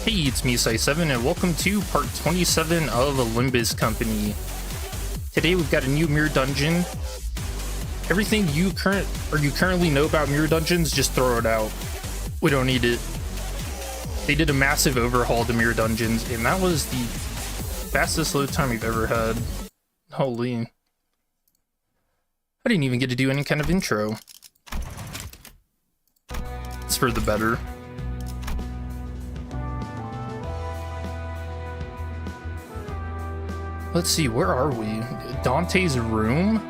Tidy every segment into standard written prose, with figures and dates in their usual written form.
Hey, it's me, Sai7, and welcome to part 27 of Limbus Company. Today we've got a new mirror dungeon. Everything you currently know about mirror dungeons, just throw it out. We don't need it. They did a massive overhaul to mirror dungeons, and that was the fastest load time we've ever had. Holy. I didn't even get to do any kind of intro. It's for the better. Let's see, where are we? Dante's room?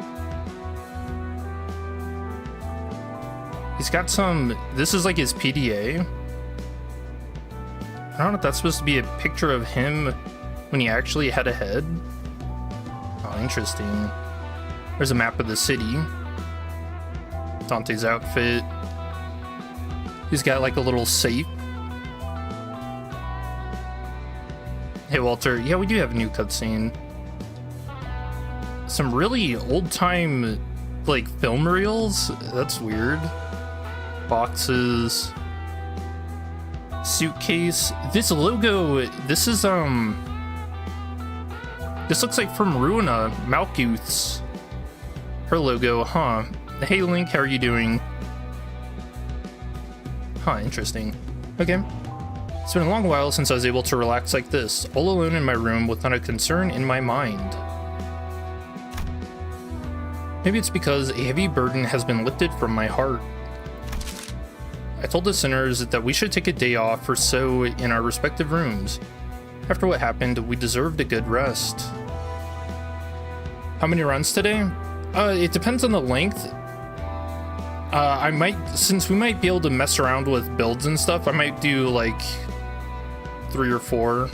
He's got some... This is like his PDA. I don't know if that's supposed to be a picture of him when he actually had a head. Oh, interesting. There's a map of the city. Dante's outfit. He's got like a little safe. Hey, Walter. Yeah, we do have a new cutscene. Some really old-time, like, film reels? That's weird. Boxes. Suitcase. This logo, this is, this looks like from Ruina, Malkuth's. Her logo, huh? Hey, Link, how are you doing? Huh, interesting. Okay. It's been a long while since I was able to relax like this, all alone in my room with not a concern in my mind. Maybe it's because a heavy burden has been lifted from my heart. I told the sinners that we should take a day off or so in our respective rooms. After what happened, we deserved a good rest. How many runs today? It depends on the length. Since we might be able to mess around with builds and stuff, I might do like 3 or 4.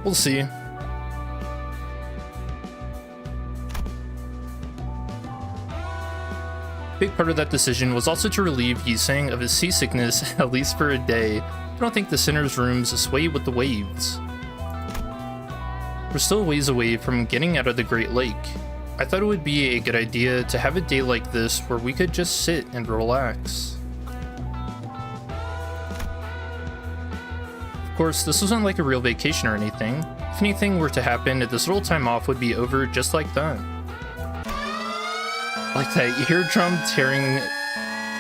We'll see. Big part of that decision was also to relieve Yiseng of his seasickness, at least for a day. I don't think the sinner's rooms sway with the waves. We're still a ways away from getting out of the Great Lake. I thought it would be a good idea to have a day like this where we could just sit and relax. Of course, this wasn't like a real vacation or anything. If anything were to happen, this little time off would be over just like that. Like that eardrum tearing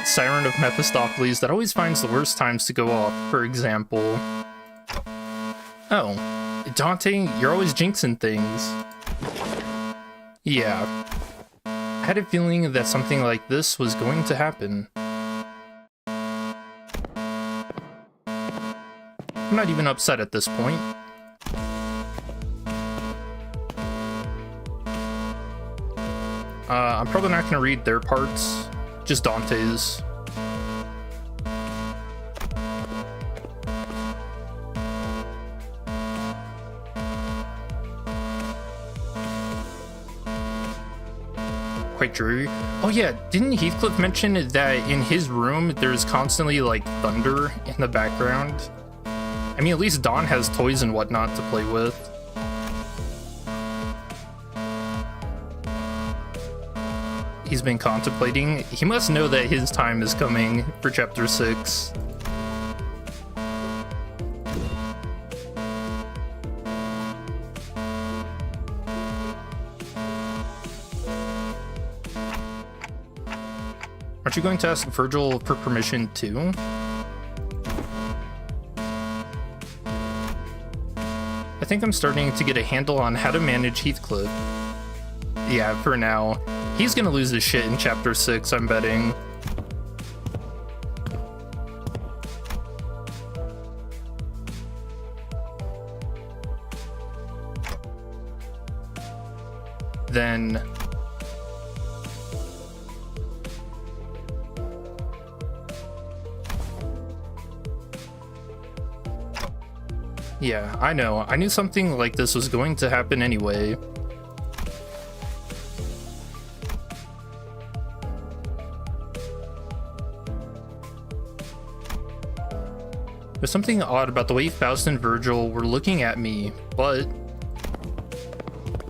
siren of Mephistopheles that always finds the worst times to go off, for example. Oh, Dante, you're always jinxing things. Yeah. I had a feeling that something like this was going to happen. I'm not even upset at this point. I'm probably not going to read their parts, just Dante's. Quite dreary. Oh yeah, didn't Heathcliff mention that in his room there's constantly like thunder in the background? I mean, at least Don has toys and whatnot to play with. He's been contemplating. He must know that his time is coming for chapter 6. Aren't you going to ask Virgil for permission too? I think I'm starting to get a handle on how to manage Heathcliff. Yeah, for now. He's gonna lose his shit in chapter 6, I'm betting. Then... yeah, I know. I knew something like this was going to happen anyway. There's something odd about the way Faust and Virgil were looking at me, but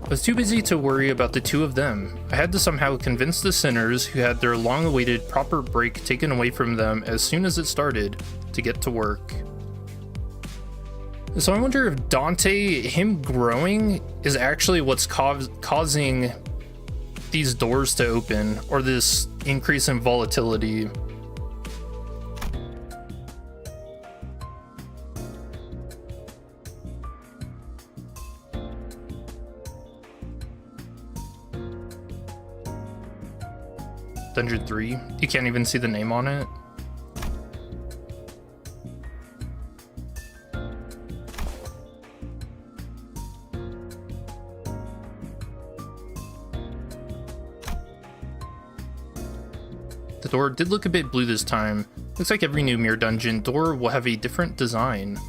I was too busy to worry about the two of them. I had to somehow convince the sinners, who had their long-awaited proper break taken away from them as soon as it started, to get to work. So I wonder if Dante, him growing, is actually what's causing these doors to open, or this increase in volatility. Dungeon 3. You can't even see the name on it. The door did look a bit blue this time. Looks like every new mirror dungeon door will have a different design.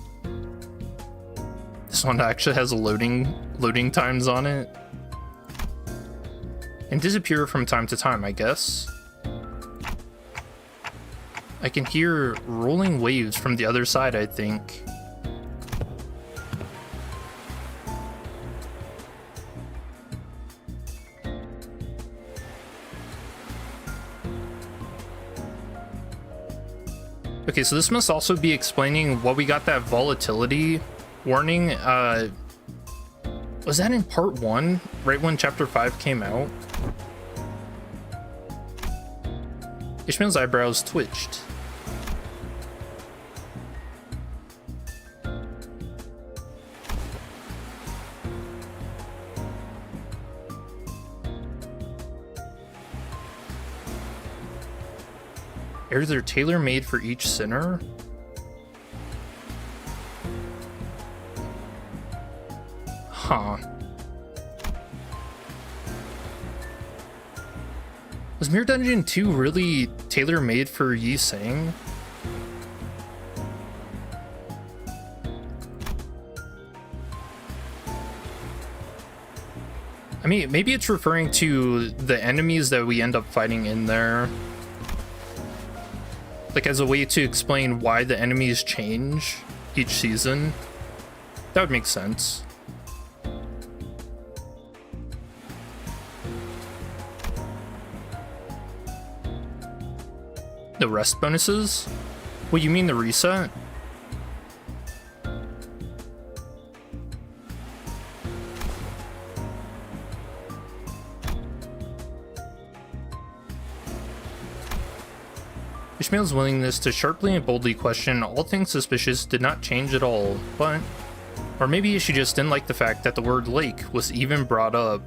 This one actually has a loading times on it. And disappear from time to time, I guess. I can hear rolling waves from the other side, I think. Okay, so this must also be explaining why we got that volatility warning. Was that in part 1, right when chapter 5 came out? Ishmael's eyebrows twitched. Are they tailor-made for each sinner? Huh. Was Mirror Dungeon 2 really tailor-made for Yi Sang? I mean, maybe it's referring to the enemies that we end up fighting in there. Like, as a way to explain why the enemies change each season. That would make sense. The rest bonuses? What, you mean the reset? Ishmael's willingness to sharply and boldly question all things suspicious did not change at all, but... Or maybe she just didn't like the fact that the word lake was even brought up.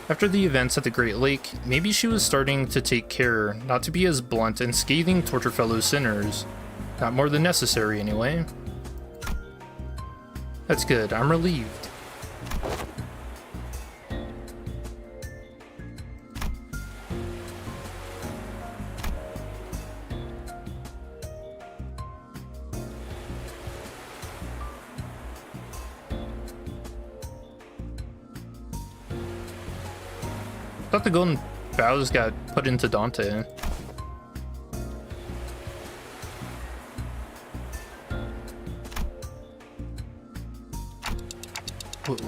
After the events at the Great Lake, maybe she was starting to take care not to be as blunt and scathing toward her fellow sinners. Not more than necessary, anyway. That's good, I'm relieved. I thought the golden bows got put into Dante.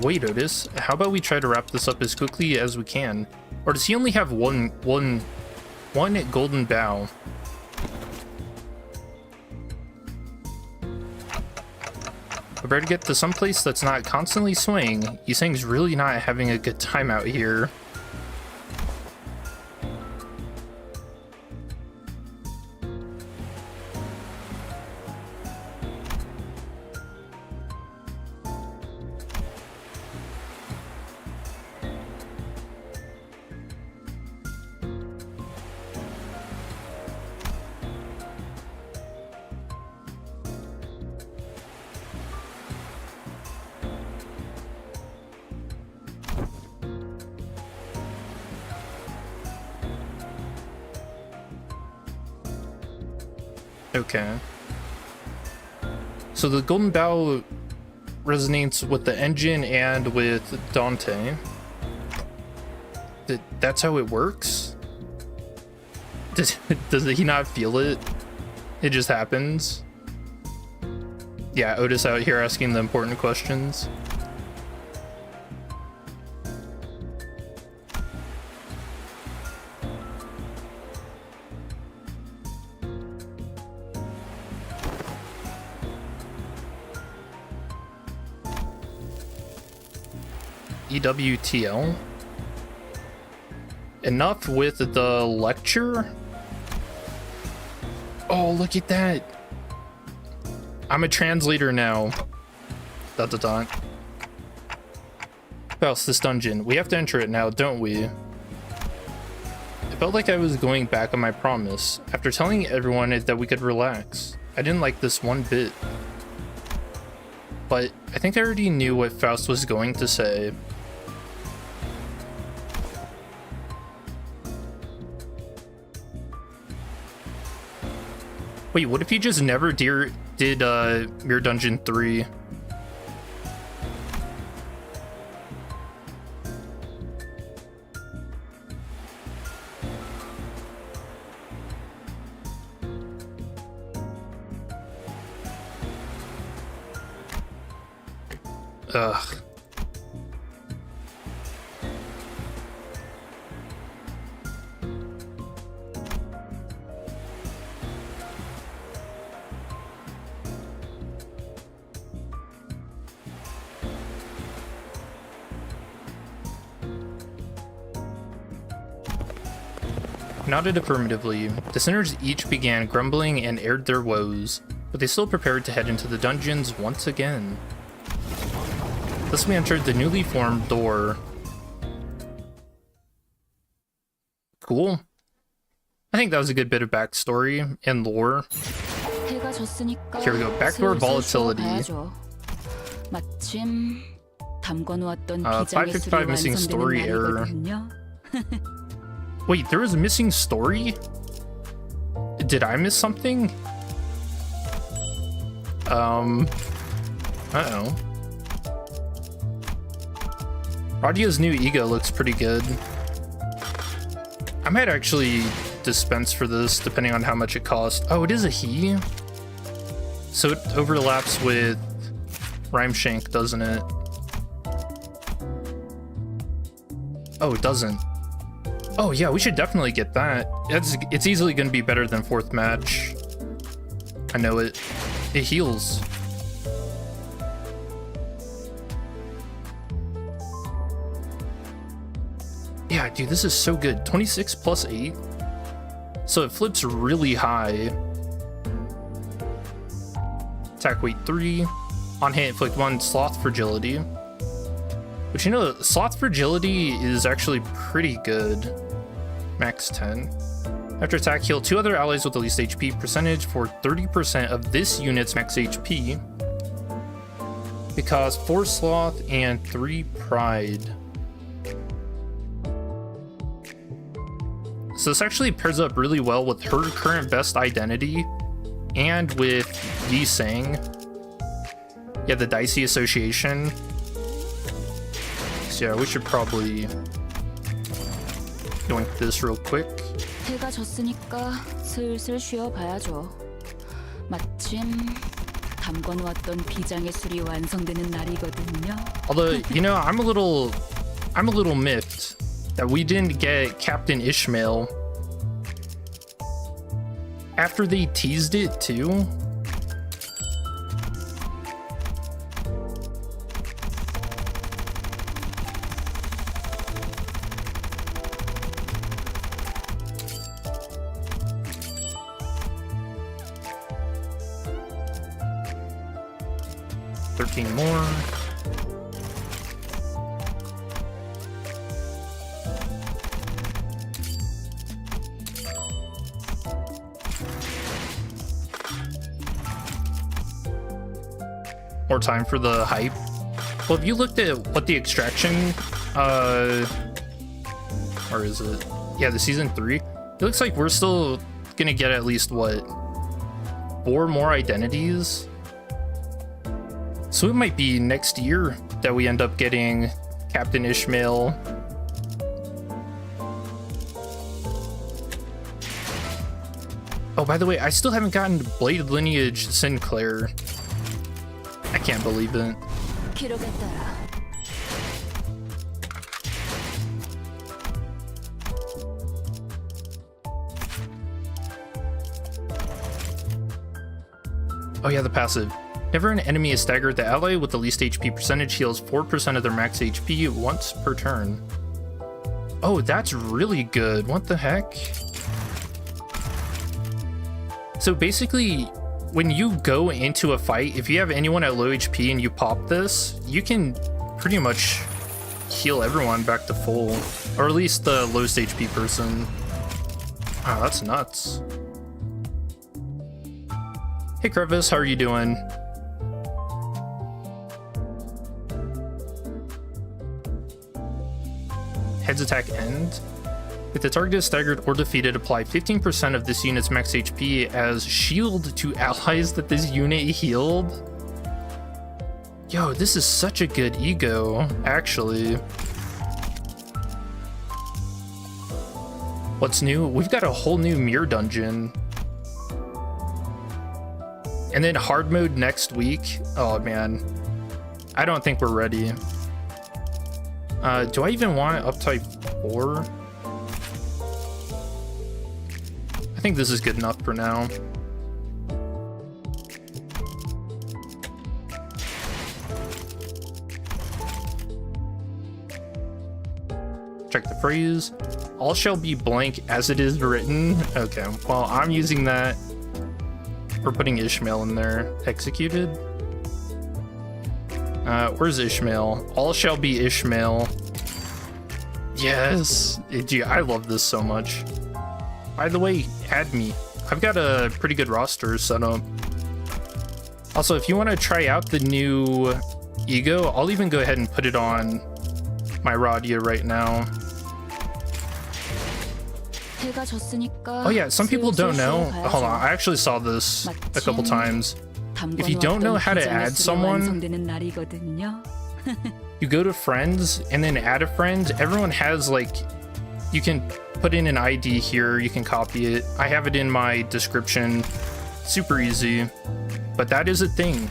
Wait, Otis, how about we try to wrap this up as quickly as we can? Or does he only have one golden bow? I better get to someplace that's not constantly swaying. Yi Sang's really not having a good time out here. Okay. So the golden bow resonates with the engine and with Dante. That's how it works? Does he not feel it? It just happens? Yeah, Otis out here asking the important questions. EWTL. Enough with the lecture. Oh, look at that. I'm a translator now. Dot dot dot. Faust, this dungeon. We have to enter it now, don't we? It felt like I was going back on my promise. After telling everyone that we could relax. I didn't like this one bit. But I think I already knew what Faust was going to say. Wait, what if he just never did Mirror Dungeon 3? Ugh. Nodded affirmatively. The sinners each began grumbling and aired their woes, but they still prepared to head into the dungeons once again. Thus we entered the newly formed door. Cool. I think that was a good bit of backstory and lore. Here we go, backdoor volatility. 555 missing story error. Wait, there was a missing story? Did I miss something? Uh-oh. Radia's new ego looks pretty good. I might actually dispense for this, depending on how much it costs. Oh, it is a he? So it overlaps with Rhymeshank, doesn't it? Oh, it doesn't. Oh yeah, we should definitely get that. It's easily going to be better than fourth match. I know it. It heals. Yeah, dude, this is so good. 26 plus 8. So it flips really high. Attack weight 3. On hit, inflict 1 sloth fragility. But you know, sloth fragility is actually pretty good. Max 10. After attack, heal 2 other allies with the least HP percentage for 30% of this unit's max HP. Because 4 sloth and 3 pride. So this actually pairs up really well with her current best identity and with Yi Sang. Yeah, the Dicey Association. So yeah, we should probably doink this real quick. 해가 졌으니까 슬슬 쉬어봐야죠. 마침 담궈놓았던 비장의 술이 완성되는 날이거든요. Although, you know, I'm a little miffed that we didn't get Captain Ishmael after they teased it too. More. More time for the hype. Well, if you looked at what the extraction, or is it? Yeah, the season 3. It looks like we're still gonna get at least what, 4 more identities. So it might be next year that we end up getting Captain Ishmael. Oh, by the way, I still haven't gotten Blade Lineage Sinclair. I can't believe it. Oh yeah, the passive. Never an enemy is staggered. The ally with the least HP percentage heals 4% of their max HP once per turn. Oh, that's really good. What the heck? So basically, when you go into a fight, if you have anyone at low HP and you pop this, you can pretty much heal everyone back to full. Or at least the lowest HP person. Wow, that's nuts. Hey Crevice, how are you doing? Heads attack end. If the target is staggered or defeated, apply 15% of this unit's max HP as shield to allies that this unit healed. Yo, this is such a good ego, actually. What's new? We've got a whole new mirror dungeon. And then hard mode next week. Oh man, I don't think we're ready. Do I even want up type 4? I think this is good enough for now. Check the phrase. All shall be blank as it is written. Okay, well, I'm using that. We're putting Ishmael in there. Executed. Where's Ishmael? All shall be Ishmael. Yes. Gee, I love this so much. By the way, add me. I've got a pretty good roster set up. Also, if you want to try out the new ego, I'll even go ahead and put it on my Radia right now. Oh yeah, some people don't know. Hold on, I actually saw this a couple times. If you don't know how to add someone, you go to friends and then add a friend. Everyone has like, you can put in an ID here, you can copy it. I have it in my description. Super easy, but that is a thing.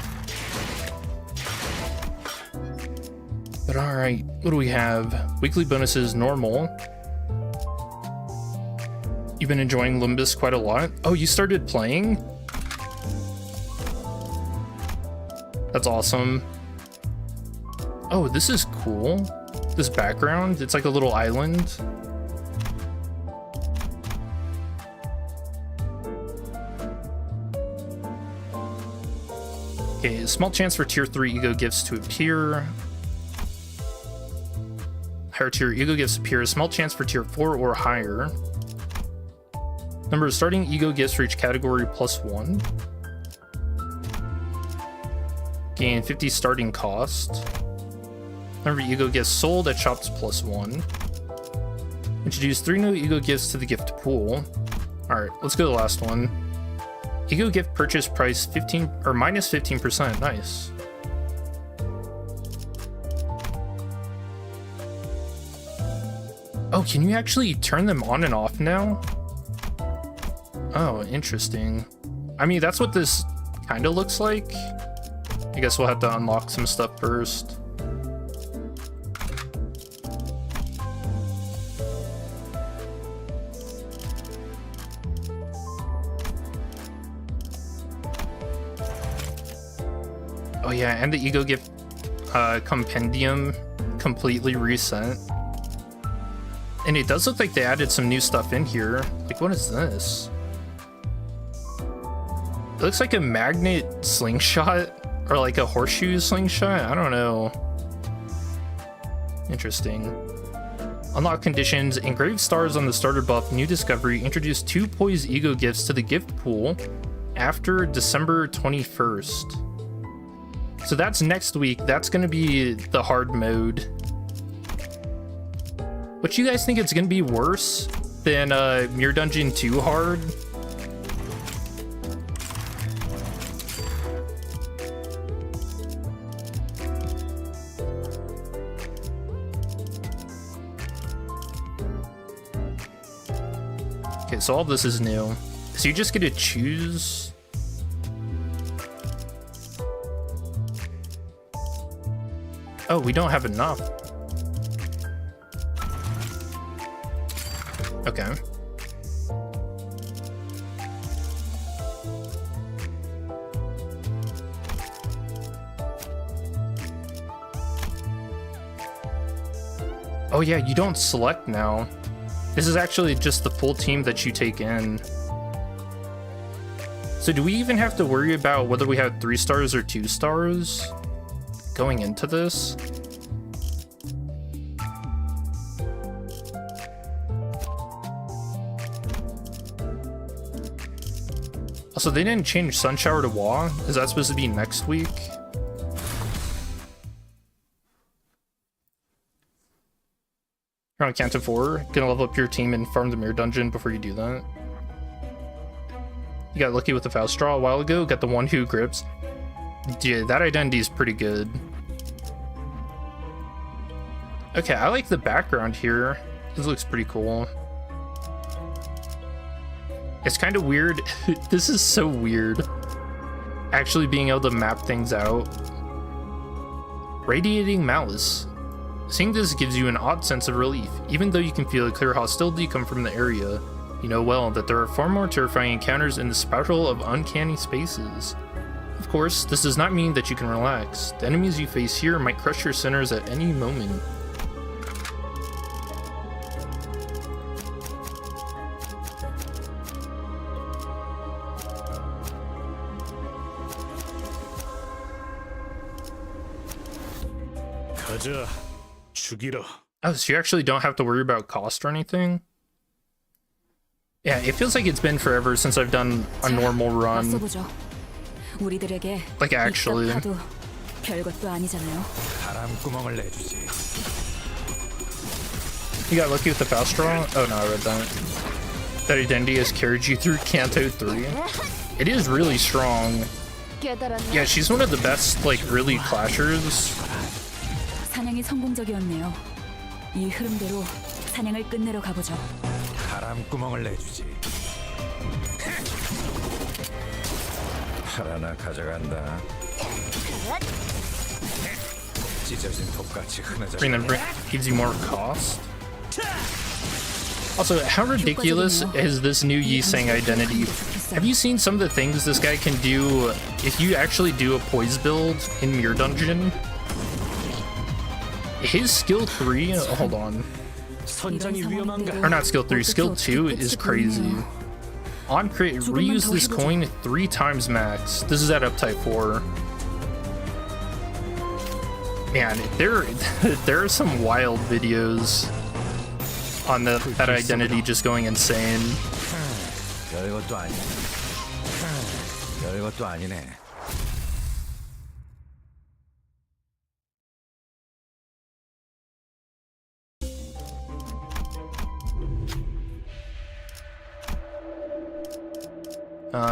But all right, what do we have? Weekly bonuses, normal. You've been enjoying Limbus quite a lot. Oh, you started playing? That's awesome. Oh, this is cool. This background, it's like a little island. Okay, small chance for tier 3 ego gifts to appear. Higher tier ego gifts appear. Small chance for tier 4 or higher. Number of starting ego gifts for each category +1. Gain 50 starting cost. Number of ego gifts sold at shops +1. Introduce 3 new ego gifts to the gift pool. Alright, let's go to the last one. Ego gift purchase price 15 or -15%. Nice. Oh, can you actually turn them on and off now? Oh, interesting. I mean, that's what this kind of looks like. I guess we'll have to unlock some stuff first. Oh yeah, and the ego gift compendium completely reset. And it does look like they added some new stuff in here. Like, what is this? It looks like a magnet slingshot or like a horseshoe slingshot. I don't know. Interesting. Unlock conditions. Engraved stars on the starter buff. New discovery. Introduce 2 poise ego gifts to the gift pool after December 21st. So that's next week. That's going to be the hard mode. What you guys think it's going to be worse than Mirror Dungeon 2 hard? Okay, so all this is new. So you just get to choose. Oh, we don't have enough. Okay. Oh yeah, you don't select now. This is actually just the full team that you take in. So do we even have to worry about whether we have 3 stars or 2 stars going into this? Also, they didn't change Sunshower to Wa. Is that supposed to be next week? You're on Canto 4. Gonna level up your team and farm the Mirror Dungeon before you do that. You got lucky with the Faust Straw a while ago. Got the one who grips. Yeah, that identity is pretty good. Okay, I like the background here. This looks pretty cool. It's kind of weird. This is so weird. Actually being able to map things out. Radiating Malice. Seeing this gives you an odd sense of relief. Even though you can feel a clear hostility come from the area, you know well that there are far more terrifying encounters in the spiral of uncanny spaces. Of course, this does not mean that you can relax. The enemies you face here might crush your centers at any moment. Oh, so you actually don't have to worry about cost or anything? Yeah, it feels like it's been forever since I've done a normal run. Like, actually. You got lucky with the Faust Straw? Oh no, I read that. That identity has carried you through Canto 3. It is really strong. Yeah, she's one of the best, like, really clashers. 사냥이 성공적이었네요. 이 흐름대로 사냥을 끝내러 가보죠. 바람구멍을 내주지. 하나 가져간다. 찢어진 톱같이 흐느져. Gives you more cost. Also, how ridiculous is this new Yiseng identity? Have you seen some of the things this guy can do if you actually do a poise build in Mirror Dungeon? His skill 3, hold on. Or not skill 3, skill 2 is crazy. On crit, reuse this coin 3 times max. This is at uptype 4. Man, there are some wild videos on that identity just going insane.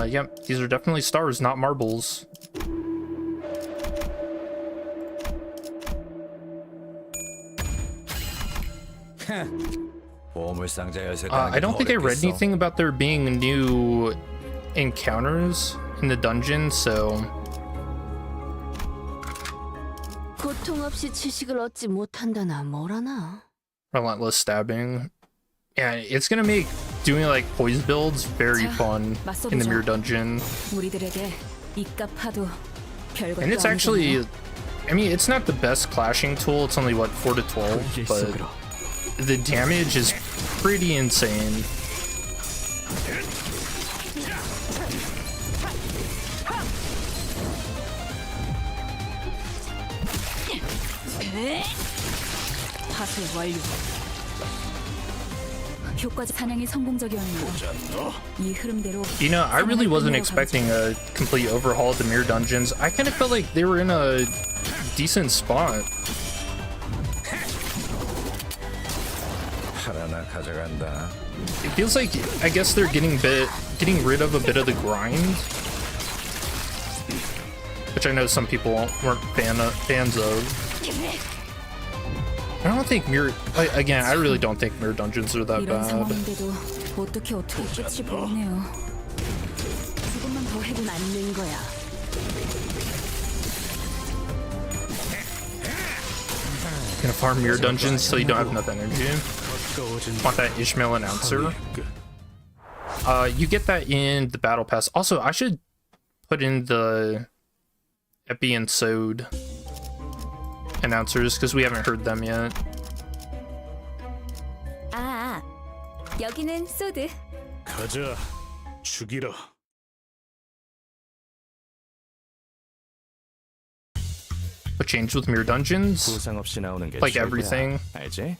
Yep, these are definitely stars, not marbles. I don't think I read anything about there being new encounters in the dungeon, so... 고통 없이 지식을 얻지 못한다나 뭐라나. Relentless stabbing. Yeah, it's gonna make doing like poise builds very fun in the Mirror Dungeon. And it's actually, I mean, it's not the best clashing tool. It's only what, 4 to 12, but the damage is pretty insane. You know, I really wasn't expecting a complete overhaul of the Mirror Dungeons. I kind of felt like they were in a decent spot. It feels like, I guess they're getting rid of a bit of the grind, which I know some people weren't fans of. I don't think again, I really don't think Mirror Dungeons are that bad. Gonna farm Mirror Dungeons so you don't have enough energy. Want that Ishmael announcer? You get that in the battle pass. Also, I should put in the Epi and Sode announcers because we haven't heard them yet. 여기는 소드. 가자, 죽이라. What changed with Mirror Dungeons? 부상 없이 나오는 게 Like 최고야. everything. 알지?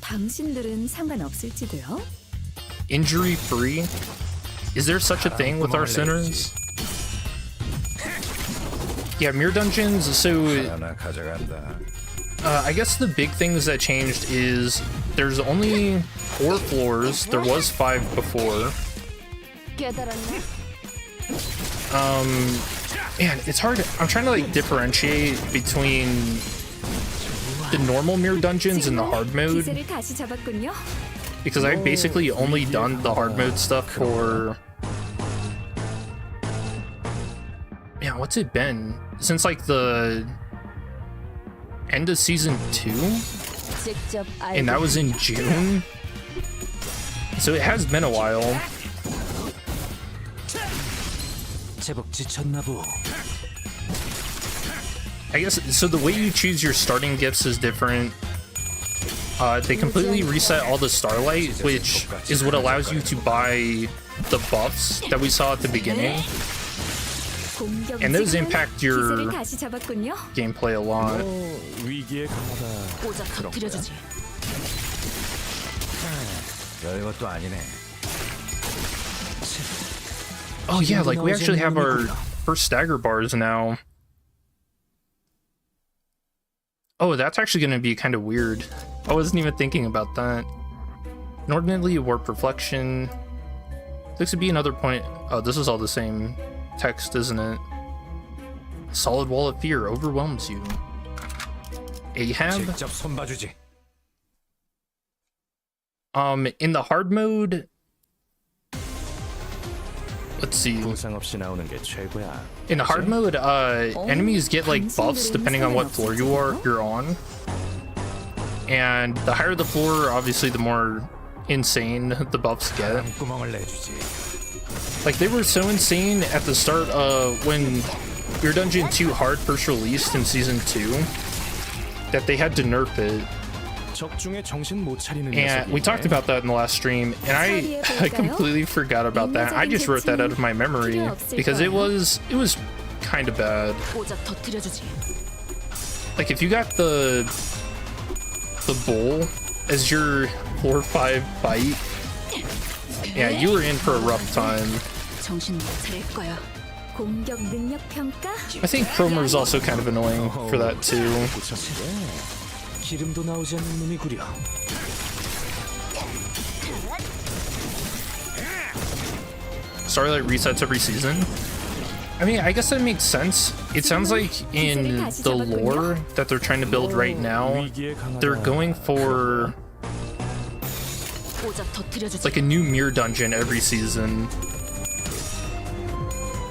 당신들은 상관없을지도요? Injury free? Is there such a thing with our sinners? Yeah, Mirror Dungeons, so 하나 가져간다. I guess the big things that changed is there's only 4 floors. There was 5 before. 깨달았나? Man, it's hard. I'm trying to like differentiate between the normal Mirror Dungeons and the hard mode 기세를 다시 잡았군요. because I've basically only done the hard mode stuff for. Yeah, what's it been? Since like the end of season 2? 직접 And that was in June? So it has been a while. 제법 지쳤나 보. I guess, so the way you choose your starting gifts is different. They completely reset all the Starlight, which is what allows you to buy the buffs that we saw at the beginning. And those impact your 기세를 다시 잡았군요. gameplay a lot. 위기에 강하다. 꼬작 터뜨려주지. 별것도 아니네. Oh yeah, like we actually have our first stagger bars now. Oh, that's actually going to be kind of weird. I wasn't even thinking about that. Inordinately warp reflection. This would be another point. Oh, this is all the same text, isn't it? A solid wall of fear overwhelms you. Ahab? 직접 손봐주지. In the hard mode, let's see. 부상 없이 나오는 게 최고야. In the hard mode, enemies get like buffs depending on what floor you're on. And the higher the floor, obviously the more insane the buffs get. 구멍을 내주지. Like they were so insane at the start of when Mirror Dungeon 2 Hard first released in season 2 that they had to nerf it. 적중에 정신 못 차리는 And we talked about that in the last stream, and I completely forgot about that. I just wrote that out of my memory because it was kind of bad. 꼬작 터뜨려주지. Like if you got the bull as your 4-5 fight, yeah, you were in for a rough time. 정신 못 차릴 거야. 공격 능력 평가? I think Cromer is also kind of annoying for that too. 기름도 나오지 않는 놈이 구려. Starlight resets every season. I mean, I guess that makes sense. It sounds like in the lore that they're trying to build right now, they're going for 꼬작 터뜨려주지. like a new Mirror Dungeon every season.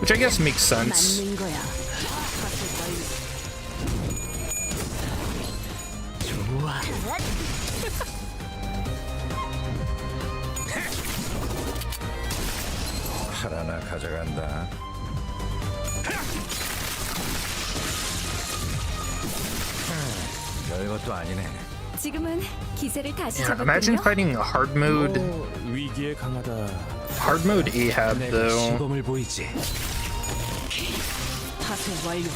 Which I guess makes sense. 맞는 거야. 좋아. 하나 가져간다. 별것도 아니네. 지금은 기세를 다시 Yeah, imagine 잡았군요. fighting hard mode 위기에 강하다. Ahab 내가 though. 시범을 보이지. 파쇄 완료.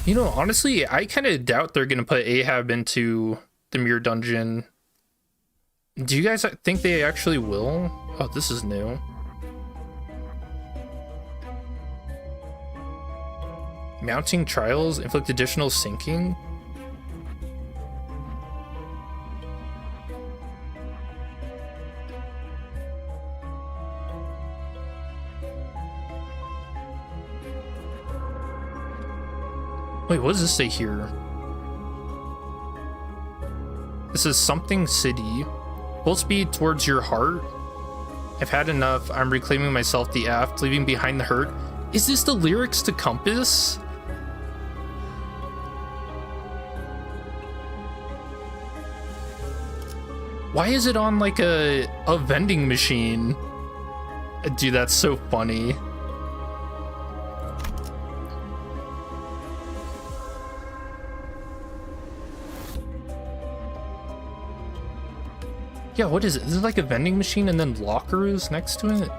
You know, honestly, I kind of doubt they're gonna put Ahab into the Mirror Dungeon. Do you guys think they actually will? Oh, this is new. Mounting trials inflict additional sinking. Wait, what does this say here? This is something city. Full speed towards your heart. I've had enough. I'm reclaiming myself the aft, leaving behind the hurt. Is this the lyrics to Compass? Why is it on like a vending machine? Dude, that's so funny. Yeah, what is it? Is it like a vending machine and then lockers next to it?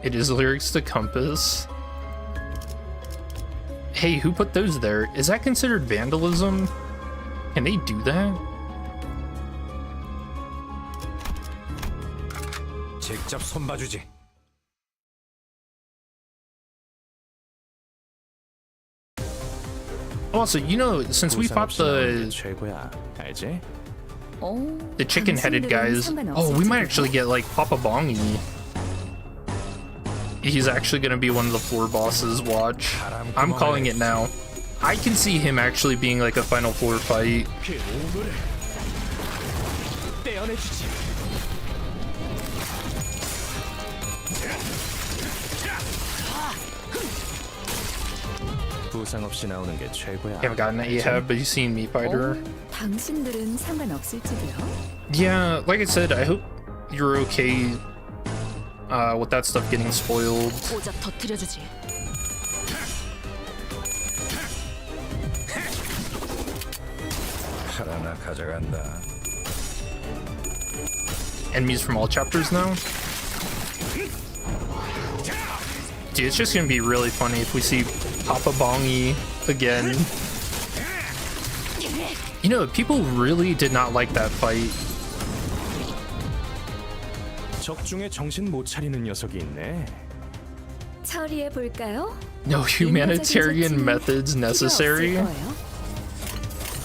It is lyrics to Compass. Hey, who put those there? Is that considered vandalism? Can they do that? 직접 손봐주지. Also, you know, since we fought the 최고야. 알지? chicken-headed guys, oh, we might actually get like Papa Bongi. He's actually gonna be one of the 4 bosses. Watch, I'm calling it now. I can see him actually being like a Final 4 fight. 부상 없이 나오는 게 최고야. Haven't gotten an Ahab, but you've seen me fight her. 당신들은 상관없을지도요. Yeah, like I said, I hope you're okay with that stuff getting spoiled. 고작 터뜨려주지. 하나 가져간다. Enemies from all chapters now. Dude, it's just gonna be really funny if we see Papa Bongi again. You know, people really did not like that fight. 적중에 정신 못 차리는 녀석이 있네. 처리해 볼까요? No humanitarian methods necessary.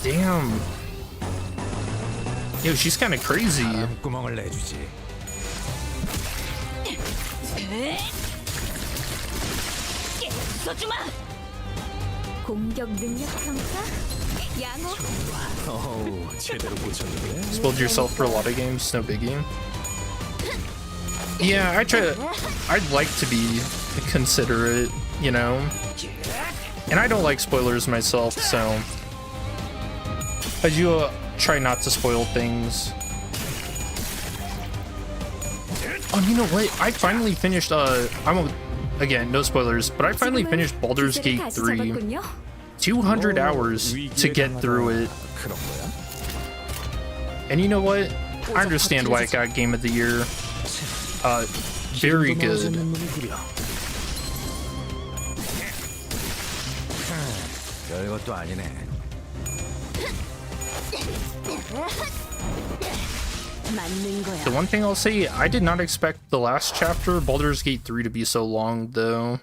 Damn. Yo, she's kind of crazy. 구멍을 내주지. 공격 능력 평가? 양호. 어우, 제대로 꽂혔는데. Spoiled yourself for a lot of games, no biggie. Yeah, I'd like to be considerate, you know? And I don't like spoilers myself, so I do try not to spoil things. Oh, you know what? I finally finished, again, no spoilers, but I finally finished Baldur's Gate 3. 200 hours to get through it. And you know what? I understand why it got Game of the Year. Very good. 별것도 아니네. The one thing I'll say, I did not expect the last chapter, Baldur's Gate 3, to be so long, though.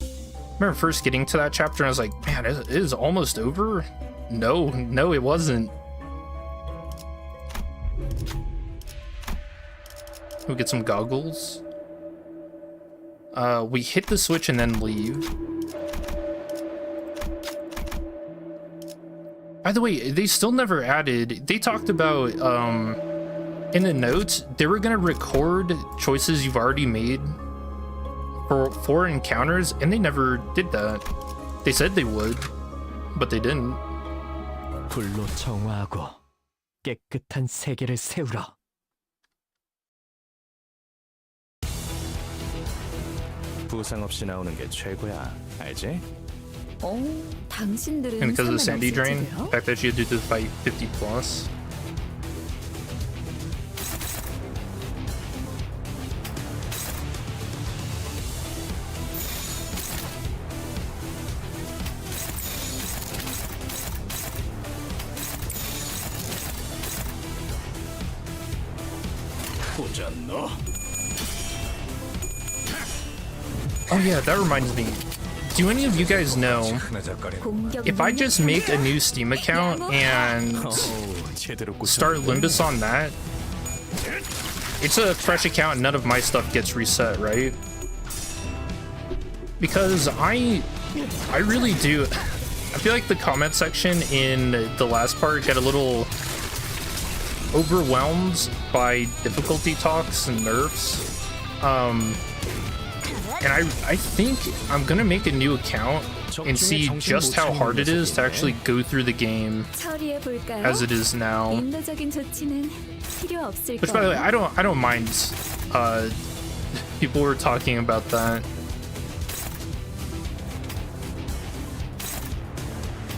I remember first getting to that chapter and I was like, man, it is almost over? No, it wasn't. We'll get some goggles. We hit the switch and then leave. By the way, they still never added, they talked about, in the notes, they were gonna record choices you've already made for encounters, and they never did that. They said they would, but they didn't. 불로 정화하고 깨끗한 세계를 세우라. 부상 없이 나오는 게 최고야. 알지? 당신들은 And because of the sandy drain, 상관없을지도요. the fact that she had to do the fight 50 plus. Oh yeah, that reminds me. Do any of you guys know, 흐느적거리는 if I just make a new Steam account and 제대로 start 꽂혔는데. Limbus on that, it's a fresh account and none of my stuff gets reset, right? Because I really do, I feel like the comment section in the last part got a little overwhelmed by difficulty talks and nerfs. And I think I'm gonna make a new account and see just how hard it is to actually go through the game 처리해 볼까요? as it is now. 인도적인 조치는 필요 없을 Which, by the way, 거예요. I don't mind People were talking about that.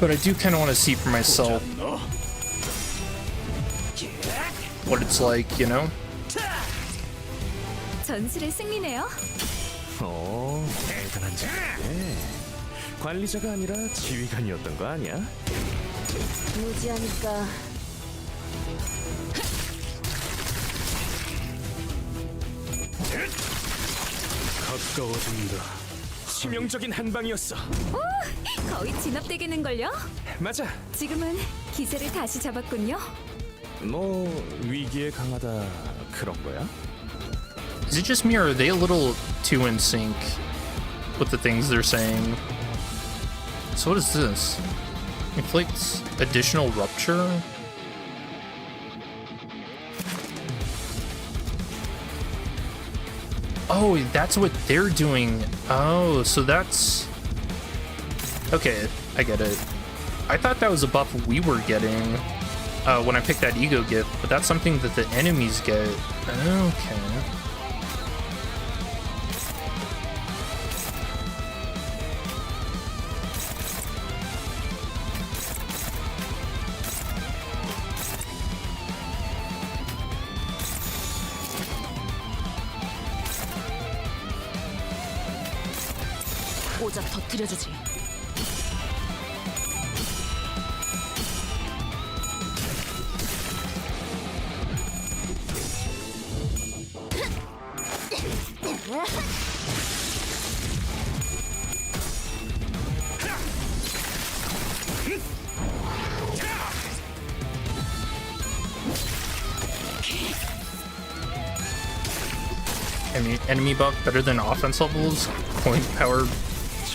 But I do kind of want to see for myself what it's like, you know? 전술의 승리네요. 대단한 자네. 관리자가 아니라 지휘관이었던 거 아니야? 무지하니까 가까워진다. 치명적인 한 방이었어. 거의 진압되겠는걸요? 맞아. 지금은 기세를 다시 잡았군요. 뭐 위기에 강하다 그런 거야? Is it just me or are they a little too in sync with the things they're saying? So what is this? Inflicts additional rupture? Oh, that's what they're doing. Oh, so that's... Okay, I get it. I thought that was a buff we were getting when I picked that ego gift, but that's something that the enemies get. Okay. 오작 터뜨려주지. Enemy buff better than offense levels, point power,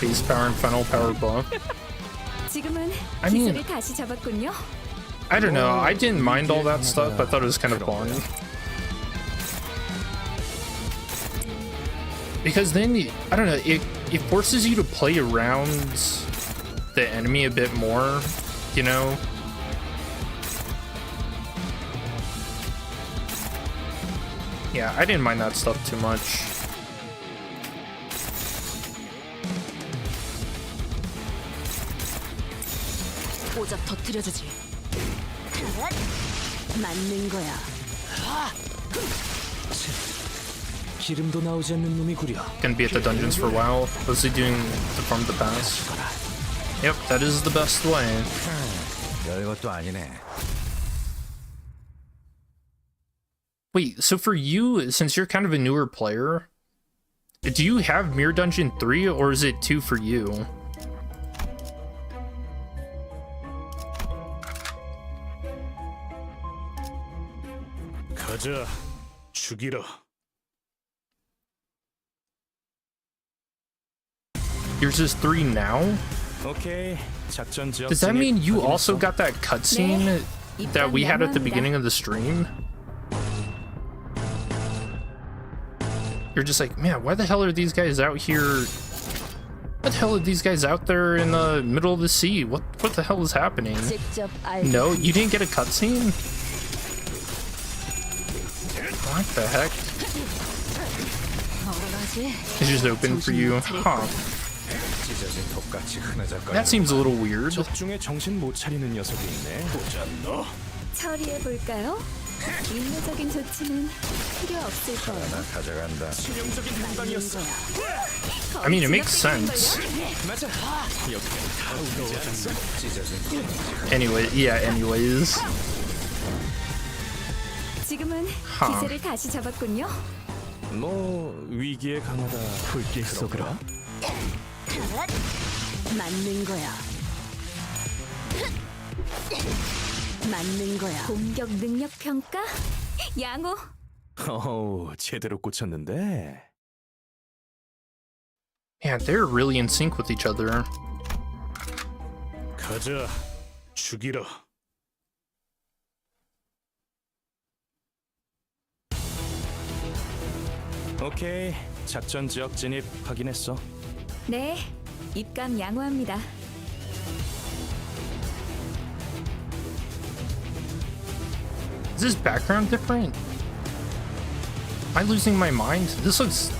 base power, and final power buff. 지금은 I mean- 기세를 다시 잡았군요. I don't know, I didn't mind all that stuff, I thought it was kind of fun. Because then, I don't know, it forces you to play around the enemy a bit more, you know? Yeah, I didn't mind that stuff too much. 오작 터뜨려주지. 맞는 거야. 기름도 나오지 않는 놈이구려. Gonna be at the dungeons for a while. Was he doing the farm to pass? Yep, that is the best way. 별것도 아니네. Wait, so for you, since you're kind of a newer player, do you have Mirror Dungeon 3 or is it 2 for you? 가자, 죽이라. Yours is 3 now? 오케이, 작전 지역. Does that mean you also got that cutscene 네, that we had at the 입장 beginning of the stream? You're just like, man, why the hell are these guys out here? What the hell are these guys out there in the middle of the sea? What the hell is happening? 직접 알게. No, you didn't get a cutscene? What the heck? 뭐라지? It's just open for you. Huh. 찢어진 독같이 흐느적거리는 That seems a little weird. 적중에 정신 못 차리는 녀석이 있네. 보자 너. 처리해 볼까요? 인내적인 조치는 필요 없을 거예요. 하나 가져간다. 치명적인 한 방이었어. I mean, it makes sense. 맞아. 여기는 다 우거워졌어. 찢어진 Anyway, yeah, anyways. 지금은 하. 기세를 다시 잡았군요. 뭐 위기에 강하다. 불길 속으로. 맞는 거야. 맞는 거야. 공격 능력 평가? 양호. 어우, 제대로 꽂혔는데. Yeah, they're really in sync with each other. 가자, 죽이라. 오케이, 작전 지역 진입 확인했어. 네, 입감 양호합니다. Is this background different? Am I losing my mind? This looks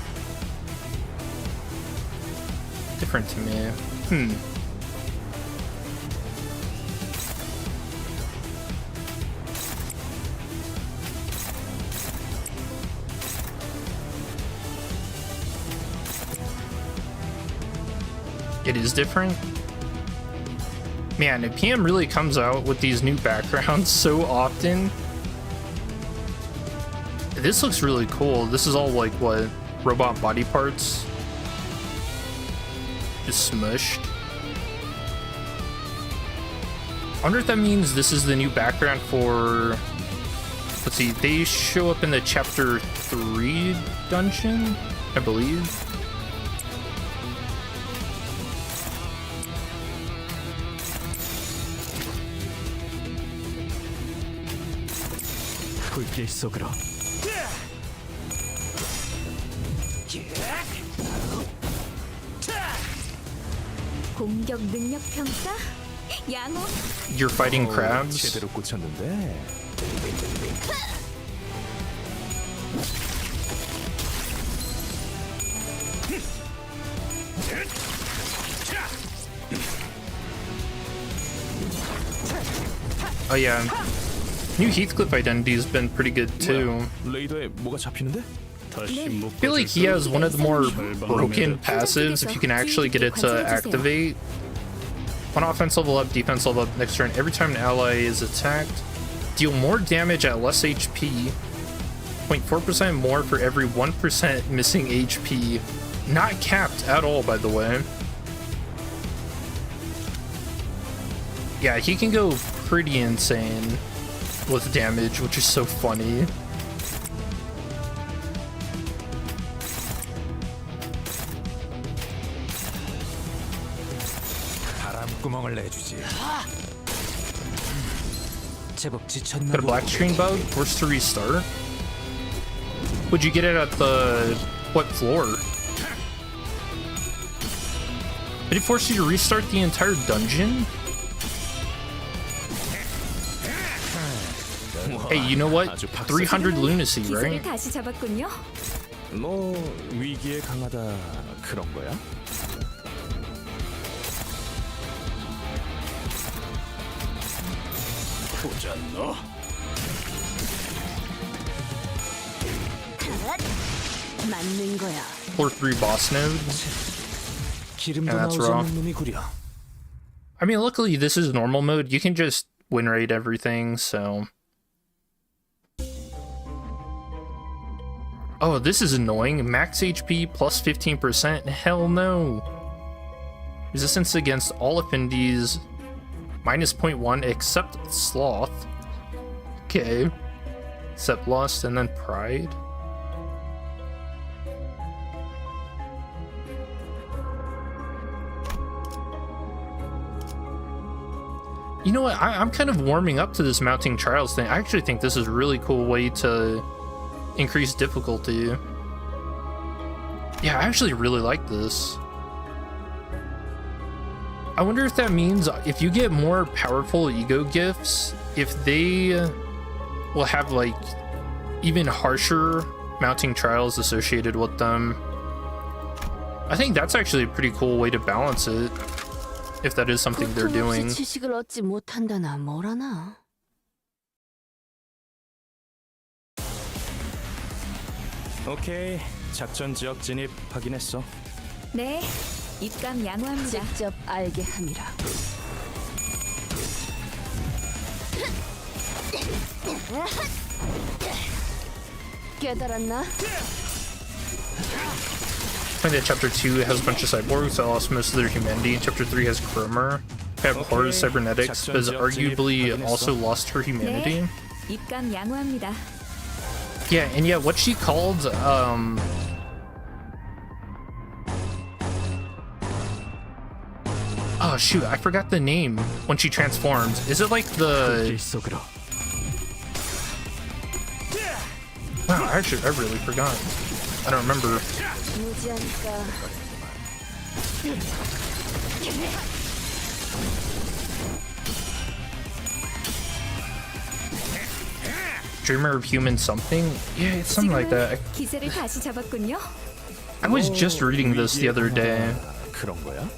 different to me. It is different. Man, PM really comes out with these new backgrounds so often. This looks really cool. This is all like what? Robot body parts? Just smushed. I wonder if that means this is the new background for... Let's see, they show up in the chapter 3 dungeon, I believe. 불길 속으로. 공격 능력 평가? 양호. You're fighting crabs? 제대로 꽂혔는데. Oh yeah. New Heathcliff identity has been pretty good too. 레이더에 뭐가 잡히는데? I feel like he has one of the more broken passives if you can actually get it to activate. One offense level up, defense level up next turn. Every time an ally is attacked, deal more damage at less HP. 0.4% more for every 1% missing HP. Not capped at all, by the way. Yeah, he can go pretty insane with damage, which is so funny. 바람구멍을 내주지. 제법 지쳤나 Got a black screen bug? Forced to restart? Would you get it at the... what floor? Did it force you to restart the entire dungeon? Hey, you know what? 300 lunacy, 기세를 right? 다시 잡았군요. 뭐 위기에 강하다 그런 거야? 보자 너. 맞는 거야. Floor 3 boss node? 기름도 Yeah, that's 나오지 raw. 않는 놈이 구려. I mean, luckily this is normal mode. You can just win rate everything, so... Oh, this is annoying. Max HP plus 15%? Hell no. Resistance against all affinities minus 0.1 except Sloth. Okay. Except Lust and then Pride. You know what? I'm kind of warming up to this mounting trials thing. I actually think this is a really cool way to increase difficulty. Yeah, I actually really like this. I wonder if that means if you get more powerful ego gifts, if they will have like even harsher mounting trials associated with them. I think that's actually a pretty cool way to balance it, if that is something they're doing. 고통 없이 지식을 얻지 못한다나 뭐라나. 오케이, 작전 지역 진입 확인했어. 네, 입감 양호합니다. 직접 알게 함이라. 깨달았나? I think that chapter 2 has a bunch of cyborgs that lost most of their humanity. Chapter 3 has Cromer, who have horror cybernetics, but has arguably also lost her humanity. 네, 입감 양호합니다. Yeah, and yeah, what she called, oh shoot, I forgot the name when she transforms. Is it like the... 불길 속으로. Wow, actually, I really forgot. I don't remember. 무지하니까. Dreamer of Human something? Yeah, it's something like that. 기세를 다시 잡았군요. I was just reading this the other day. 그런 거야?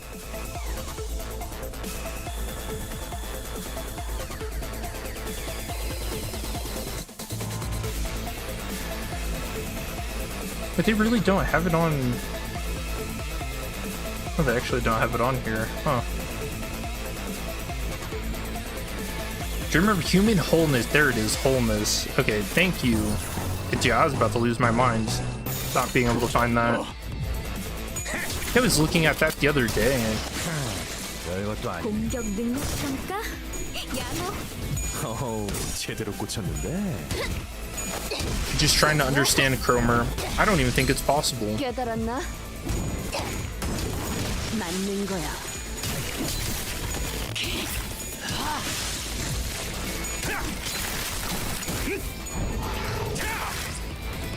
But they really don't have it on... Oh, they actually don't have it on here. Huh. Dreamer of Human Wholeness. There it is, Wholeness. Okay, thank you. Yeah, I was about to lose my mind not being able to find that. I was looking at that the other day. 별것도 아니. 공격 능력 평가? 양호. 어우, 제대로 꽂혔는데. Just trying to understand Cromer. I don't even think it's possible. 깨달았나? 맞는 거야.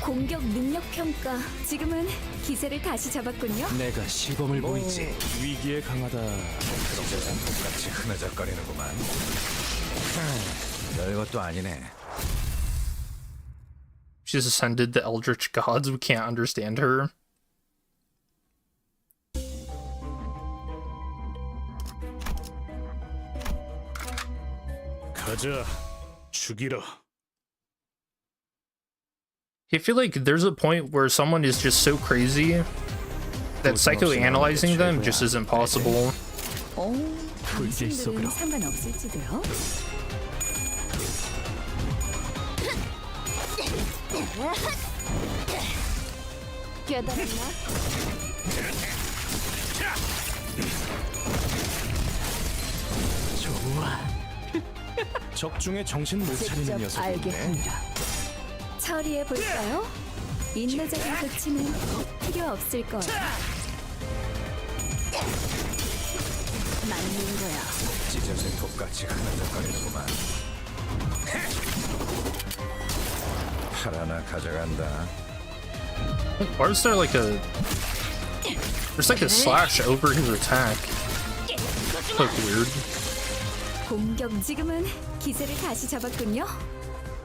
공격 능력 평가. 지금은 기세를 다시 잡았군요. 내가 시범을 보이지. 위기에 강하다. 세상 똑같이 흐느적거리는구만. 별것도 아니네. She's ascended the Eldritch Gods. We can't understand her. 가자, 죽이러. I feel like there's a point where someone is just so crazy that psychoanalyzing them just isn't possible. 불길 속으로. 당신들은 상관없을지도요. 깨달았나? 좋아. 적중에 정신 못 차리는 직접 알게 녀석인데. 합니다. 처리해 볼까요? 인내적인 조치는 필요 없을 거예요. 맞는 거야. 찢어진 독같이 흐느적거리는구만. 팔 하나 가져간다. Why is there like a... There's like a slash over his attack. Like weird. 공격 지금은 기세를 다시 잡았군요.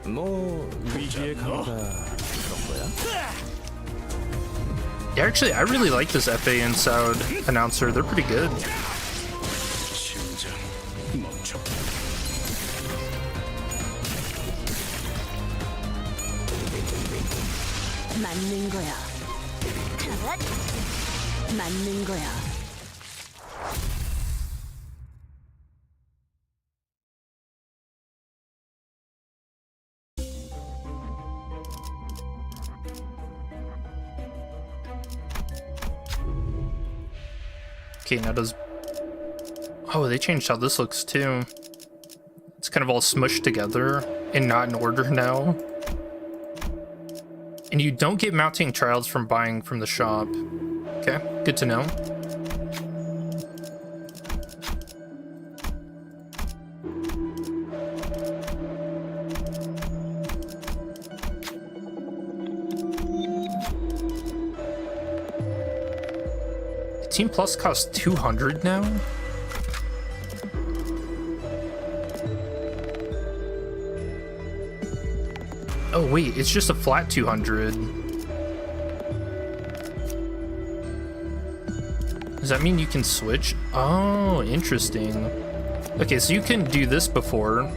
뭐 위기에 강하다. 그런 거야? Yeah, actually, I really like this FA and Sound announcer. They're pretty good. 심장 멈춰. 맞는 거야. 맞는 거야. Okay, now does... Oh, they changed how this looks too. It's kind of all smushed together and not in order now. And you don't get mounting trials from buying from the shop. Okay, good to know. Team Plus costs 200 now? Oh wait, it's just a flat 200. Does that mean you can switch? Oh, interesting. Okay, so you can do this before.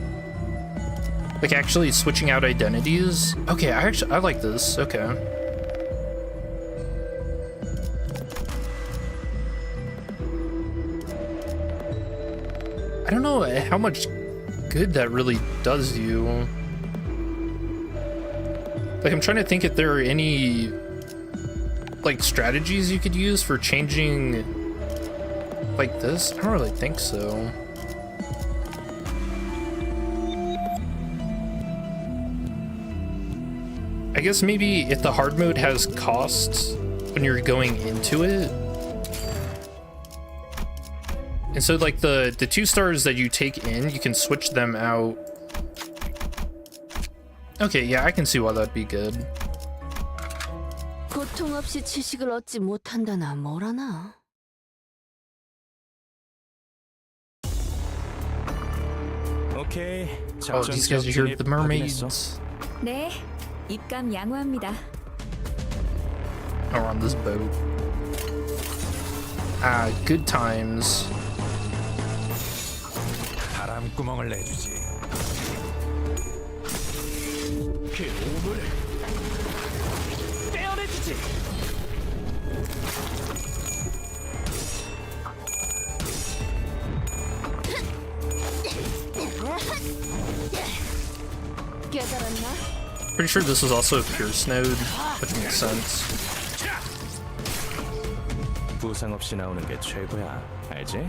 Like actually switching out identities. Okay, I like this. Okay. I don't know how much good that really does you. Like, I'm trying to think if there are any, like, strategies you could use for changing, like, this. I don't really think so. I guess maybe if the hard mode has costs when you're going into it. And so, like, the 2 stars that you take in, you can switch them out. Okay, yeah, I can see why that'd be good. 고통 없이 지식을 얻지 못한다나 뭐라나. 오케이. Oh, these guys are here with the mermaids. 네, 입감 양호합니다. Or on this boat. Ah, good times. 바람구멍을 내주지. 그 오물을 떼어내주지. 깨달았나? Pretty sure this is also a Pierce node, which makes sense. 부상 없이 나오는 게 최고야. 알지?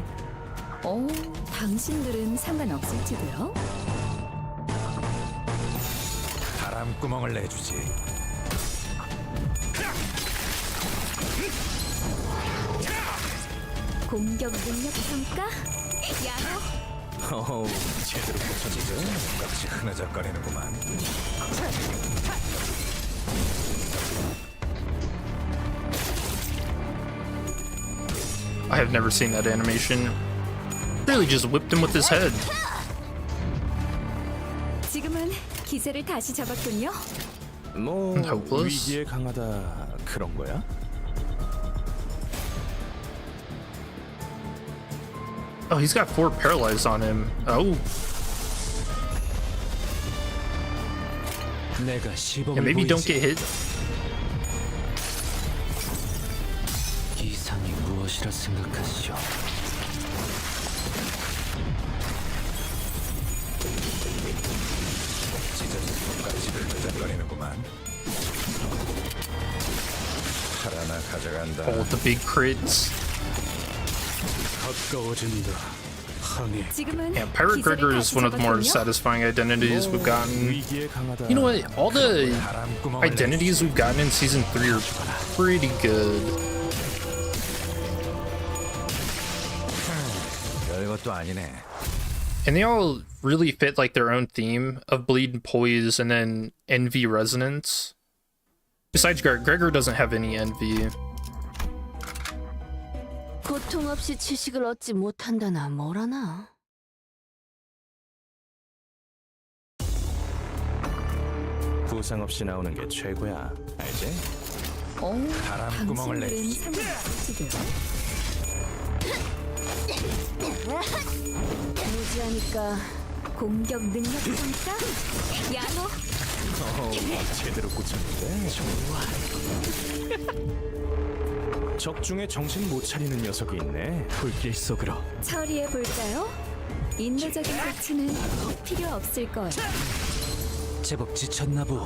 오, 당신들은 상관없을지도요? 바람구멍을 내주지. 공격 능력 평가? 양호. 어우, 제대로 꽂혔는데. 똑같이 흐느적거리는구만. I have never seen that animation. Really just whipped him with his head. 지금은 기세를 다시 잡았군요. 뭐 Hopeless? 위기에 강하다 그런 거야? Oh, he's got 4 paralyzed on him. Oh, 내가 yeah, 시범을 maybe don't 보이지. get hit. 이상이 무엇이라 생각하시오? 찢어진 똑같이 흐느적거리는구만. 팔 하나 가져간다. Oh, the big crits. 가까워진다. 항해. 지금은 Yeah, Pirate 기세를 Gregor is 다시 one of the more 잡았군요. satisfying identities we've gotten. 위기에 강하다. You know what? All the 바람구멍을 identities we've gotten in season 3 are pretty good. 내주지. 별것도 아니네. And they all really fit like their own theme of bleed and poise and then envy resonance. Besides Gregor doesn't have any envy. 고통 없이 지식을 얻지 못한다나 뭐라나. 부상 없이 나오는 게 최고야. 알지? 오, 바람구멍을 당신들은 내주지. 상관없을지도요? 무지하니까 공격 능력 평가? 양호. 어우, 제대로 꽂혔는데. 적 중에 정신 못 차리는 녀석이 있네. 불길 속으로. 처리해 볼까요? 인내적인 조치는 필요 없을 거예요. 제법 지쳤나 보.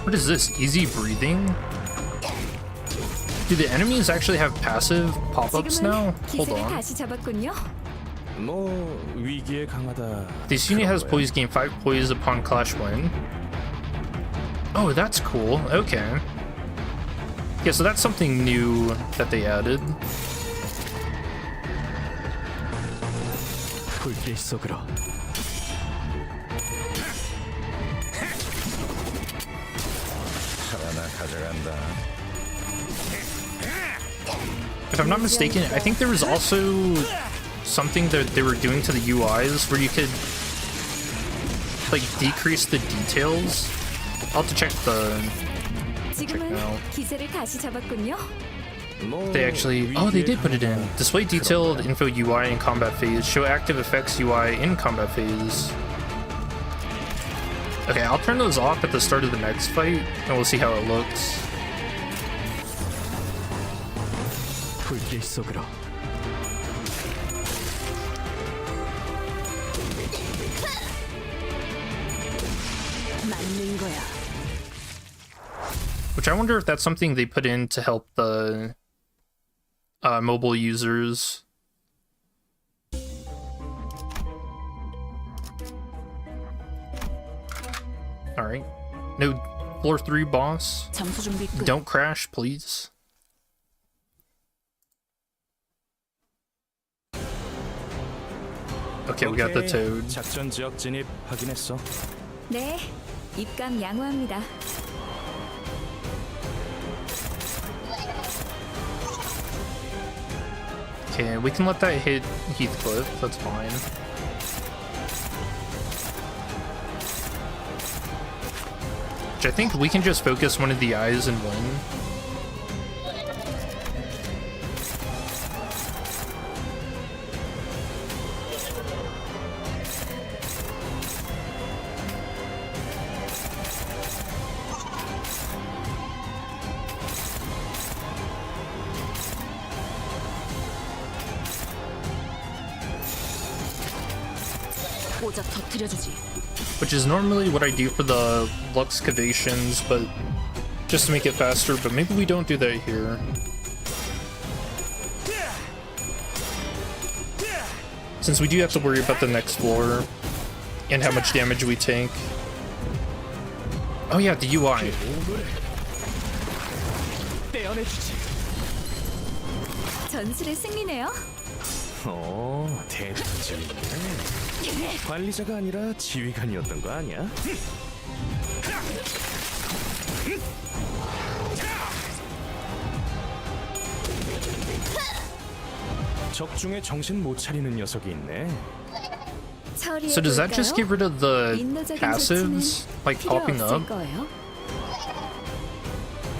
What is this? Easy breathing? Do the enemies actually have passive pop-ups now? 지금은 Hold 기세를 on. 다시 잡았군요. 뭐 위기에 강하다. This unit has 그런 거야. poise, gain 5 poise upon clash win. Oh, that's cool. Okay. Yeah, so that's something new that they added. 불길 속으로. 팔 하나 가져간다. If I'm not mistaken, I think there was also something that they were doing to the UIs where you could like decrease the details. I'll have to check the 지금은 now. 기세를 다시 잡았군요. 뭐 They actually, oh, they did put it in. Display detailed info UI in combat phase. Show active effects UI in combat phase. Okay, I'll turn those off at the start of the next fight, and we'll see how it looks. 불길 속으로. 맞는 거야. Which I wonder if that's something they put in to help the mobile users. Alright. No floor 3 boss. 잠수 준비 끝. Don't crash, please. Okay, we got the toad. 작전 지역 진입 확인했어. 네, 입감 양호합니다. Okay, we can let that hit Heathcliff, that's fine. Which I think we can just focus one of the eyes and win. 오작 터뜨려주지. Which is normally what I do for the Luxcavations, but just to make it faster, but maybe we don't do that here. Since we do have to worry about the next floor and how much damage we take. Oh yeah, the UI. 전술의 승리네요. 대단지네. 관리자가 아니라 지휘관이었던 거 아니야? 적중에 정신 못 차리는 녀석이 있네. So does that just get rid of the passives, like popping up?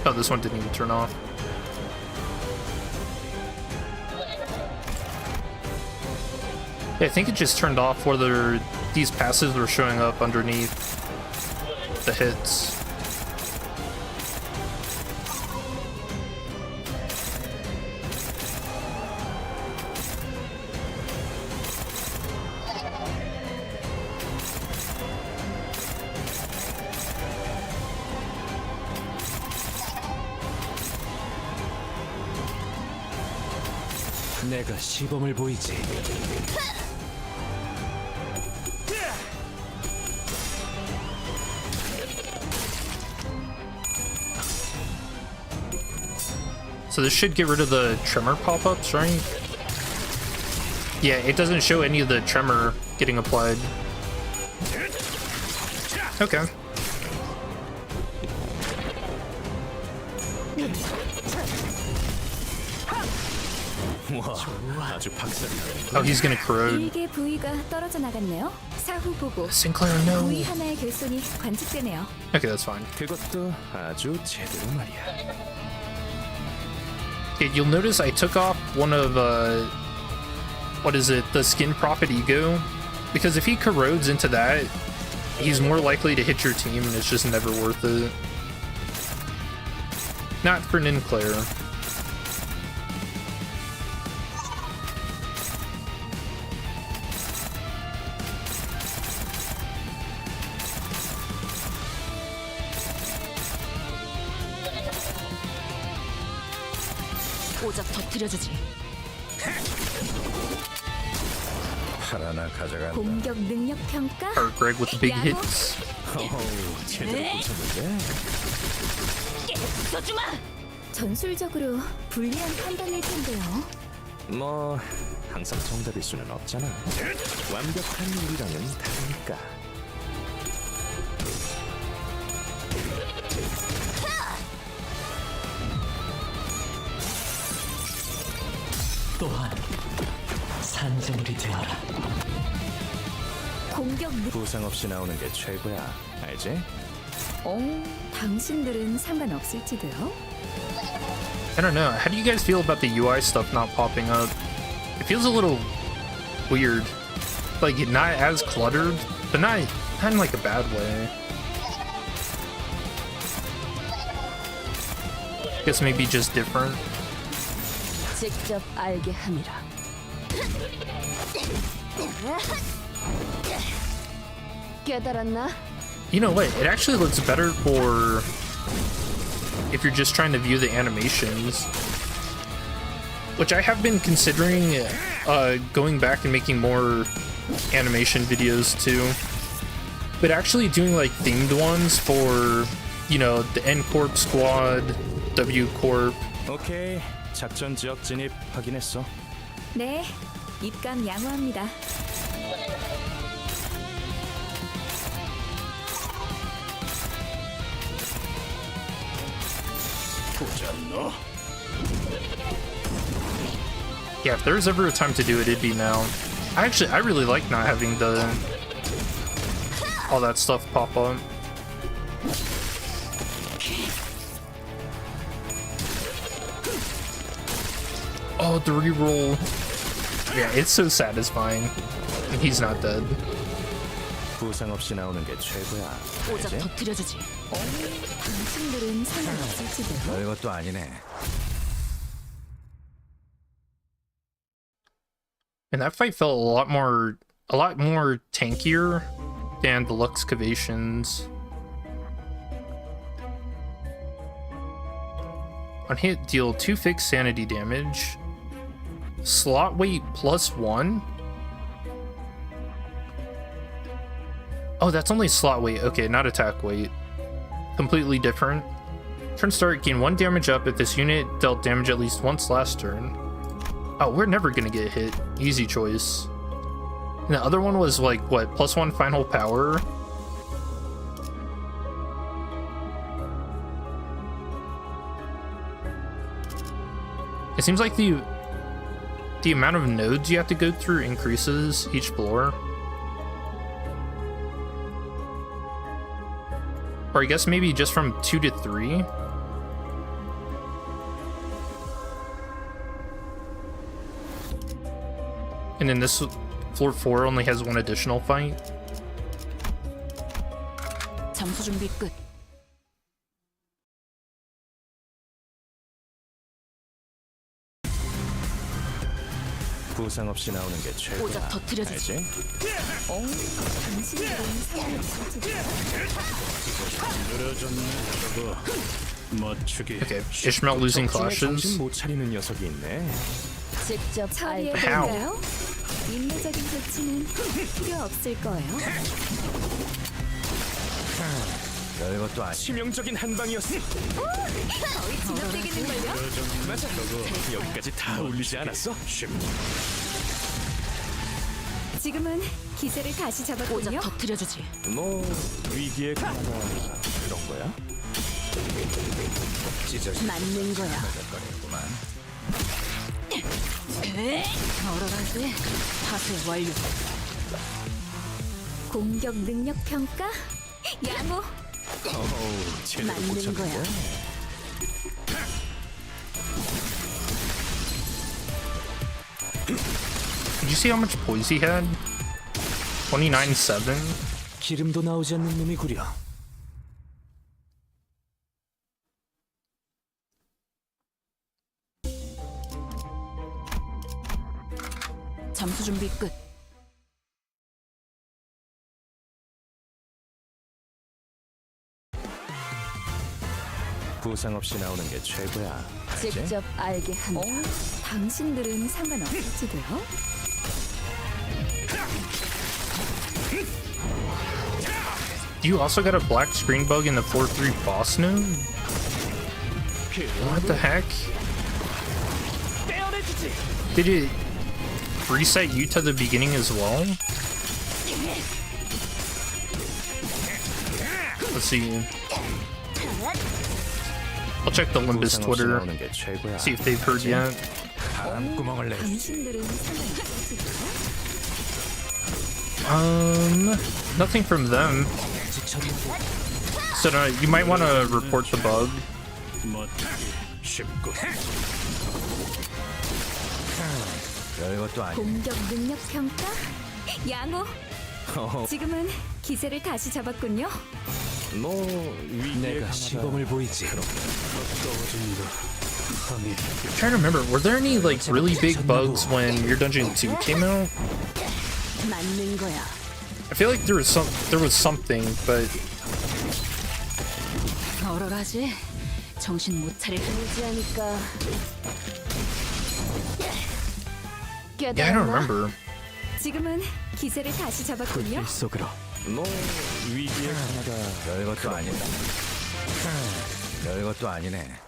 Oh, this one didn't even turn off. Yeah, I think it just turned off whether these passives were showing up underneath the hits. 내가 시범을 보이지. So this should get rid of the tremor pop-ups, right? Yeah, it doesn't show any of the tremor getting applied. Okay. Oh, he's gonna corrode. 일개 부위가 떨어져 나갔네요. 사후 보고 Sinclair, no. 부위 하나의 결손이 관측되네요. Okay, that's fine. 그것도 아주 제대로 말이야. Okay, you'll notice I took off one of, what is it, the Skin Prophet Ego? Because if he corrodes into that, he's more likely to hit your team and it's just never worth it. Not for Ninclair. 오작 터뜨려주지. 하나 가져간다. 공격 능력 평가. Or Greg with the big hits. 제대로 꽂혔는데. 써주마. 전술적으로 불리한 판단일 텐데요. 뭐 항상 정답일 수는 없잖아. 완벽한 우리랑은 다르니까. 또한 산재물이 되어라. 공격 능. 부상 없이 나오는 게 최고야. 알지? 당신들은 상관없을지도요. I don't know. How do you guys feel about the UI stuff not popping up? It feels a little weird. Like, not as cluttered, but not in like a bad way. Guess maybe just different. 직접 알게 함이라. 깨달았나? You know what? It actually looks better for if you're just trying to view the animations. Which I have been considering going back and making more animation videos too. But actually doing like themed ones for, you know, the N Corp squad, W Corp. 오케이. 작전 지역 진입 확인했어. 네, 입감 양호합니다. 보자 너. Yeah, if there's ever a time to do it, it'd be now. I really like not having all that stuff pop up. Oh, the reroll. Yeah, it's so satisfying. And he's not dead. 부상 없이 나오는 게 최고야. 오작 알지? 터뜨려주지. 당신들은 상관없을지도요. 별것도 아니네. And that fight felt a lot more tankier than the Luxcavations. On hit, deal 2 fixed sanity damage. Slot weight +1. Oh, that's only slot weight. Okay, not attack weight. Completely different. Turn start, gain 1 damage up if this unit dealt damage at least once last turn. Oh, we're never gonna get hit. Easy choice. And the other one was like, what, +1 final power? It seems like the amount of nodes you have to go through increases each floor. Or I guess maybe just from 2 to 3. And then this floor 4 only has 1 additional fight. 잠수 준비 끝. 부상 없이 나오는 게 최고야. 오작 터뜨려주지. 알지? 당신들은 상관없을지도요. Okay, Ishmael losing 정신 clashes. 못 차리는 녀석이 있네. 직접 알게. 처리해볼까요? 인내적인 조치는 필요 없을 거예요. 별것도 아니. 치명적인 한 방이었어. 거의 진압되겠는걸요? 맞아. 여기까지 다 올리지 않았어? 지금은 기세를 다시 오작 잡았군요. 터뜨려주지. 뭐 위기에 강하다 그런 거야? 맞는 거야. 거리구만. 얼어라지. 파쇄 완료. 공격 능력 평가? 양호. 어우, 제대로 못 맞는 거야. 찾는데. Did you see how much poise he had? 29-7. 기름도 나오지 않는 놈이구려. 잠수 준비 끝. 부상 없이 나오는 게 최고야. 알지? 직접 알게 한다. 당신들은 상관없을지도요. Do you also get a black screen bug in the 4-3 boss node? What the heck? Did it reset you to the beginning as well? Let's see. I'll check the Limbus 부상 없이 Twitter, 나오는 게 최고야. see if they've heard yet. 바람구멍을 내. 당신들은 상관없을지도요. Nothing from them. So you might want to report the bug. 별것도 아니. 공격 능력 평가? 양호. 지금은 기세를 다시 잡았군요. 뭐 위기에 내가 강하다. 시범을 보이지. I'm trying to remember, were there any like really big bugs when Mirror Dungeon 2 came out? 맞는 거야. I feel like there was something, but 얼어라지. 정신 못 차릴 무지하니까. yeah, I don't remember. 지금은 기세를 다시 잡았군요. 속으로. 뭐 위기에 강하다. 별것도 아니다. 별것도 아니네.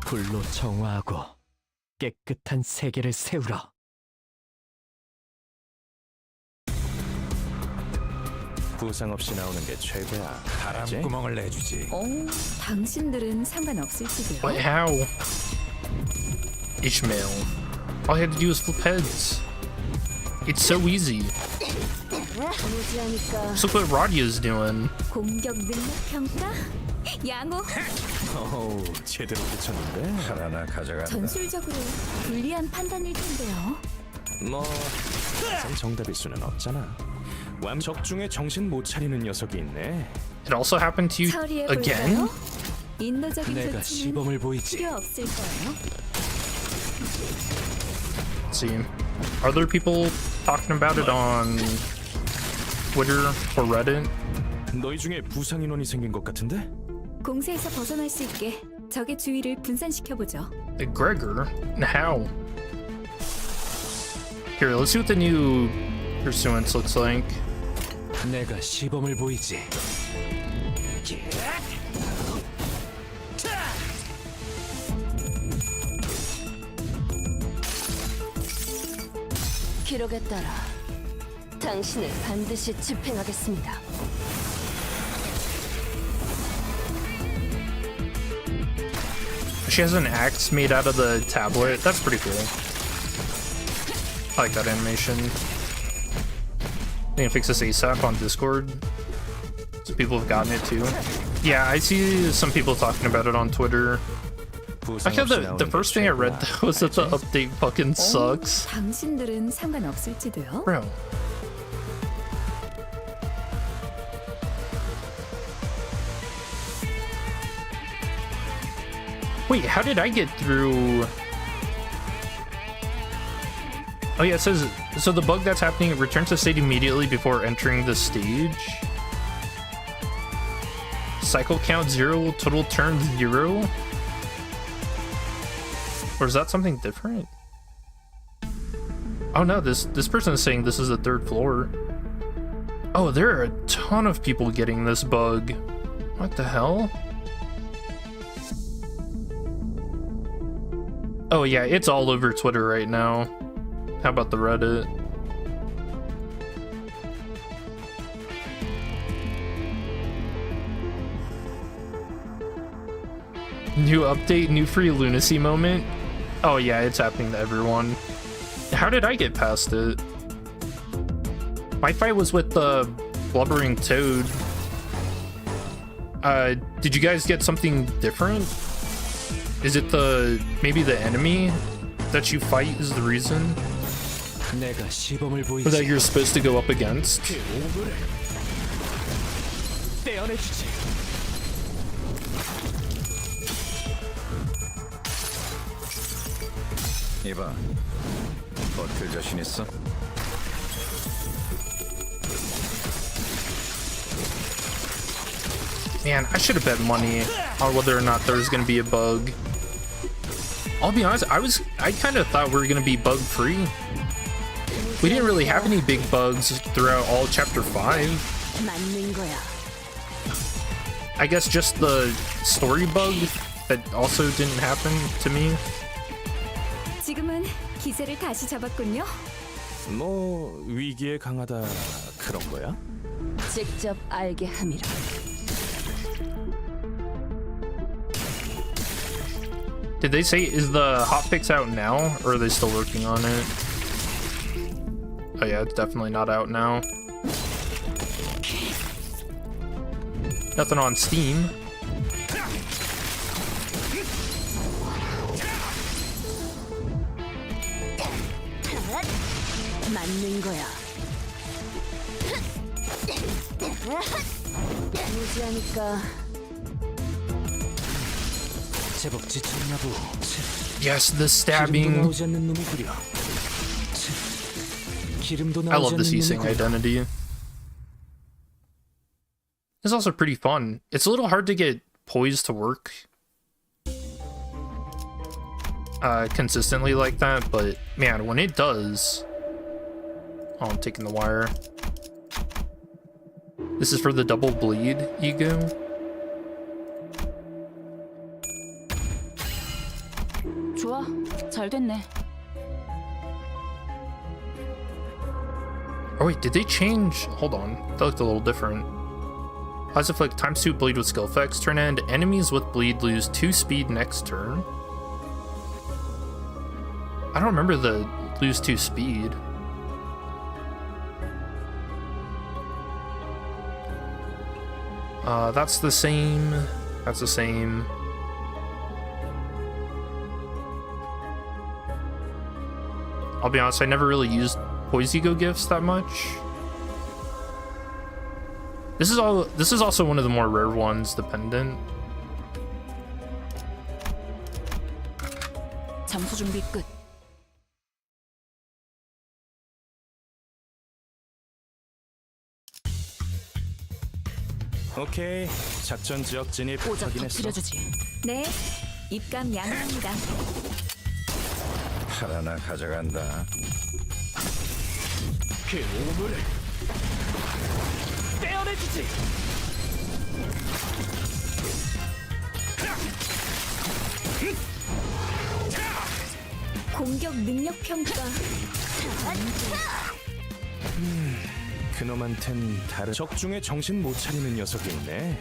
불로 정화하고 깨끗한 세계를 세우라. 부상 없이 나오는 게 최고야. 알지? 바람구멍을 내주지. 당신들은 상관없을지도요. But how? Ishmael. All you had to do was flip heads. It's so easy. 무지하니까 Just look what Radia's doing. 공격 능력 평가? 양호. 어우, 제대로 붙였는데. 하나 가져간다. 전술적으로 불리한 판단일 텐데요. 뭐 항상 정답일 수는 없잖아. 완적 중에 정신 못 차리는 녀석이 있네. It also happened to you 처리해 again? 볼까요? 인도적인 내가 조치는 시범을 보이지. 필요 없을 거예요. Let's see. Are there people talking about it on Twitter or Reddit? 너희 중에 부상 인원이 생긴 것 같은데? 공세에서 벗어날 수 있게 적의 주의를 분산시켜 보죠. Gregor? How? Here, let's see what the new pursuance looks like. 내가 시범을 보이지. 기록에 따라 당신을 반드시 집행하겠습니다. She has an axe made out of the tablet. That's pretty cool. I like that animation. They can fix this ASAP on Discord. So people have gotten it too. Yeah, I see some people talking about it on Twitter. I thought the first thing I read was that the update fucking sucks. 당신들은 상관없을지도요. Bro. Wait, how did I get through? Oh yeah, it says, so the bug that's happening, it returns to state immediately before entering the stage. Cycle count 0, total turn 0? Or is that something different? Oh no, this person is saying this is the 3rd floor. Oh, there are a ton of people getting this bug. What the hell? Oh yeah, it's all over Twitter right now. How about the Reddit? New update, new free lunacy moment. Oh yeah, it's happening to everyone. How did I get past it? My fight was with the blubbering toad. Did you guys get something different? Is it maybe the enemy that you fight is the reason? 내가 시범을 Or 보이지. that you're supposed to go up against? 떼어내주지. 이봐, 버틸 자신 있어? Man, I should have bet money on whether or not there was gonna be a bug. I'll be honest, I kind of thought we were gonna be bug free. We didn't really have any big bugs throughout all chapter 5. 맞는 거야. I guess just the story bug that also didn't happen to me. 지금은 기세를 다시 잡았군요. 뭐 위기에 강하다 그런 거야? 직접 알게 함이라. Did they say, is the hotfix out now, or are they still working on it? Oh yeah, it's definitely not out now. Nothing on Steam. 맞는 거야. 무지하니까 제법 지쳤나 보. Yes, the 기름도 stabbing. 나오지 않는 놈이 구려. 기름도 I love 나오지 this 않는 Ising 놈이 구려. identity. It's also pretty fun. It's a little hard to get poised to work consistently like that, but man, when it does... Oh, I'm taking the wire. This is for the double bleed ego. 좋아. 잘 됐네. Oh wait, did they change? Hold on, that looked a little different. Plasma Flick times 2 bleed with skill effects. Turn end. Enemies with bleed lose 2 speed next turn. I don't remember the lose 2 speed. That's the same. That's the same. I'll be honest, I never really used Poise Ego gifts that much. This is also one of the more rare ones, the pendant. 잠수 준비 끝. 오케이, 작전 지역 진입 오자 확인했어. 터뜨려주지. 네, 입감 양호합니다. 하나 가져간다. 그 오물을 떼어내주지. 공격 능력 평가. 그놈한텐 다른 적중에 정신 못 차리는 녀석이 있네.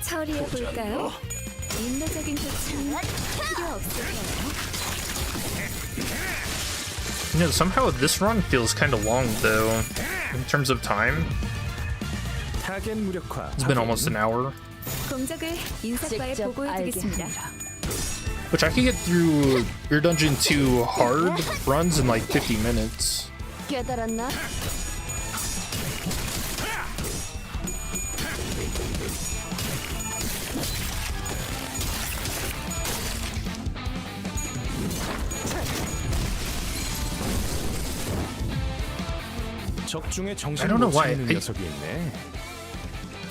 처리해 볼까요? 인내적인 조치는 필요 없을 거예요. You know, somehow this run feels kind of long though, in terms of time. 타겟 무력화. It's been almost an hour, 공적을 인사과에 직접 보고해 알게 두겠습니다. 하느라. which I can get through your Dungeon 2 hard runs in like 50 minutes. 깨달았나? 적중에 I 정신 don't know 못 why. 차리는 녀석이 있네.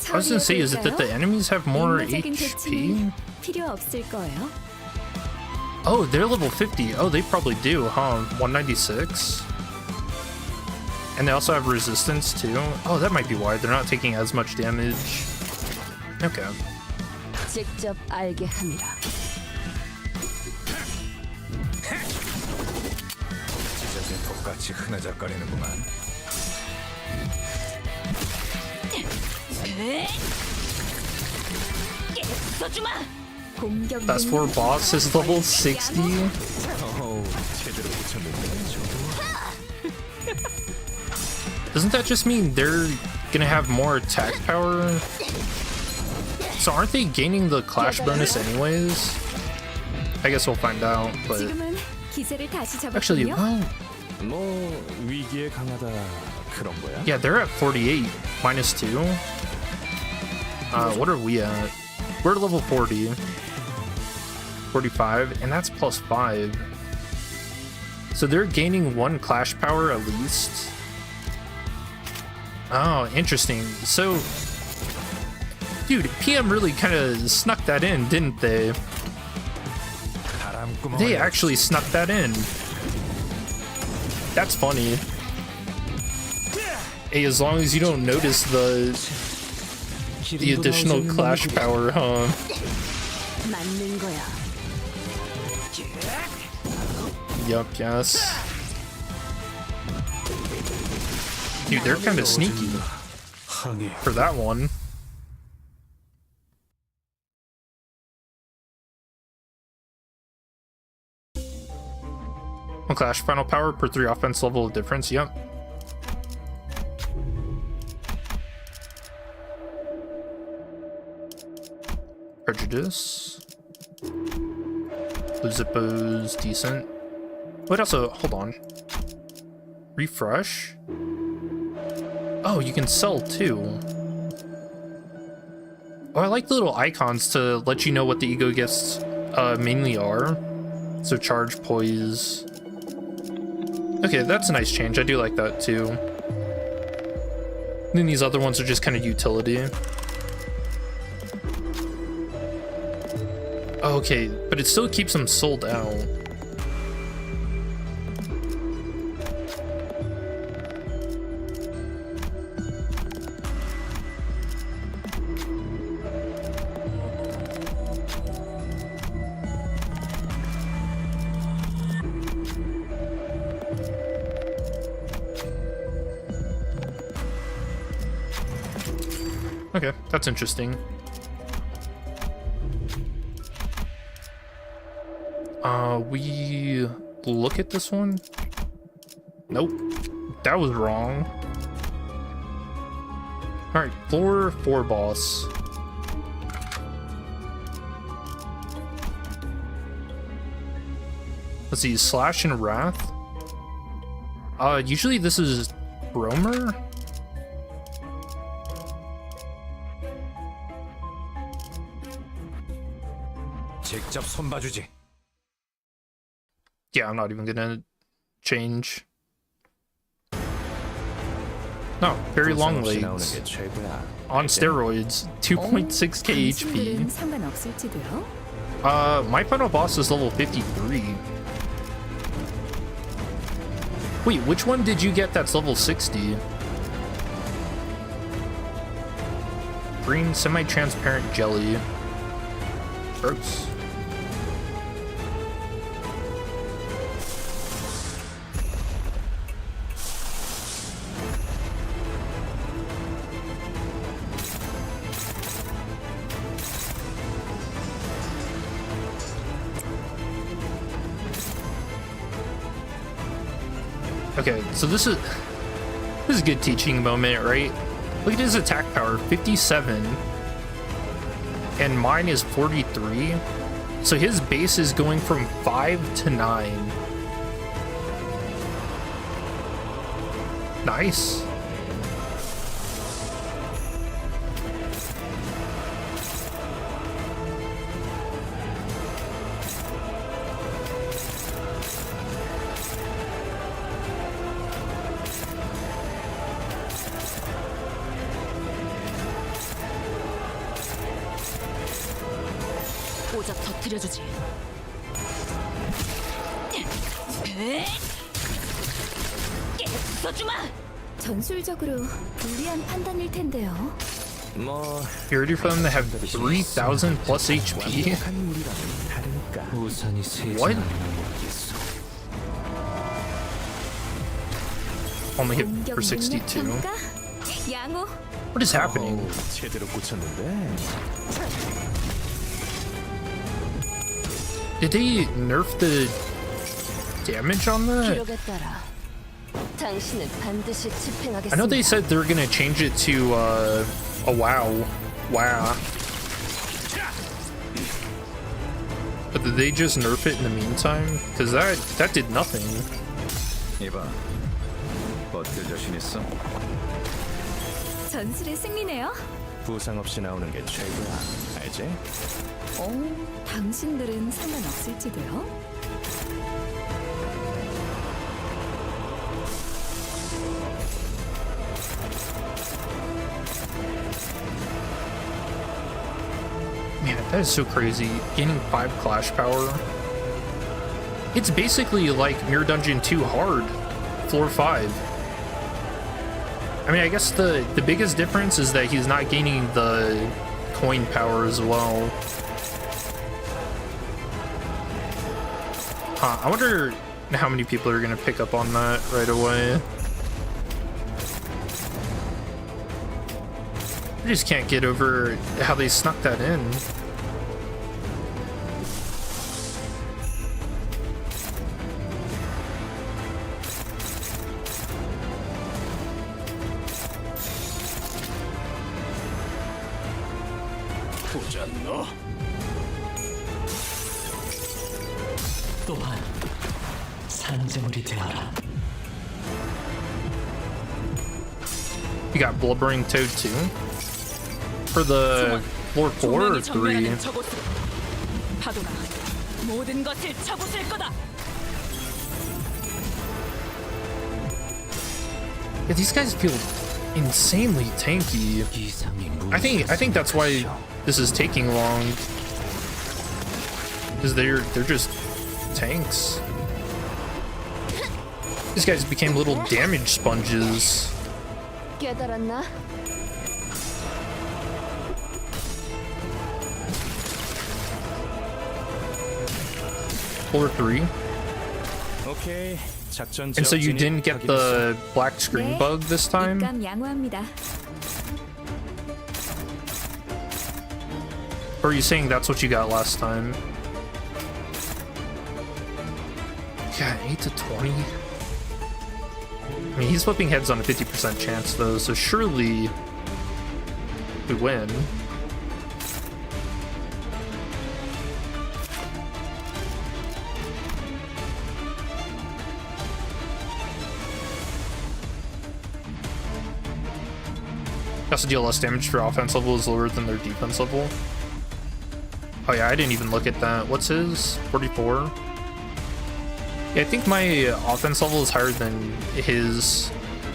I was gonna say, is it that the enemies have more 인내적인 HP? 조치는 필요 없을 거예요. Oh, they're level 50. Oh, they probably do, huh? 196. And they also have resistance too. Oh, that might be why they're not taking as much damage. Okay. 직접 알게 하느라. 찢어진 독같이 흐느적거리는구만. 공격 That's for boss is level 60. 어우, 제대로 붙였는데 저도. Doesn't that just mean they're gonna have more attack power? So aren't they gaining the clash bonus anyways? I guess we'll find out, but 지금은 기세를 다시 actually, 잡았군요. well, 뭐 위기에 강하다 그런 거야? yeah, they're at 48, minus 2. What are we at? We're at level 40. 45, and that's plus 5. So they're gaining 1 clash power at least. Oh, interesting. So, dude, PM really kind of snuck that in, didn't they? They actually snuck that in. That's funny. Hey, as long as you don't notice the additional clash power, huh? 맞는 거야. Yup, yes. Dude, they're kind of sneaky 항해. for that one. One clash final power per 3 offense level of difference, yep. Prejudice. Blue Zippo's decent. What also, hold on. Refresh? Oh, you can sell too. Oh, I like the little icons to let you know what the ego gifts mainly are. So charge, poise. Okay, that's a nice change. I do like that too. And then these other ones are just kind of utility. Okay, but it still keeps them sold out. Okay, that's interesting. We look at this one? Nope. That was wrong. Alright, floor 4 boss. Let's see, Slash and Wrath. Usually this is Romer? 직접 손봐주지. Yeah, I'm not even gonna change. No, very long 부상 없이 나오는 legs. 게 최고야. On steroids, 2.6k 당신들은 HP. 상관없을지도요. My final boss is level 53. Wait, which one did you get that's level 60? Green semi-transparent jelly. Gross. Okay, so this is a good teaching moment, right? Look at his attack power, 57, and mine is 43. So his base is going from 5 to 9. Nice. 오작 터뜨려주지. 써주마. 전술적으로 불리한 판단일 텐데요. 뭐 You're ready for them to have 3,000 plus HP? 완벽한 무리라면 다르니까. 우산이 세지 What? 않는 모르겠어. Only hit 공격 for 62. 능력 평가? 양호. What is happening? 제대로 꽂혔는데. Did they nerf the damage on that? 기록에 따라 당신을 반드시 집행하겠습니다. I know they said they were gonna change it to a WoW. Wow. But did they just nerf it in the meantime? Because that did nothing. 이봐, 버틸 자신 있어? 전술의 승리네요. 부상 없이 나오는 게 최고야. 알지? 당신들은 상관없을지도요. Man, that is so crazy. Gaining 5 clash power. It's basically like Mirror Dungeon 2 hard. Floor 5. I mean, I guess the biggest difference is that he's not gaining the coin power as well. Huh, I wonder how many people are gonna pick up on that right away. I just can't get over how they snuck that in. 보자 너. 또한 산재물이 되어라. You got Blubbering Toad too? For the floor 4 or 3? 파도가 모든 것을 쳐부술 거다. Yeah, these guys feel insanely tanky. I think that's why this is taking long. Because they're just tanks. These guys became little damage sponges. 깨달았나? Floor 3. 오케이. 작전 And so you 지역 didn't get 진입 the black screen 네, bug this time? 입감 양호합니다. Or are you saying that's what you got last time? God, 8 to 20? I mean, he's flipping heads on a 50% chance, though, so surely we win. Also deal less damage for offense level is lower than their defense level. Oh yeah, I didn't even look at that. What's his? 44? Yeah, I think my offense level is higher than his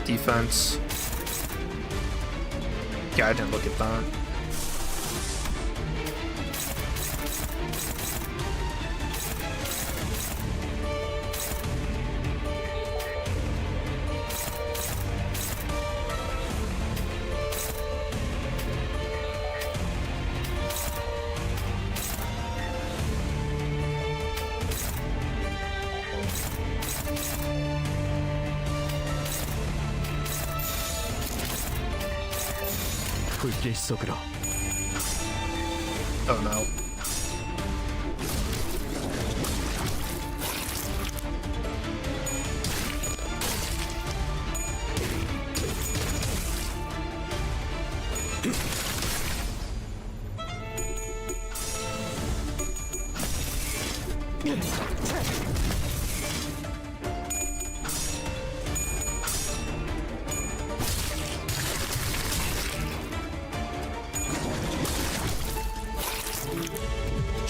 defense. Yeah, I didn't look at that. 불길 속으로. Oh no.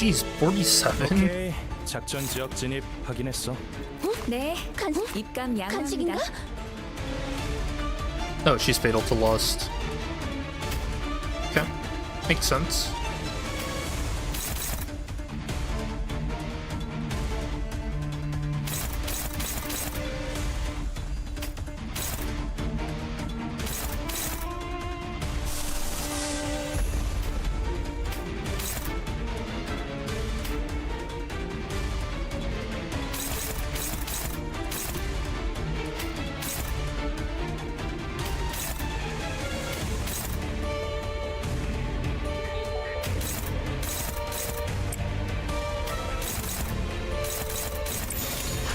Jeez, 47? 오케이, 작전 지역 진입 확인했어. 네, 입감 양호합니다. Oh, she's fatal to lust. Okay, makes sense.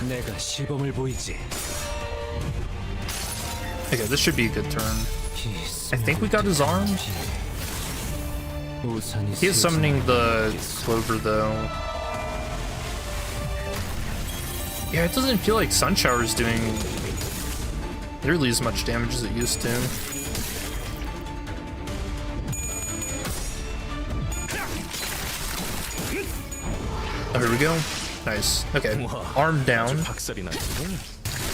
내가 시범을 보이지. Okay, this should be a good turn. I think we got his arm. He is summoning the Clover, though. Yeah, it doesn't feel like Sun Shower is doing nearly as much damage as it used to. Oh, here we go. Nice. Okay, arm down. 박살이 났지.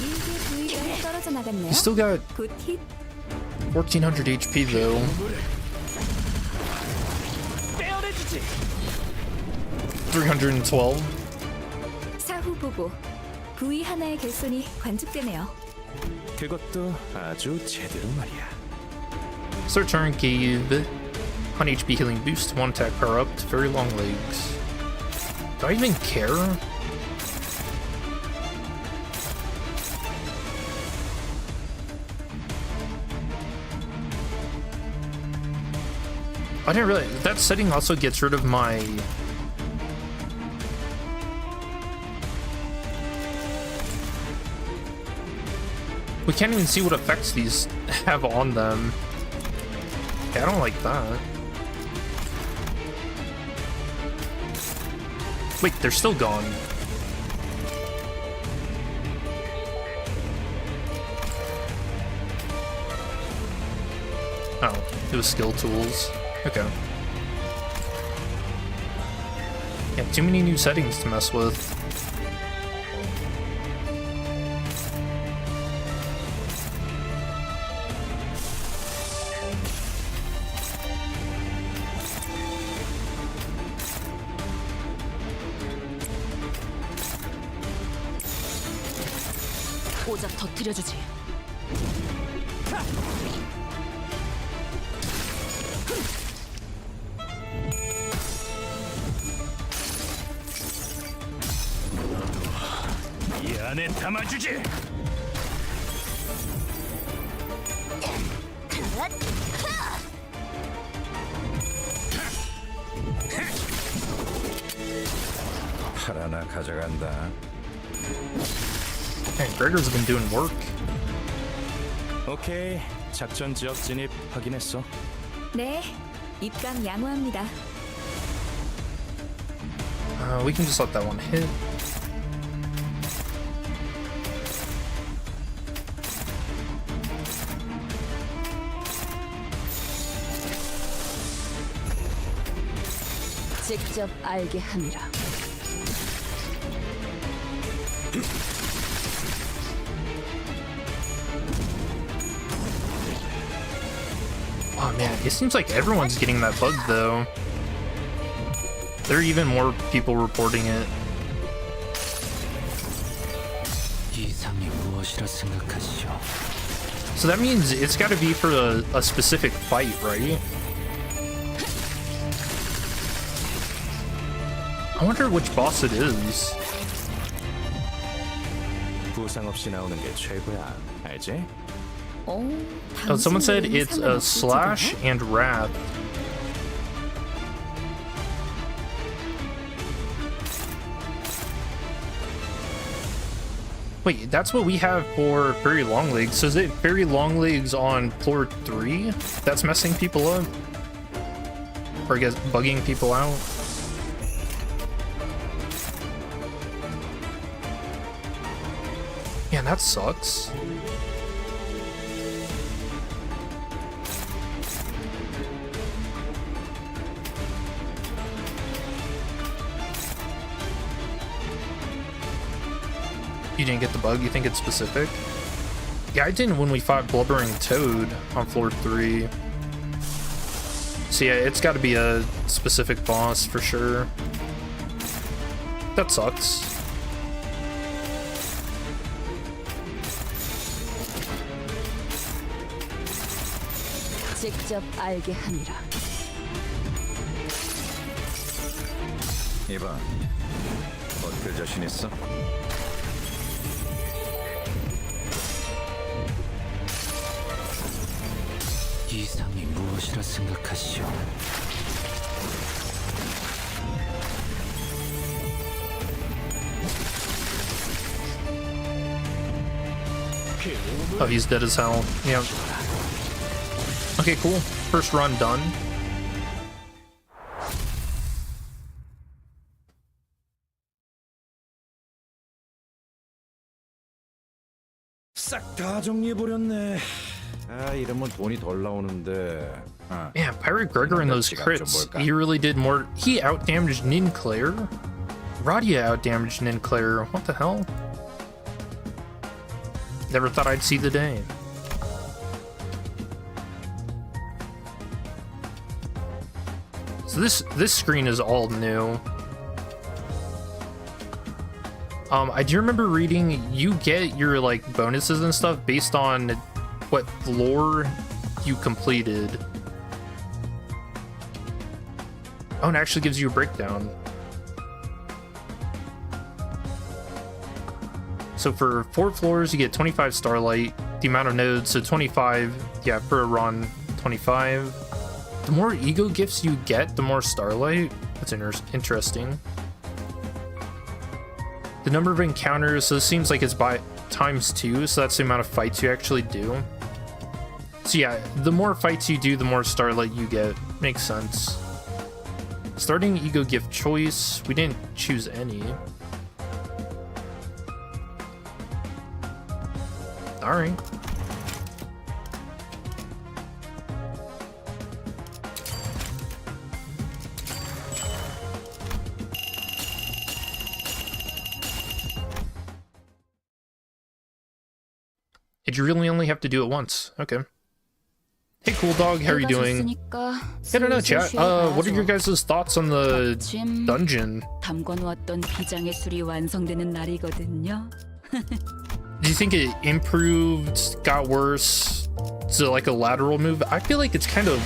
일기 부위가 떨어져 나갔네요. He's still got 굿 힛. 1400 HP, though. 빼어내주지. 312. 사후 보고 부위 하나의 결손이 관측되네요. 그것도 아주 제대로 말이야. Start turn gave 1 HP healing boost, 1 attack power up to very long legs. Do I even care? I didn't realize that setting also gets rid of my... We can't even see what effects these have on them. Yeah, I don't like that. Wait, they're still gone. Oh, it was skill tools. Okay. Yeah, too many new settings to mess with. 오작 터뜨려주지. 이 안에 담아주지. 팔 하나 가져간다. Man, Gregor's been doing work. 오케이, 작전 지역 진입 확인했어. 네, 입감 양호합니다. We can just let that one hit. 직접 알게 함이라. Oh man, it seems like everyone's getting that bug though. There are even more people reporting it. 이상이 무엇이라 생각하시오? So that means it's got to be for a specific fight, right? I wonder which boss it is. 부상 없이 나오는 게 최고야. 알지? Oh, someone said it's a slash and wrath. Wait, that's what we have for Fairy Longlegs. So is it Fairy Longlegs on floor 3 that's messing people up? Or I guess bugging people out? Man, that sucks. You didn't get the bug? You think it's specific? Yeah, I didn't when we fought Blubbering Toad on floor 3. So yeah, it's got to be a specific boss for sure. That sucks. 직접 알게 함이라. 이봐, 버틸 자신 있어? 이상이 무엇이라 생각하시오? Oh, he's dead as hell. Yeah. Okay, cool. First run done. 싹 다 정리해버렸네. 아, 이러면 돈이 덜 나오는데. Man, Pirate Gregor and those crits. He really did more. He outdamaged Ninclair. Radia outdamaged Ninclair. What the hell? Never thought I'd see the day. So this screen is all new. I do remember reading you get your like bonuses and stuff based on what floor you completed. Oh, and it actually gives you a breakdown. So for 4 floors, you get 25 Starlight. The amount of nodes, so 25, yeah, per run, 25. The more ego gifts you get, the more Starlight. That's interesting. The number of encounters, so it seems like it's by ×2, so that's the amount of fights you actually do. So yeah, the more fights you do, the more Starlight you get. Makes sense. Starting ego gift choice, we didn't choose any. Alright. Did you really only have to do it once? Okay. Hey, cool dog, how are you doing? I don't know, chat. What are your guys' thoughts on the dungeon? 담궈놓았던 비장의 술이 완성되는 날이거든요. Do you think it improved, got worse? Is it like a lateral move? I feel like it's kind of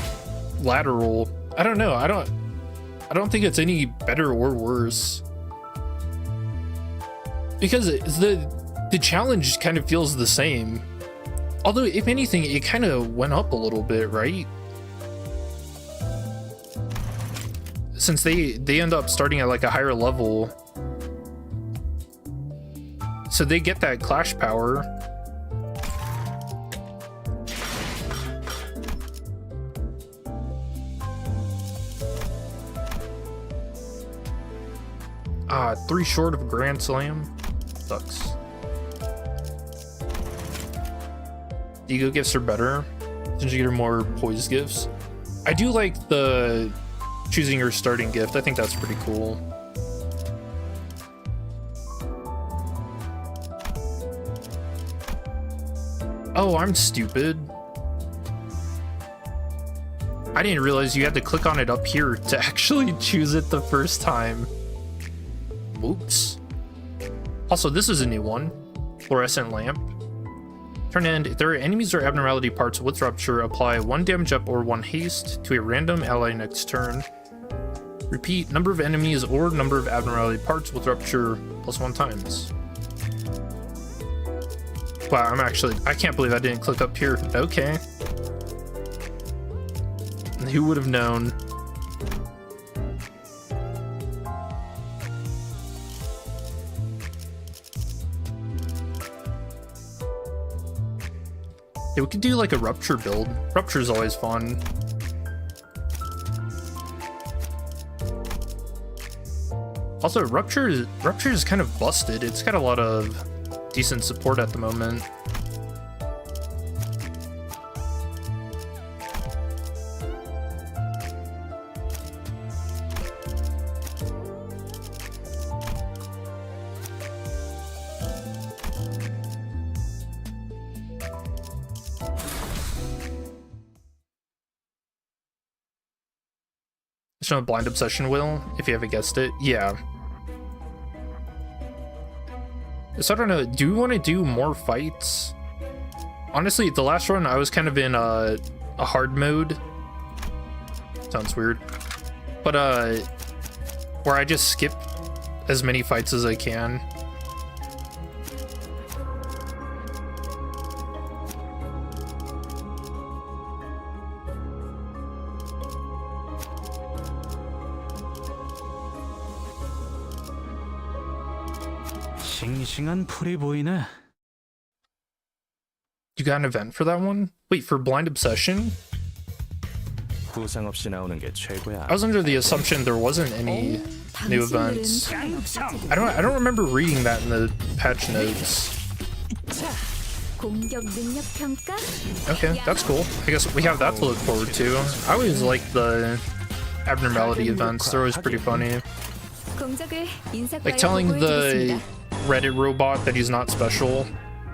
lateral. I don't know. I don't think it's any better or worse. Because the challenge kind of feels the same. Although, if anything, it kind of went up a little bit, right? Since they end up starting at like a higher level. So they get that clash power. Ah, 3 short of a Grand Slam. Sucks. Ego gifts are better since you get more poise gifts. I do like the choosing your starting gift. I think that's pretty cool. Oh, I'm stupid. I didn't realize you had to click on it up here to actually choose it the first time. Oops. Also, this is a new one. Fluorescent lamp. Turn end. If there are enemies or abnormality parts with rupture, apply 1 damage up or 1 haste to a random ally next turn. Repeat number of enemies or number of abnormality parts with rupture +1 times. Wow, I can't believe I didn't click up here. Okay. Who would have known? Yeah, we could do like a rupture build. Rupture is always fun. Also, rupture is kind of busted. It's got a lot of decent support at the moment. Show a blind obsession will, if you haven't guessed it. Yeah. So I don't know, do we want to do more fights? Honestly, the last run I was kind of in a hard mode. Sounds weird. But where I just skip as many fights as I can. 싱싱한 풀이 보이네. You got an event for that one? Wait, for blind obsession? 부상 없이 나오는 게 최고야. I was under the assumption there wasn't any new events. I don't remember reading that in the patch notes. 공격 능력 평가? Okay, that's cool. I guess we have that to look forward to. I always like the abnormality events. They're always pretty funny. 공적을 Like telling the Reddit robot that he's not special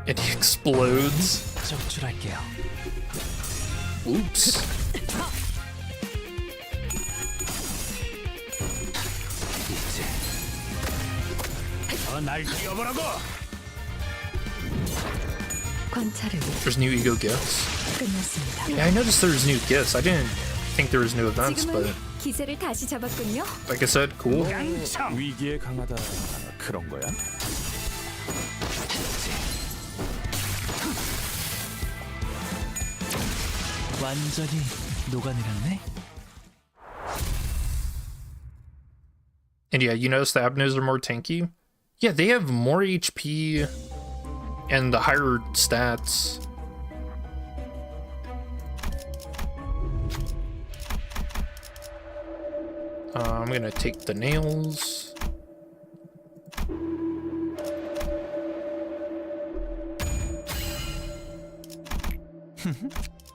and he explodes. 적출할게요. Oops. 날 뛰어보라고. 관찰을 There's new ego gifts. 끝났습니다. Yeah, I noticed there's new gifts. I didn't think there was new events, but 지금은 기세를 다시 잡았군요. like I said, cool. 위기에 강하다 그런 거야? 완전히 녹아내렸네. And yeah, you notice the abnos are more tanky? Yeah, they have more HP and the higher stats. I'm gonna take the nails.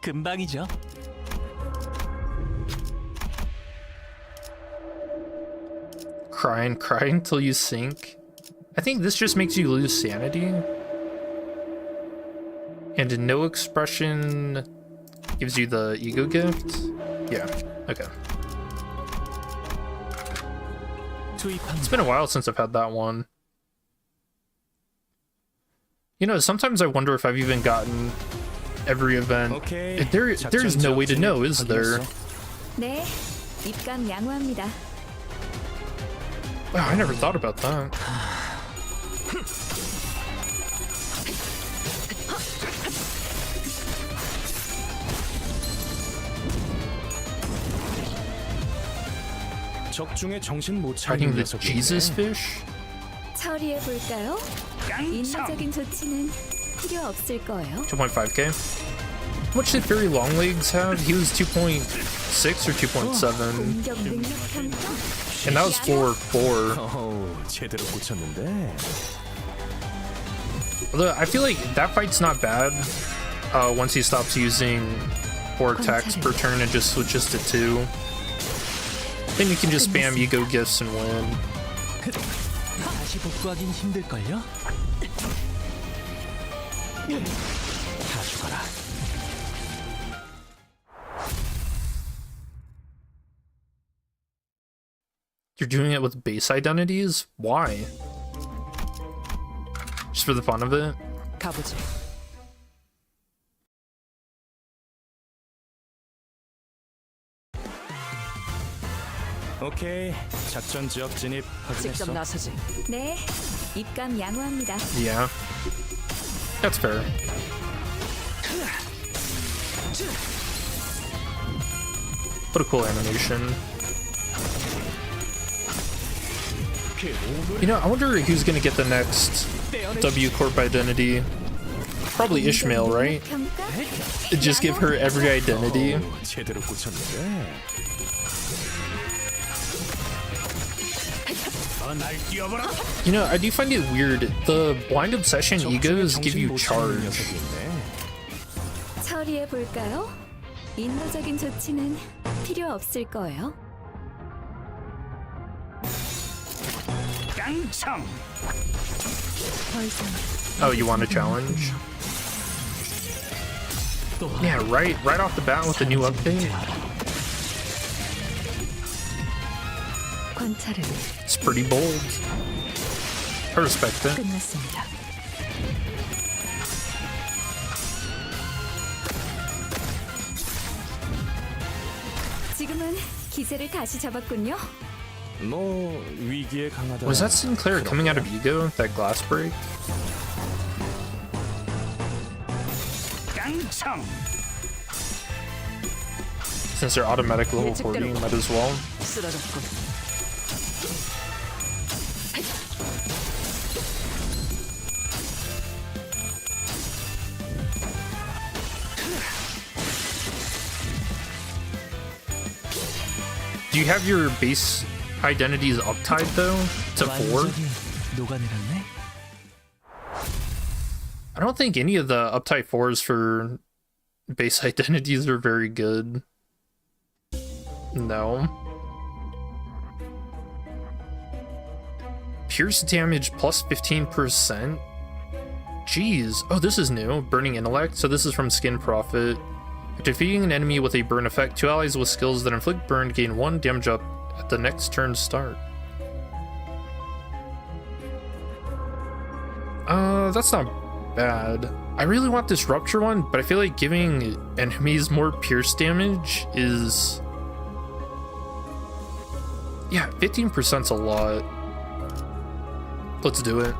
금방이죠. Cry until you sink. I think this just makes you lose sanity. And no expression gives you the ego gift. Yeah, okay. It's been a while since I've had that one. You know, sometimes I wonder if I've even gotten every event. Okay. There's no way to know, is there? 네, 입감 양호합니다. Wow, I never thought about that. 적중에 정신 못 Fighting 차리는 the 녀석이 Jesus 있네. fish? 처리해 볼까요? 인도적인 조치는 필요 없을 거예요. 2.5k. How much did Fairy Longlegs have? He was 2.6 or 2.7. 공격 능력 평가. And that was for 4. 어우, 제대로 꽂혔는데. Although I feel like that fight's not bad once he stops using 4 attacks per turn and just switches to 2. Then you can just spam ego gifts and win. 다시 복구하긴 힘들걸요? 다 죽어라. You're doing it with base identities? Why? Just for the fun of it? 가보지. 오케이, 작전 지역 진입 직접 확인했어. 나서지. 네, 입감 양호합니다. Yeah. That's fair. What a cool animation. You know, I wonder who's gonna get the next W Corp identity. Probably Ishmael, right? 평가. Just give her every identity. 어우, 제대로 꽂혔는데. 날 뛰어보라. You know, I do find it weird. The blind obsession egos give you charge. 녀석이 있네. 처리해 볼까요? 인도적인 조치는 필요 없을 거예요. 깡총. 더 이상 Oh, you want a challenge? Yeah, right off the bat with the new update. 관찰은 It's pretty bold. I respect it. 끝났습니다. 지금은 기세를 다시 잡았군요. 뭐 위기에 강하다. Was that Sinclair coming out of Ego? That glass break? 깡총. Since they're automatic level 40, might as well. 쓰러졌군. Do you have your base identities uptied though to 4? 완전히 녹아내렸네. I don't think any of the uptight 4s for base identities are very good. No. Pierce damage plus 15%? Jeez. Oh, this is new. Burning Intellect. So this is from Skin Profit. After defeating an enemy with a burn effect, 2 allies with skills that inflict burn gain 1 damage up at the next turn's start. That's not bad. I really want this Rupture one, but I feel like giving enemies more pierce damage is... Yeah, 15%'s a lot. Let's do it.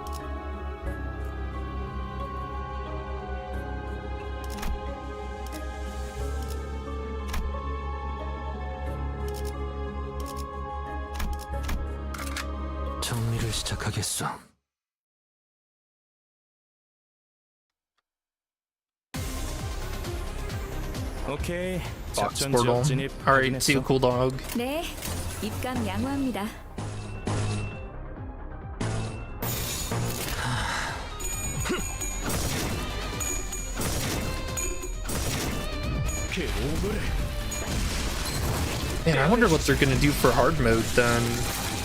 정리를 시작하겠어. 오케이, Box 작전 portal. 지역 진입 Alright, see you, 확인했어. cool dog. 네, 입감 양호합니다. Man, I wonder what they're gonna do for hard mode then.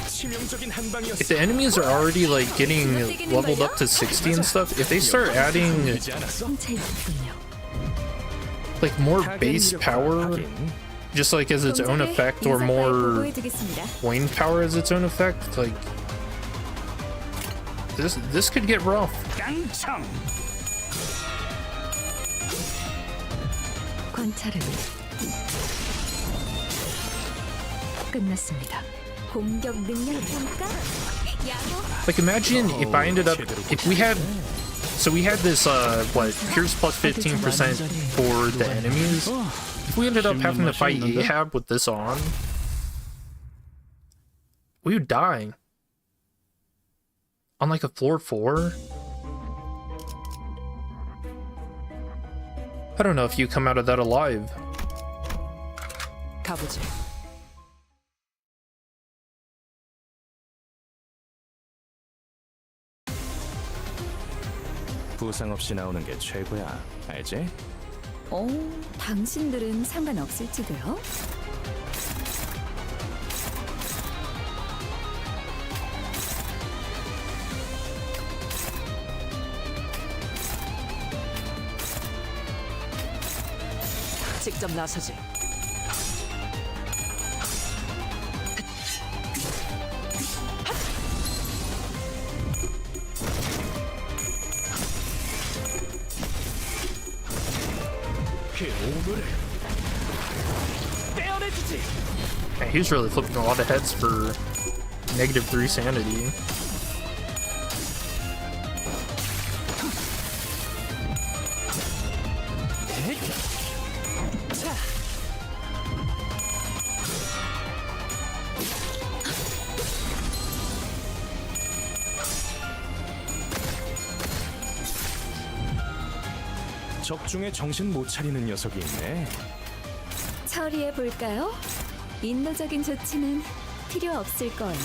치명적인 한 방이었어. If the enemies are already like getting leveled up to 60 and stuff, if they start adding 보이지 않았어? 훔쳐 있군요. like more 하긴 base 이력과 power, 하긴. just like as its own effect, or more 보여드리겠습니다. Wayne power as its own effect, like this could get rough. 깡총. 관찰은 끝났습니다. 공격 능력 평가 양호. Like imagine if I ended up, if we had, so we had this what, Pierce plus 15% for the enemies. If we ended up having to fight Ahab with this on, we would die. On like a floor 4? I don't know if you come out of that alive. 가보지. 부상 없이 나오는 게 최고야. 알지? 당신들은 상관없을지도요? 직접 나서지. 그 오물을 떼어내주지. Man, he was really flipping a lot of heads for -3 sanity. 자, 적중에 정신 못 차리는 녀석이 있네. 처리해 볼까요? 인도적인 조치는 필요 없을 거예요.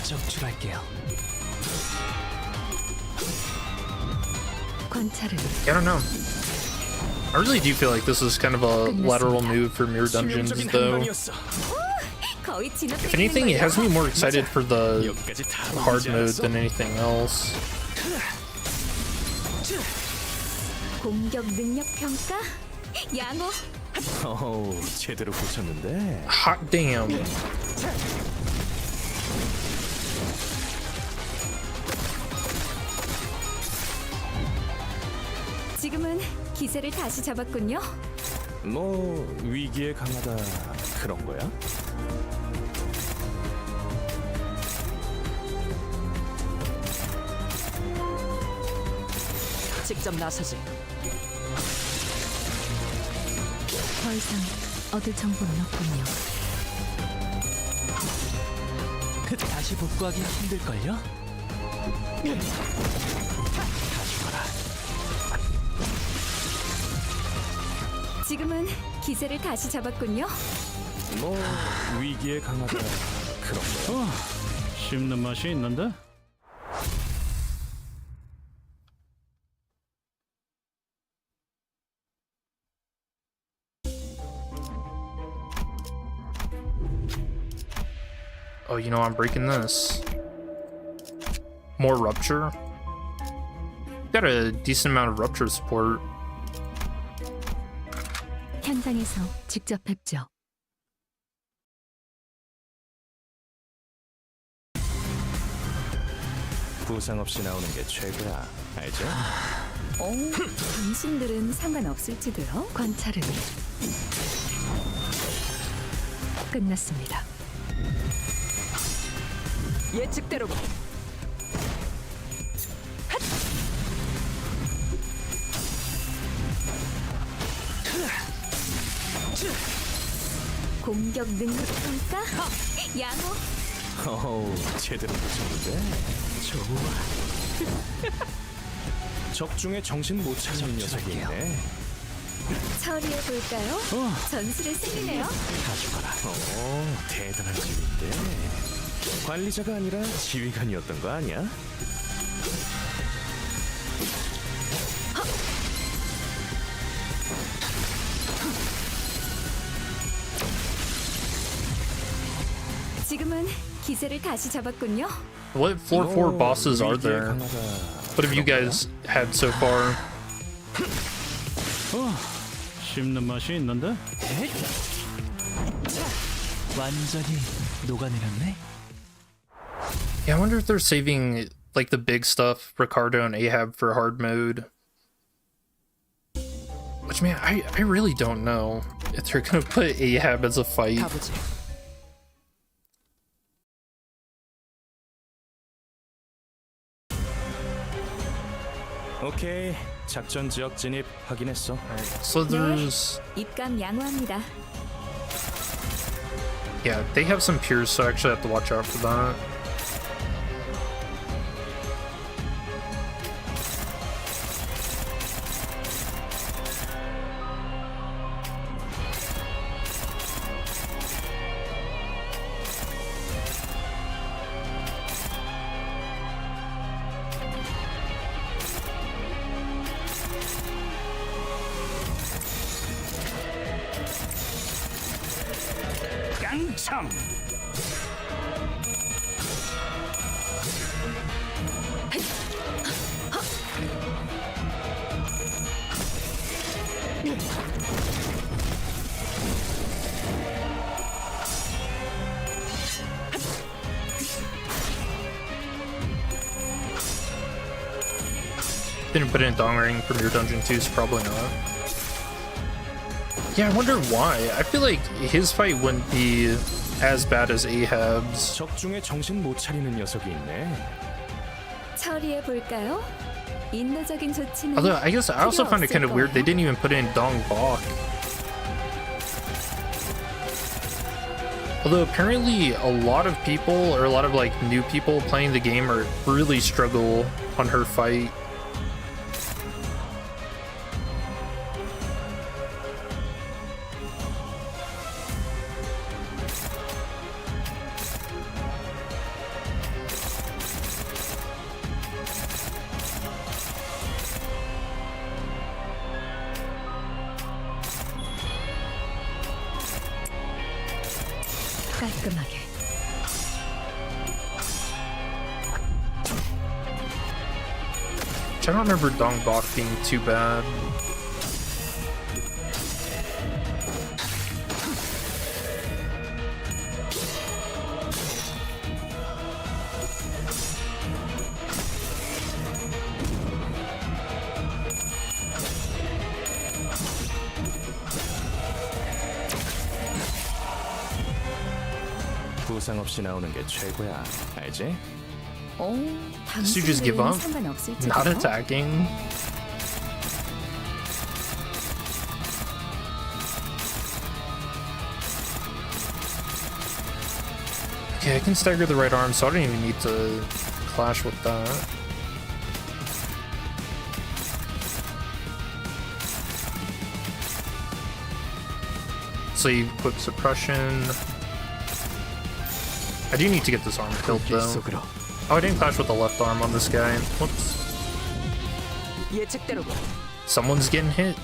적출할게요. 관찰은 I don't know. I really do feel like this is kind of a lateral move for Mirror Dungeons, 실용적인 though. 한방이었어. 거의 진압. If anything, it has me more excited for the 여기까지 다 hard 오지 mode 않았어? than anything else. 공격 능력 평가? 양호. 어우, 제대로 붙였는데. Hot damn. 지금은 기세를 다시 잡았군요. 뭐 위기에 강하다 그런 거야? 직접 나서지. 더 이상 얻을 정보는 없군요. 다시 복구하기 힘들걸요? 다 죽어라. 지금은 기세를 다시 잡았군요. 뭐 위기에 강하다 그런 거야? 씹는 맛이 있는데? Oh, you know, I'm breaking this. More rupture. Got a decent amount of rupture support. 현장에서 직접 뵙죠. 부상 없이 나오는 게 최고야. 알죠? 당신들은 상관없을지도요. 관찰은 끝났습니다. 예측대로. 공격 능력 평가? 양호. 어우, 제대로 붙였는데. 좋아. 적중에 정신 못 차리는 녀석이 있네. 처리해 볼까요? 전술의 승리네요. 다 죽어라. 대단한 지휘인데. 관리자가 아니라 지휘관이었던 거 아니야? 지금은 기세를 다시 잡았군요. What floor 4 bosses are 위기에 there? 강하다. What have you guys had so far? 씹는 맛이 있는데? 완전히 녹아내렸네. Yeah, I wonder if they're saving like the big stuff, Ricardo and Ahab, for hard mode. Which, man, I really don't know if they're gonna put Ahab as a fight. 가보지. 오케이, 작전 지역 진입 확인했어. Slithers. 입감 양호합니다. Yeah, they have some peers, so I actually have to watch out for that. 깡총. Didn't put in Dong Ring from your dungeon too, so probably not. Yeah, I wonder why. I feel like his fight wouldn't be as bad as Ahab's. 적중에 정신 못 차리는 녀석이 있네. 처리해 볼까요? 인도적인 조치는 Although I guess I also 필요 find it kind of 없을 weird they 거예요. didn't even put in Dong Bok. Although apparently a lot of people, or a lot of like new people playing the game, are really struggle on her fight. 깔끔하게. Which I don't remember Dong Bok being too bad. 부상 없이 나오는 게 최고야. 알지? 오, Did you just give up? 상관없을지도. Not attacking. Okay, I can stagger the right arm, so I don't even need to clash with that. Save quick suppression. I do need to get this arm killed though. 속으로. Oh, I didn't clash with the left arm on this guy. Whoops. 예측대로 Someone's getting hit.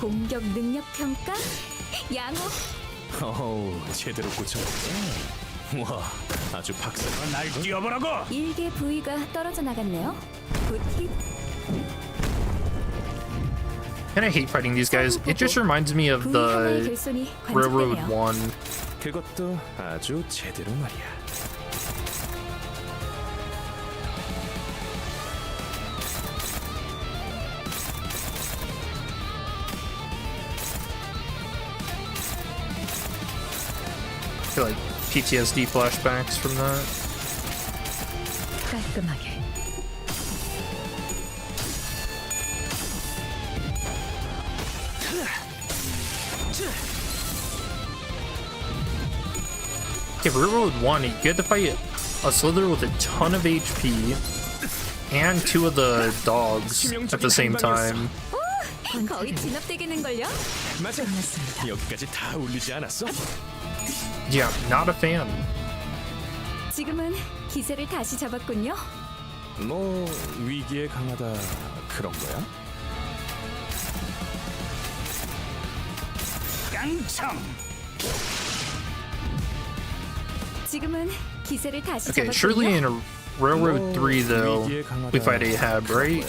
공격 능력 평가 양호. 어우, 제대로 꽂혔지. 와, 아주 박살. 날 뛰어보라고. 일개 부위가 떨어져 나갔네요. 굿hit. And I hate fighting these guys. It just reminds me of 부위 하나의 the 결손이 Railroad 관측되네요. 1. 그것도 아주 제대로 말이야. I feel like PTSD flashbacks from that. 깔끔하게. Okay, Railroad 1, you had to fight a Slither with a ton of HP and two of the dogs at the same time. 거의 진압되겠는걸요? 맞아. 여기까지 다 울리지 않았어? Yeah, not a fan. 지금은 기세를 다시 잡았군요. 뭐 위기에 강하다 그런 거야? 깡총. 지금은 기세를 다시 Okay, surely 잡았군요. in a Railroad 3 though, we fight Ahab, right?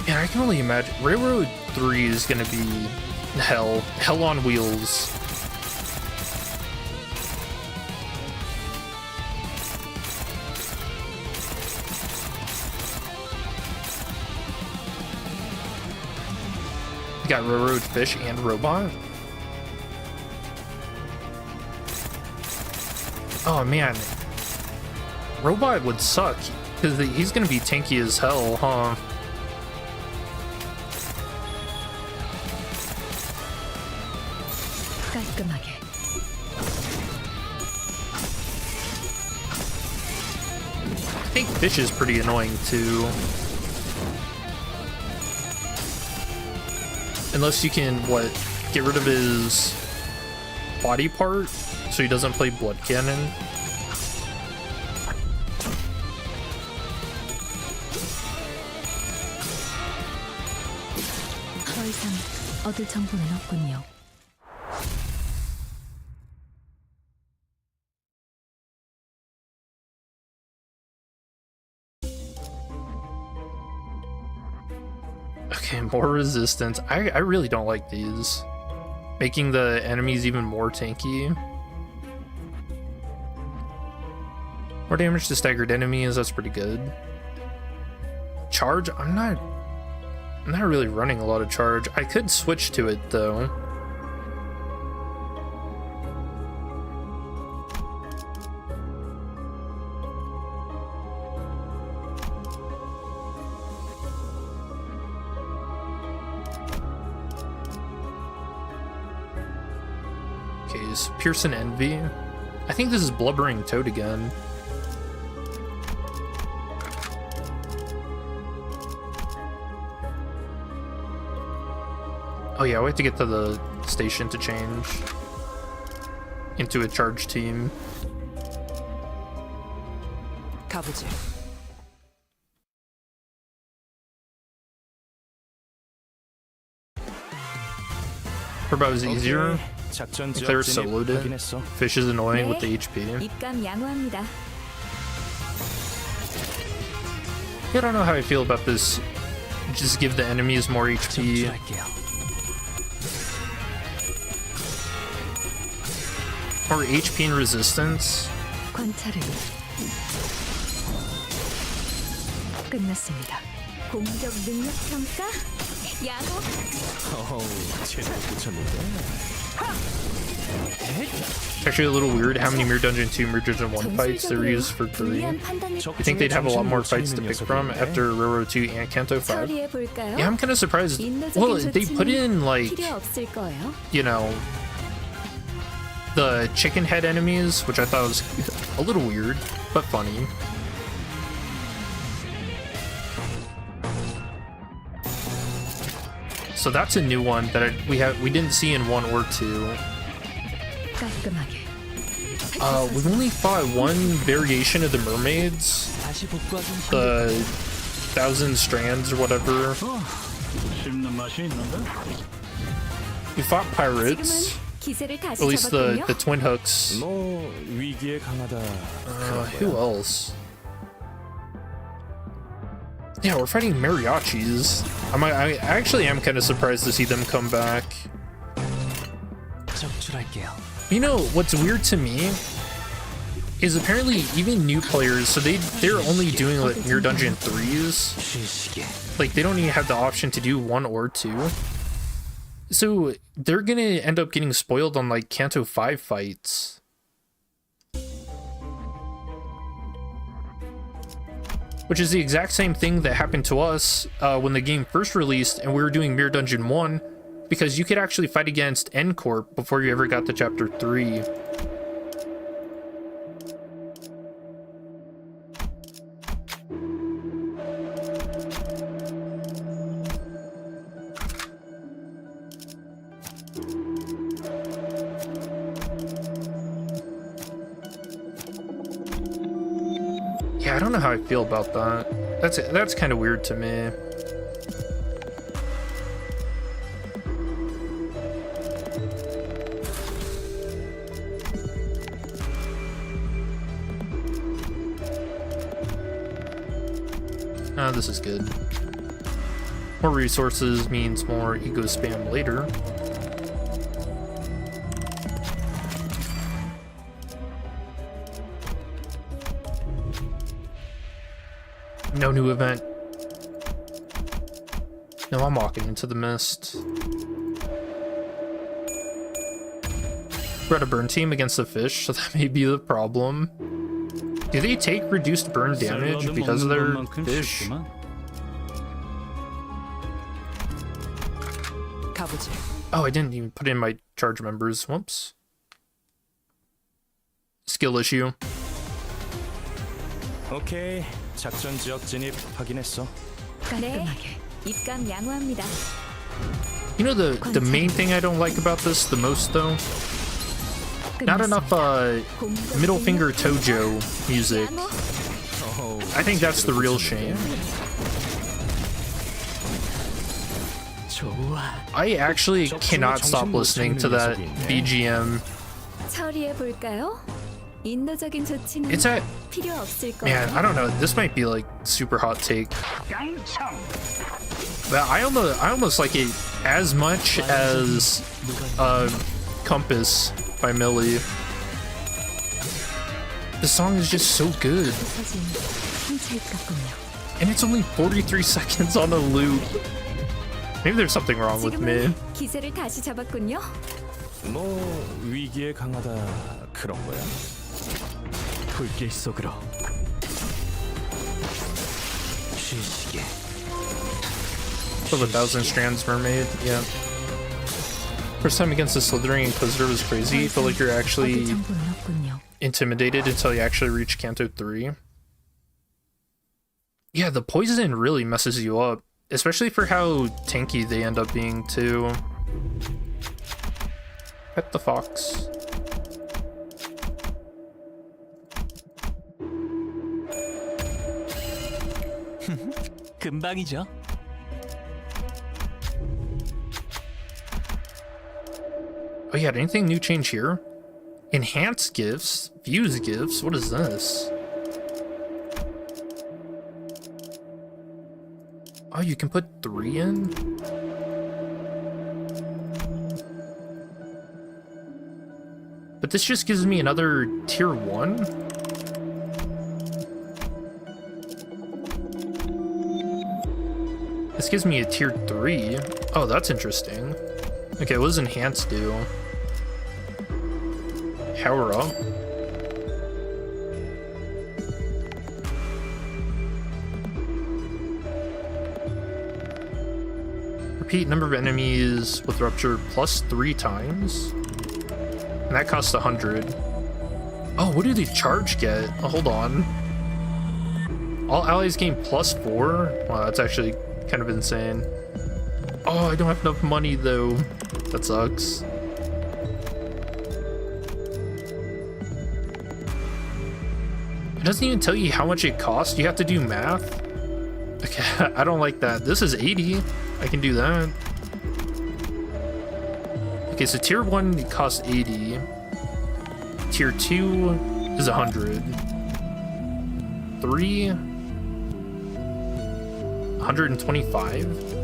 Yeah, I can only imagine. Railroad 3 is gonna be hell. Hell on wheels. You got Railroad Fish and Robot. Oh man. Robot would suck, because he's gonna be tanky as hell, huh? 깔끔하게. I think Fish is pretty annoying too. Unless you can, what, get rid of his body part so he doesn't play Blood Cannon. 더 이상 얻을 정보는 없군요. Okay, more resistance. I really don't like these. Making the enemies even more tanky. More damage to staggered enemies, that's pretty good. Charge? I'm not really running a lot of charge. I could switch to it though. Okay, so Pearson Envy. I think this is Blubbering Toad again. Oh yeah, we have to get to the station to change into a charge team. 가보지. Turbo is easier. 작전 지역 Claire's 진입 soloed it. 확인했어. Fish is annoying 네. with the HP. 입감 양호합니다. I don't know how I feel about this. Just give the enemies more HP. 할게요. More HP and resistance. 관찰을 끝났습니다. 공격 능력 평가 양호. 어우, 제대로 붙였는데. Actually, a little weird how many Mirror Dungeon 2 Mirror Dungeon 1 fights there used for 3. 불리한 판단을 You think they'd have a lot more fights to pick from after Railroad 2 and Kanto 5? 처리해 볼까요? Yeah, I'm kind of surprised. 인도적인 Well, they put in, 조치는 like, 필요 없을 거예요. you know, the chicken head enemies, which I thought was a little weird, but funny. So that's a new one that we didn't see in 1 or 2. 깔끔하게. We've only fought one variation of the mermaids, 다시 복구하기 the Thousand Strands or whatever. 씹는 맛이 있는데? We fought pirates, 지금은 기세를 다시 at least the 잡았군요. twin hooks. 뭐 위기에 강하다. Who else? Yeah, we're fighting mariachis. I actually am kind of surprised to see them come back. 적출할게요. You know what's weird to me is apparently even new players, so they're only doing like Mirror Dungeon 3s. 쉬시게. Like they don't even have the option to do 1 or 2. So they're gonna end up getting spoiled on like Kanto 5 fights. Which is the exact same thing that happened to us when the game first released and we were doing Mirror Dungeon 1, because you could actually fight against N Corp before you ever got to Chapter 3. Yeah, I don't know how I feel about that. That's kind of weird to me. This is good. More resources means more ego spam later. No new event. No, I'm walking into the mist. We're at a burn team against the fish, so that may be the problem. Do they take reduced burn damage 샐러드 because of 먹는 their 것만큼 fish? 쉽구만. 가보지. Oh, I didn't even put in my charge members. Whoops. Skill issue. 오케이, 작전 지역 진입 확인했어. 네. 입감 양호합니다. You know the main thing I don't like about this the most though? Not enough middle finger Tojo music. I think that's the real shame. I actually cannot stop listening to that BGM. 처리해 볼까요? 인도적인 조치는 It's at 필요 없을 거예요. man, I don't know. This might be like super hot take. But I almost like it as much as Compass by Millie. The song is just so good. And it's only 43 seconds on a loop. Maybe there's something wrong with me. 지금은 기세를 다시 잡았군요. 뭐 위기에 강하다 그런 거야? 불길 속으로 쉬시게. For the Thousand Strands Mermaid, yeah. First time against the Slithering Inquisitor was crazy. Feel like you're actually intimidated until you actually reach Canto 3. Yeah, the poison really messes you up, especially for how tanky they end up being too. Pet the fox. 금방이죠. Oh yeah, anything new change here? Enhance gifts? Fuse gifts? What is this? Oh, you can put 3 in? But this just gives me another tier 1? This gives me a tier 3. Oh, that's interesting. Okay, what does enhance do? Power up. Repeat number of enemies with rupture plus 3 times. And that costs 100. Oh, what do the charge get? Oh, hold on. All allies gain plus 4? Wow, that's actually kind of insane. Oh, I don't have enough money though. That sucks. It doesn't even tell you how much it costs. You have to do math. Okay, I don't like that. This is 80. I can do that. Okay, so tier 1 costs 80. Tier 2 is 100. 3 125.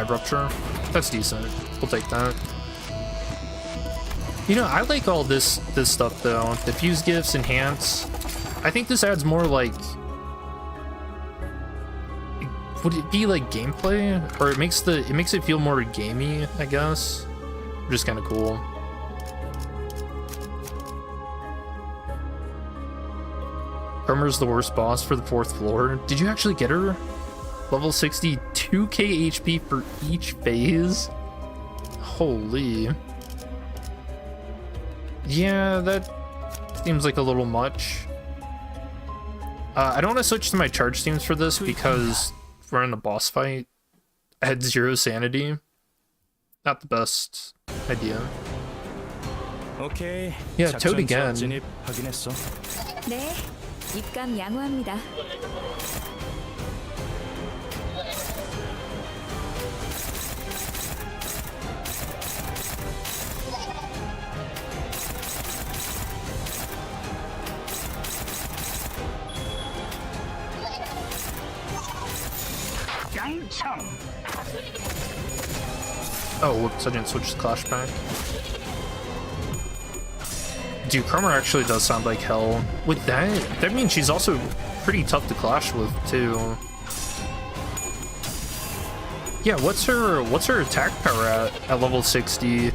Rupture. That's decent. We'll take that. You know, I like all this stuff though. The fuse gifts, enhance. I think this adds more like. Would it be like gameplay, or it makes it feel more gamey? I guess. Which is kind of cool. Armor's the worst boss for the 4th floor. Did you actually get her? Level 60, 2k HP for each phase? Holy. Yeah, that seems like a little much. I don't want to switch to my charge teams for this because we're in a boss fight. I had 0 sanity. Not the best idea. 오케이. Yeah, Toad again. 진입 확인했어. 네, 입감 양호합니다. Oh, whoops, I didn't switch the clash back. Dude, Cromer actually does sound like hell. With that means she's also pretty tough to clash with, too. Yeah, what's her attack power at level 60?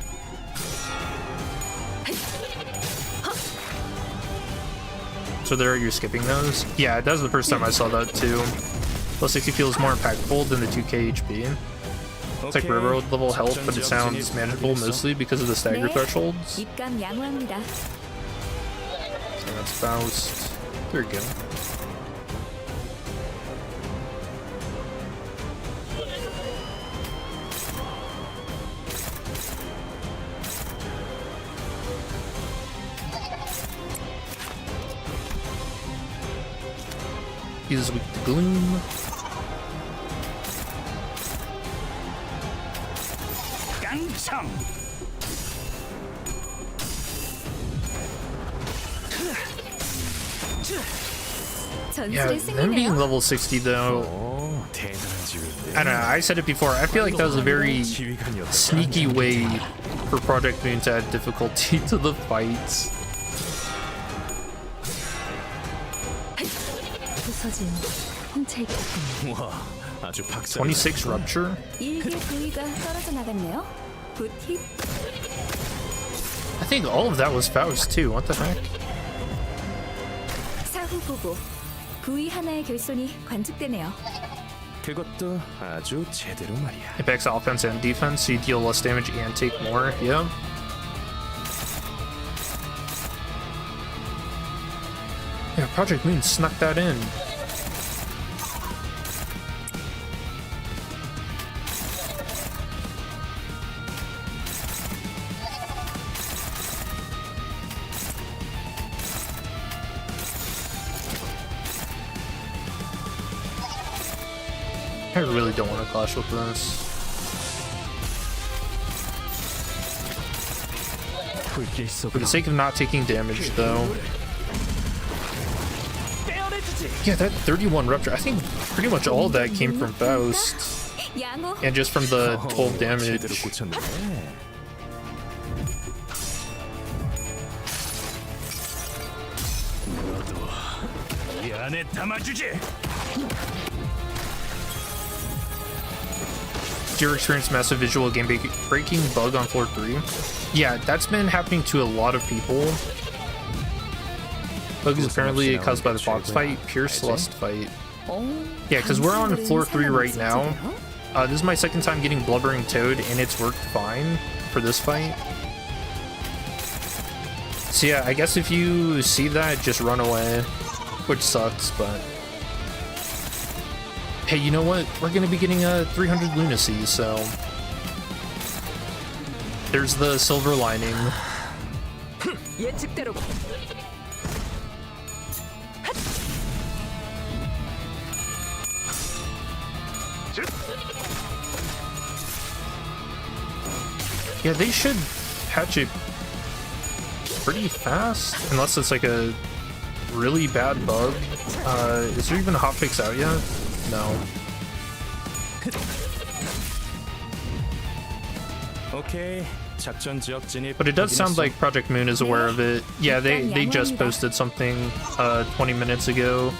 So there you're skipping those? Yeah, that was the first time I saw that too. Level 60 feels more impactful than the 2k HP. It's like railroad level health, but it sounds manageable mostly because of the stagger thresholds. 입감 양호합니다. So that's Faust. There we go. He's weak to gloom. 깡총. Yeah, 전술의 them being 승리네요. level 60 though, 오, 대단한 지휘인데. I don't know, I said it before, I feel like that was a very 지휘관이었다. sneaky way for Project Moon to add difficulty to the fights. 부서진 홍채 와, 아주 박살. 26 Rupture? 일개 부위가 떨어져 나갔네요. 굿힙. I think all of that was Faust too, what the heck? 사후 보고. 부위 하나의 결손이 관측되네요. 그것도 아주 제대로 말이야. Impacts offense and defense, so you deal less damage and take more, yeah. Yeah, Project Moon snuck that in. I really don't want to clash with this. For the sake of not taking damage, though. Yeah, that 31 Rupture, I think pretty much all of that came from Faust. 양호. And just from the 12 damage. 제대로 꽂혔네. 이 안에 담아주지. Did you ever experience massive visual game breaking bug on floor 3? Yeah, that's been happening to a lot of people. Bug is apparently caused by the box fight, pure Celeste fight. Yeah, because we're on floor 3 right now. This is my second time getting Blubbering Toad, and it's worked fine for this fight. So yeah, I guess if you see that, just run away, which sucks, but... Hey, you know what? We're gonna be getting a 300 Lunacy, so... There's the silver lining. 예측대로 Yeah, they should patch it pretty fast, unless it's like a really bad bug. Is there even a hotfix out yet? No. 오케이. 작전 지역 진입. But it does sound like Project Moon is aware of it. Yeah, they just posted something 20 minutes ago.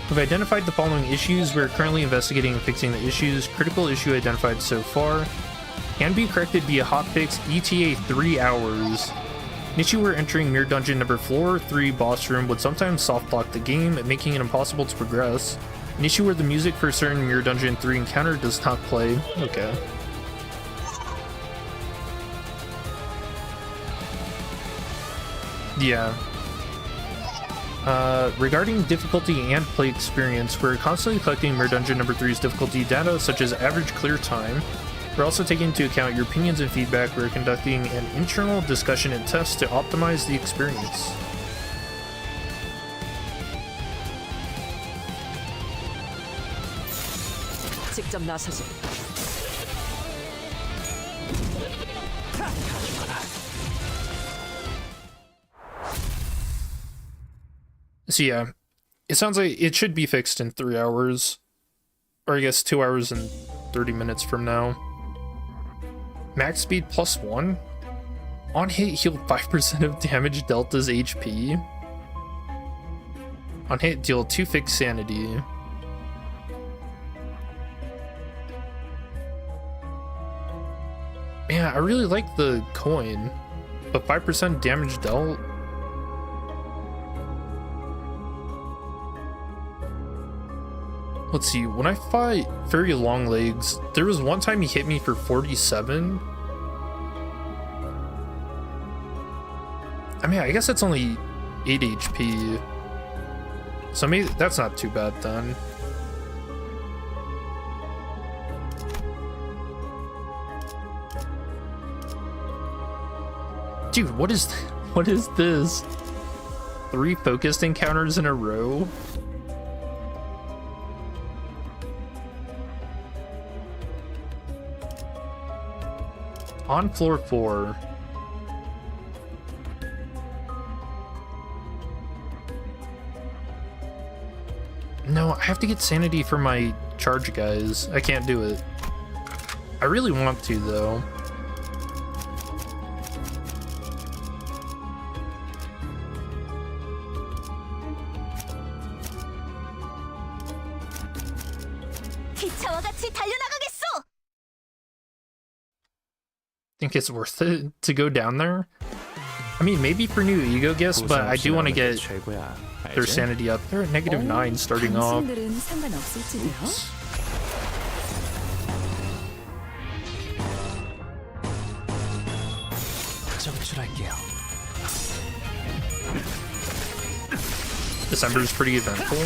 We've identified the following issues. We're currently investigating and fixing the issues. Critical issue identified so far can be corrected via hotfix, ETA 3 hours. An issue where entering Mirror Dungeon number floor 3 boss room would sometimes soft lock the game, making it impossible to progress. An issue where the music for a certain Mirror Dungeon 3 encounter does not play. Okay. Yeah. Regarding difficulty and play experience, we're constantly collecting Mirror Dungeon number 3's difficulty data, such as average clear time. We're also taking into account your opinions and feedback. We're conducting an internal discussion and test to optimize the experience. 직접 나서지. So yeah, it sounds like it should be fixed in 3 hours. Or I guess 2 hours and 30 minutes from now. Max speed +1? On hit, heal 5% of damage Delta's HP? On hit, deal 2 fixed sanity. Man, I really like the coin, but 5% damage dealt. Let's see, when I fought Fairy Longlegs, there was one time he hit me for 47. I mean, I guess that's only 8 HP. So maybe that's not too bad then. Dude, what is this? 3 focused encounters in a row? On floor 4. No, I have to get sanity for my charge guys. I can't do it. I really want to though. 기차와 같이 달려나가겠소. Think it's worth it to go down there? I mean, maybe for new ego gifts, but I do want to get their sanity up. They're at -9 starting off. 당신들은 상관없을지도요. Oops. 정출할게요. December is pretty eventful.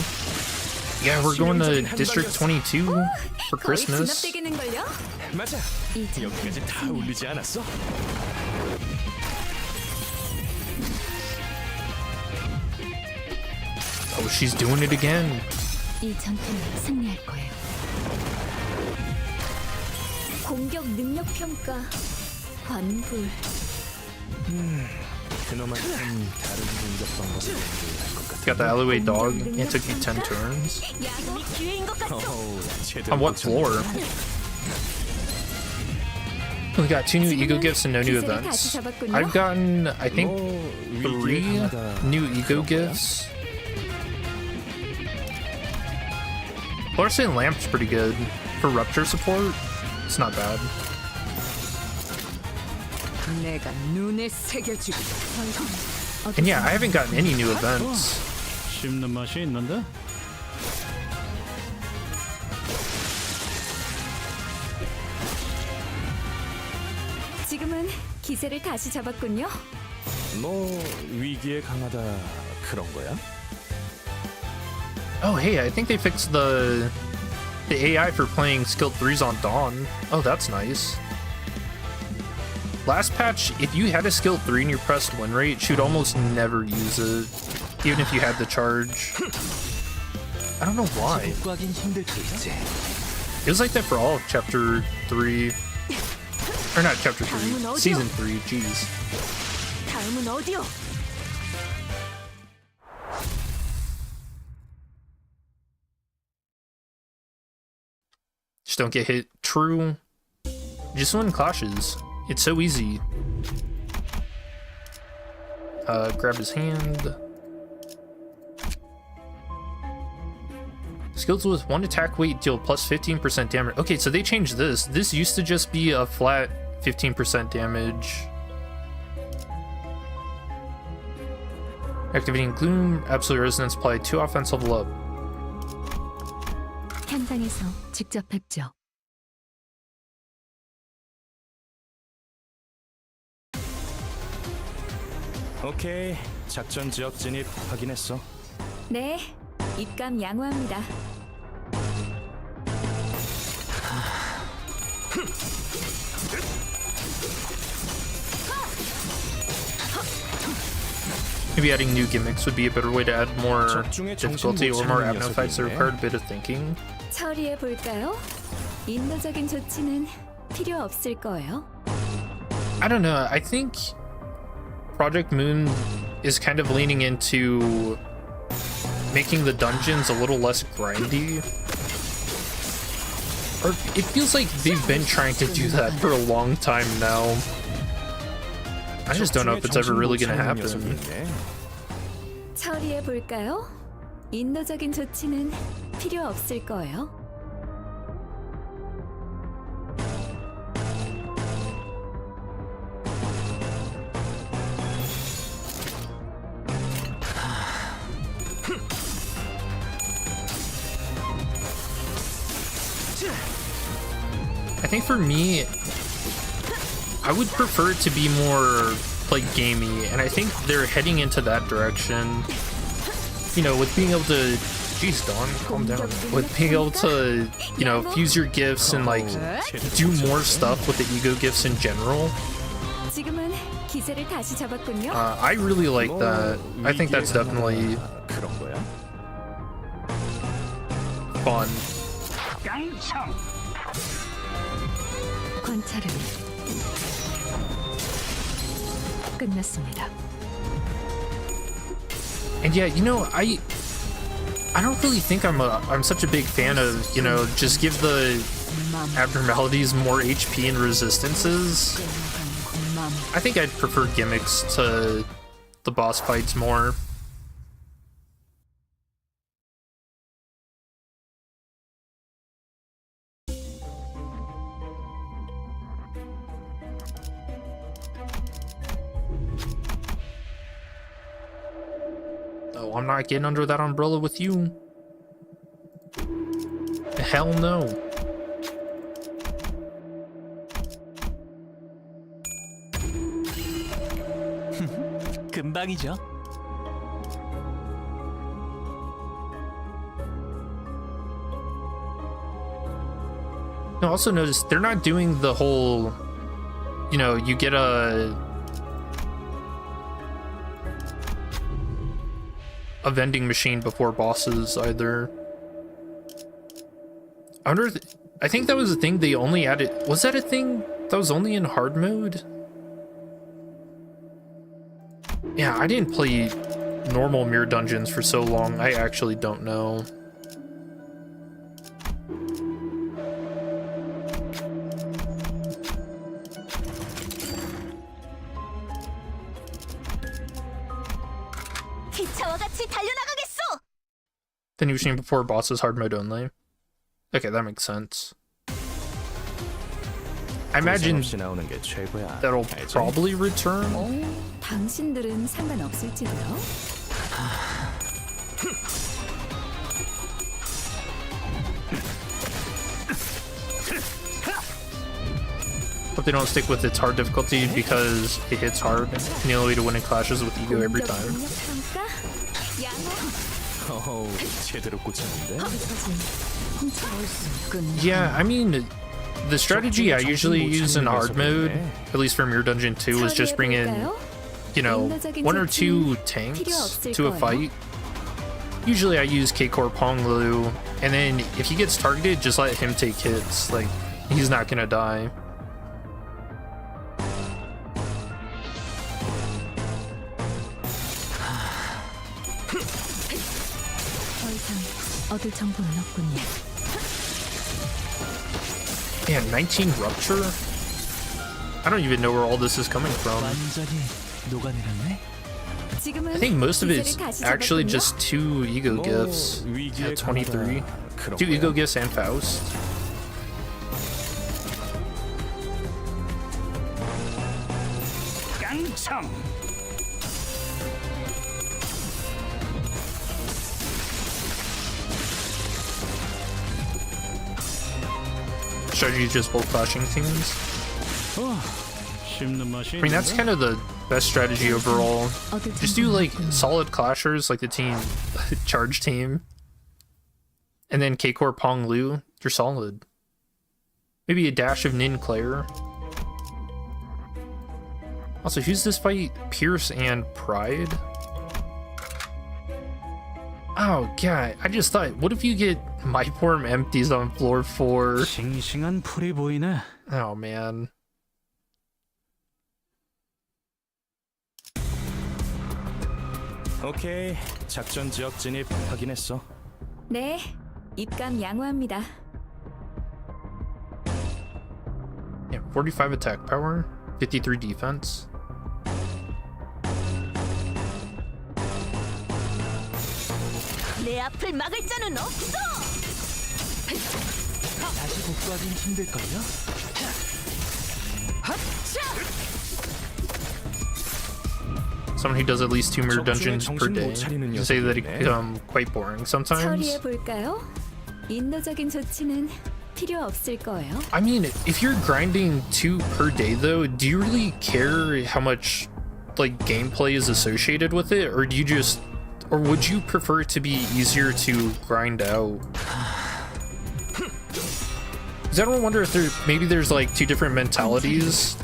Yeah, we're going to District 22 for 거의 Christmas. 진압되겠는걸요? 맞아. 이 여기까지 다 울리지 않았어? Oh, she's doing it again. 이 전투는 승리할 거예요. 공격 능력 평가 환불. 그놈한텐 다른 공격 방법을 할것 같아. Got the alleyway dog. It took you 10 turns. 야구 기회인 것 같소. On what floor? We got 2 new ego gifts and no new events. I've gotten, I think, 3 new ego gifts. Larson Lamp's pretty good. For rupture support, it's not bad. 내가 눈에 새겨주기. And yeah, I haven't gotten any new events. 씹는 맛이 있는데? 지금은 기세를 다시 잡았군요. 너 위기에 강하다 그런 거야? Oh, hey, I think they fixed the AI for playing skilled 3s on Dawn. Oh, that's nice. Last patch, if you had a skill 3 and you pressed win rate, she'd almost never use it, even if you had the charge. I don't know why. It was like that for all of Chapter 3. Or not Chapter 3, Season 3, jeez. 다음은 어디요? Just don't get hit. True. Just win clashes. It's so easy. Grab his hand. Skills with 1 attack weight deal plus 15% damage. Okay, so they changed this. This used to just be a flat 15% damage. Activating Gloom, Absolute Resonance, apply 2 offense level up. 현장에서 직접 뵙죠. 오케이, 작전 지역 진입 확인했어. 네, 입감 양호합니다. Maybe adding new gimmicks would be a better way to add more difficulty or more abno fights that required a bit of thinking. 처리해 볼까요? 인도적인 조치는 필요 없을 거예요. I don't know. I think Project Moon is kind of leaning into making the dungeons a little less grindy. Or it feels like they've been trying to do that for a long time now. I just don't know if it's ever really gonna happen. 처리해 볼까요? 인도적인 조치는 필요 없을 거예요. I think for me, I would prefer it to be more like gamey, and I think they're heading into that direction. You know, with being able to, jeez, Dawn, calm down. With being able to, you know, fuse your gifts and like do more stuff with the ego gifts in general. 지금은 기세를 다시 잡았군요. I really like that. I think that's definitely 그런 거야? fun. 관찰은 끝났습니다. And yeah, you know, I don't really think I'm such a big fan of, you know, just give the abnormalities more HP and resistances. I think I'd prefer gimmicks to the boss fights more. Oh, I'm not getting under that umbrella with you. Hell no. 금방이죠. Now, also notice they're not doing the whole, you know, you get a vending machine before bosses either. I wonder, I think that was a thing they only added. Was that a thing that was only in hard mode? Yeah, I didn't play normal mirror dungeons for so long. I actually don't know. The new machine before bosses hard mode only. Okay, that makes sense. I imagine 나오는 게 최고야. that'll 알지? probably return. 당신들은 상관없을지도요. Hope they don't stick with its hard difficulty because it hits hard. And the only way to win in clashes with ego every time. 어우, 제대로 꽂혔는데? Yeah, I mean, the strategy I usually use in hard mode, at least for Mirror Dungeon 2, is just bring in, you know, 1 or 2 tanks to a fight. Usually I use K-Core Pong Lu, and then if he gets targeted, just let him take hits. Like, he's not gonna die. 얻을 정보는 없군요. Man, 19 Rupture? I don't even know where all this is coming from. 완전히 녹아내렸네. I think most of it's actually just 2 ego gifts. Yeah, 23. 2 ego gifts and Faust. Strategy just both clashing teams. 씹는 맛이 I mean, that's kind of the best strategy overall. Just do like solid clashers, like the team charge team, and then K-Core Pong Lu. You're solid. Maybe a dash of Nin Claire. Also, who's this fight? Pierce and Pride. Oh god, I just thought, what if you get My Form empties on floor 4? 싱싱한 풀이 보이네. Oh man. 오케이, 작전 지역 진입 확인했어. 네, 입감 양호합니다. Yeah, 45 attack power, 53 defense. 내 앞을 막을 자는 없어. 다시 복구하긴 힘들걸요? Someone who does at least 2 mirror dungeons per day. You say that it can become quite boring sometimes. 처리해 볼까요? 인도적인 조치는 필요 없을 거예요. I mean, if you're grinding 2 per day though, do you really care how much like gameplay is associated with it, or do you just, or would you prefer it to be easier to grind out? Because I don't wonder if maybe there's like 2 different mentalities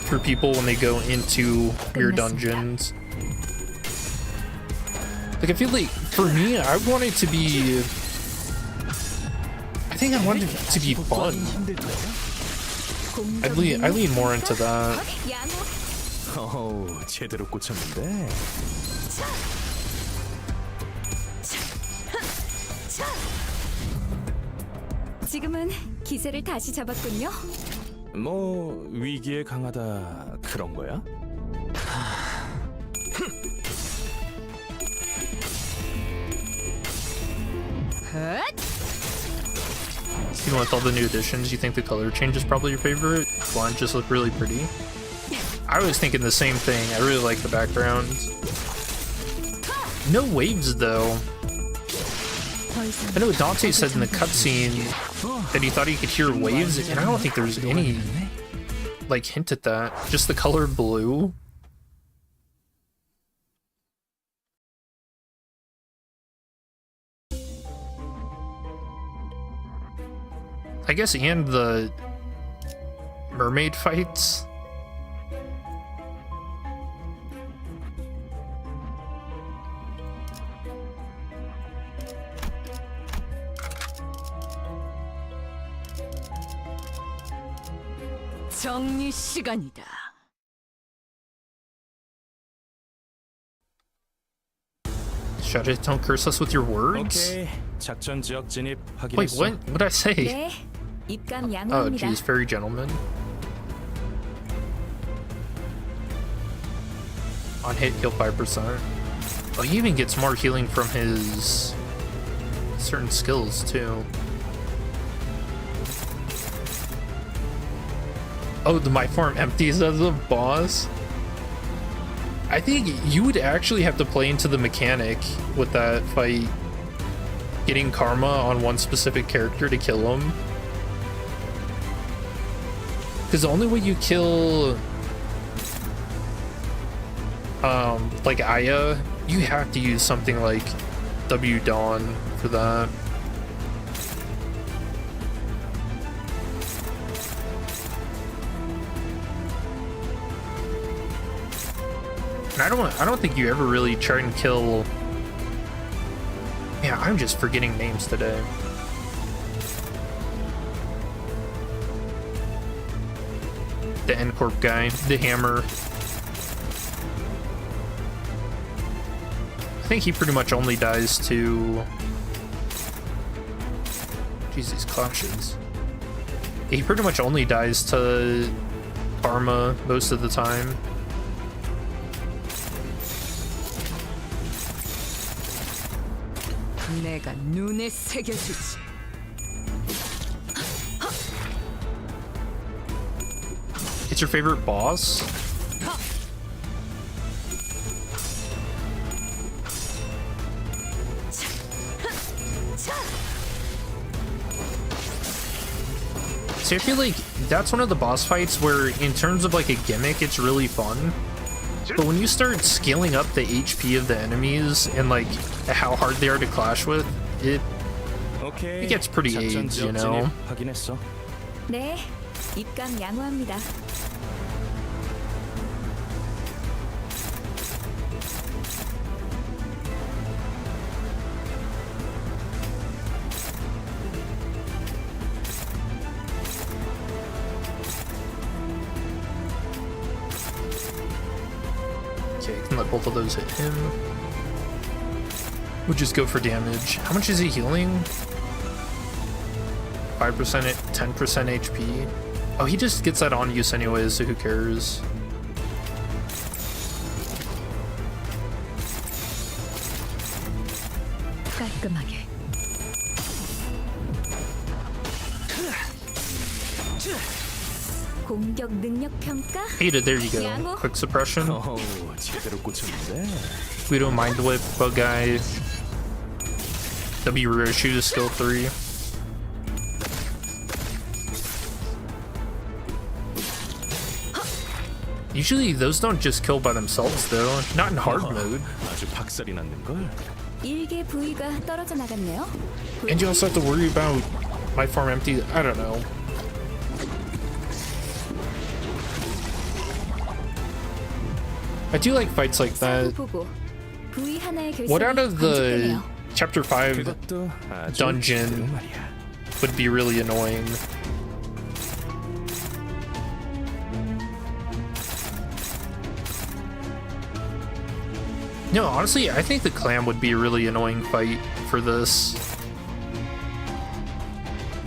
for people when they go into mirror dungeons. Like I feel like for me, I want it to be, I think I want it to be fun. I lean more into that. 어우, 제대로 꽂혔는데. 지금은 기세를 다시 잡았군요. 뭐 위기에 강하다 그런 거야? Even with all the new additions, you think the color change is probably your favorite? Blonde just look really pretty. I was thinking the same thing. I really like the background. No waves though. I know Dante said in the cutscene that he thought he could hear waves, and I don't think there's any like hint at that. Just the color blue. I guess, and the mermaid fights. 정리 시간이다. Shut it, don't curse us with your words. 오케이, 작전 지역 진입 Wait, 확인했어. what? What did I say? 네, 입감 Oh, 양호합니다. geez, fairy gentleman. On hit, heal 5%. Oh, he even gets more healing from his certain skills, too. Oh, the my form empties as a boss? I think you would actually have to play into the mechanic with that fight. Getting karma on one specific character to kill him. Because the only way you kill like Aya, you have to use something like W Dawn for that. And I don't think you ever really try and kill. Yeah, I'm just forgetting names today. The N-Corp guy, the hammer. I think he pretty much only dies to... Jeez, these clashes. He pretty much only dies to Karma most of the time. 내가 눈에 새겨주지. It's your favorite boss? See, I feel like that's one of the boss fights where, in terms of like a gimmick, it's really fun. But when you start scaling up the HP of the enemies and like how hard they are to clash with, it gets pretty AIDS, you know? 확인했어. 네, 입감 양호합니다. Okay, I can let both of those hit him. We'll just go for damage. How much is he healing? 5%, 10% HP. Oh, he just gets that on use anyways, so who cares? 공격 능력 평가. Ada, there you go. 양호. Quick suppression. 오, 제대로 꽂혔는데. We don't mind whip, bug guy. W reissue to skill 3. Usually those don't just kill by themselves though. Not in hard mode. 아주 박살이 났는 걸. 일개 부위가 떨어져 나갔네요. And you also have to worry about my farm empty. I don't know. I do like fights like that. 보고 부위 하나의 What 결실이 out of the 관측되네요. chapter 5 그것도 아주 dungeon 제대로 말이야. would be really annoying? No, honestly, I think the clam would be a really annoying fight for this.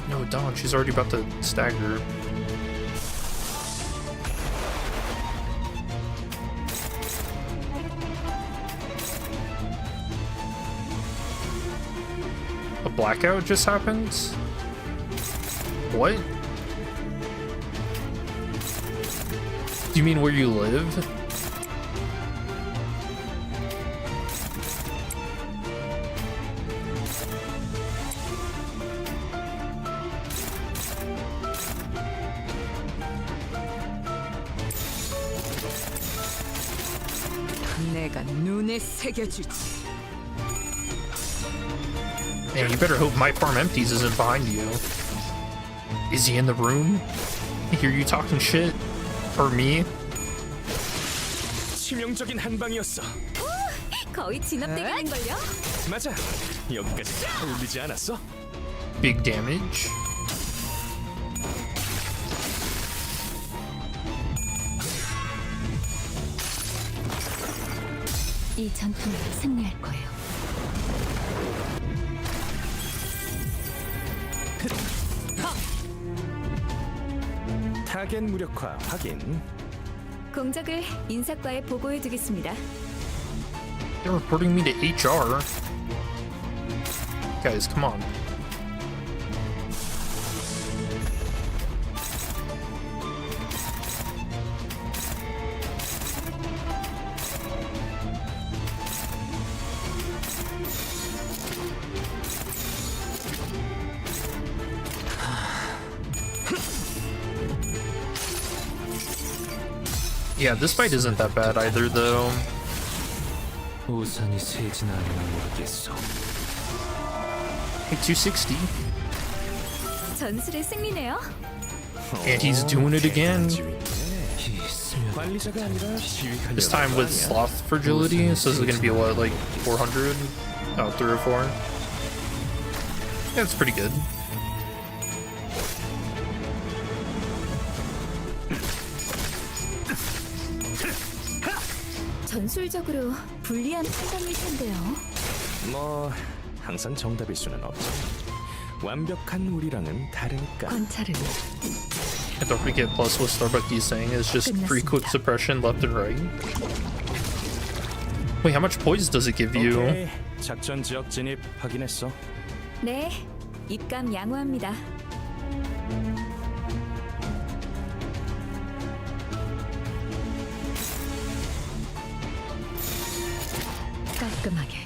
No, Dawn, she's already about to stagger. A blackout just happened? What? Do you mean where you live? 내가 눈에 새겨주지. Man, you better hope my farm empties isn't behind you. Is he in the room? I hear you talking shit? Or me? 치명적인 한 방이었어. 거의 진압되겠는걸요? 맞아. 여기까지 다 올리지 않았어? Big damage. 이 전투는 승리할 거예요. 타겟 무력화 확인. 공적을 인사과에 보고해 두겠습니다. They're reporting me to HR. Guys, come on. Yeah, this fight isn't that bad either, though. 우산이 세진 않나 모르겠어. Hey, 260. 전술의 승리네요. And he's doing it again. 관리자가 아니라 지휘관이야. This time with sloth fragility, so this is gonna be what, like 400? Oh, 3 or 4. Yeah, it's pretty good. 전술적으로 불리한 판단일 텐데요. 뭐 항상 정답일 수는 없지. 완벽한 우리랑은 다르니까. 관찰은 And don't forget, plus what Starbucks is saying is just free quick suppression left and right. Wait, how much poise does it give you? 오케이. 작전 지역 진입 확인했어. 네, 입감 양호합니다. 깔끔하게.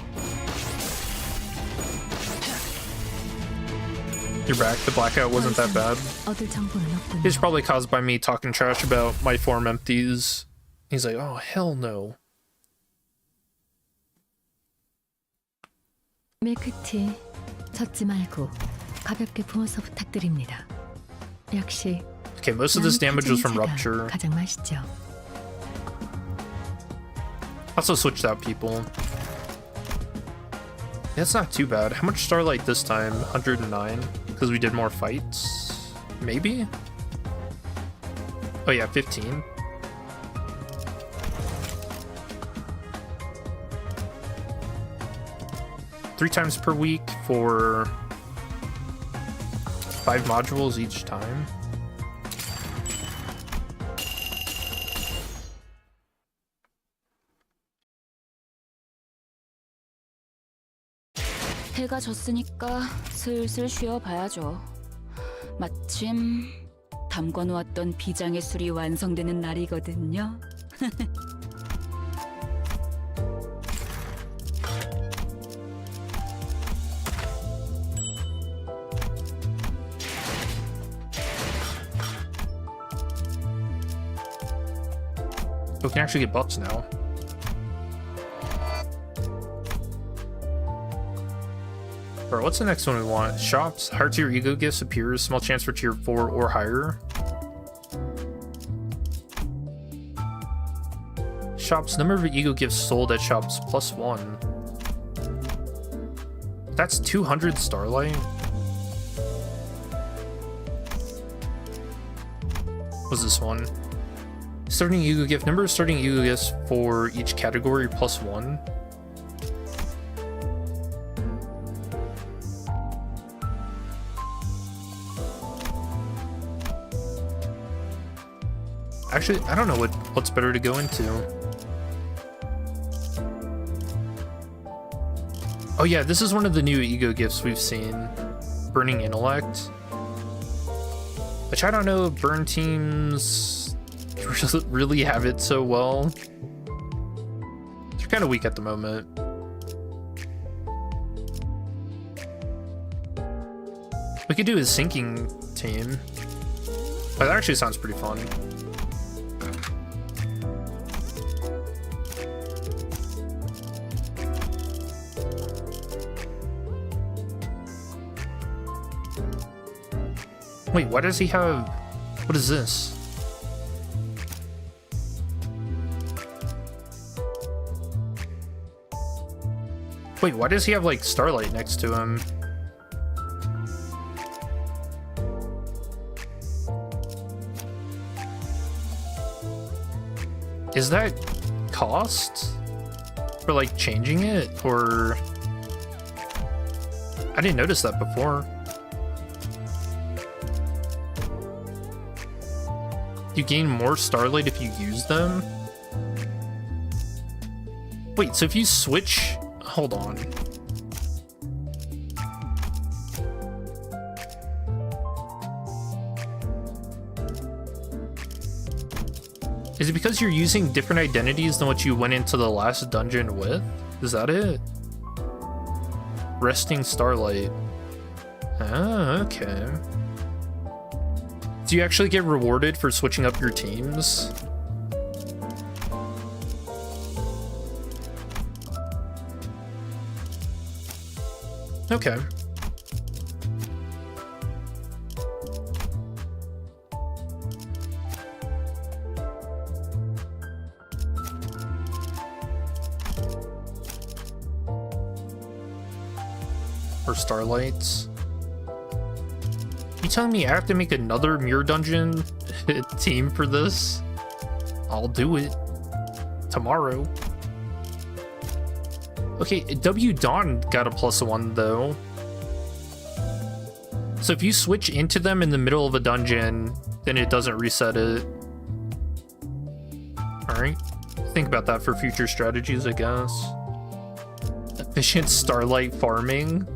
You're back. The blackout wasn't that bad. 얻을 정보는 없군요. It's probably caused by me talking trash about my farm empties. He's like, oh, hell no. 밀크티 젓지 말고 가볍게 부어서 부탁드립니다. 역시 Okay, most of this damage was from rupture. 가장 맛있죠. Also switched out people. That's not too bad. How much Starlight this time? 109? Because we did more fights? Maybe? Oh yeah, 15. Three times per week for 5 modules each time. 해가 졌으니까 슬슬 쉬어봐야죠. 마침 담궈놓았던 비장의 술이 완성되는 날이거든요. We can actually get buffs now. Alright, what's the next one we want? Shops. Higher tier ego gifts appears. Small chance for tier 4 or higher. Shops. Number of ego gifts sold at shops +1. That's 200 Starlight. What's this one? Starting ego gift. Number of starting ego gifts for each category +1. Actually, I don't know what's better to go into. Oh yeah, this is one of the new ego gifts we've seen. Burning Intellect. Which I don't know if burn teams really have it so well. They're kind of weak at the moment. We could do a sinking team. Oh, that actually sounds pretty fun. Wait, why does he have... What is this? Wait, why does he have, like, Starlight next to him? Is that cost? For, like, changing it? Or... I didn't notice that before. You gain more Starlight if you use them? Wait, so if you switch... Hold on. Is it because you're using different identities than what you went into the last dungeon with? Is that it? Resting Starlight. Ah, okay. Do you actually get rewarded for switching up your teams? Okay. Or Starlights. You telling me I have to make another mirror dungeon team for this? I'll do it tomorrow. Okay, W Dawn got a +1 though. So if you switch into them in the middle of a dungeon, then it doesn't reset it. Alright. Think about that for future strategies, I guess. Efficient Starlight farming.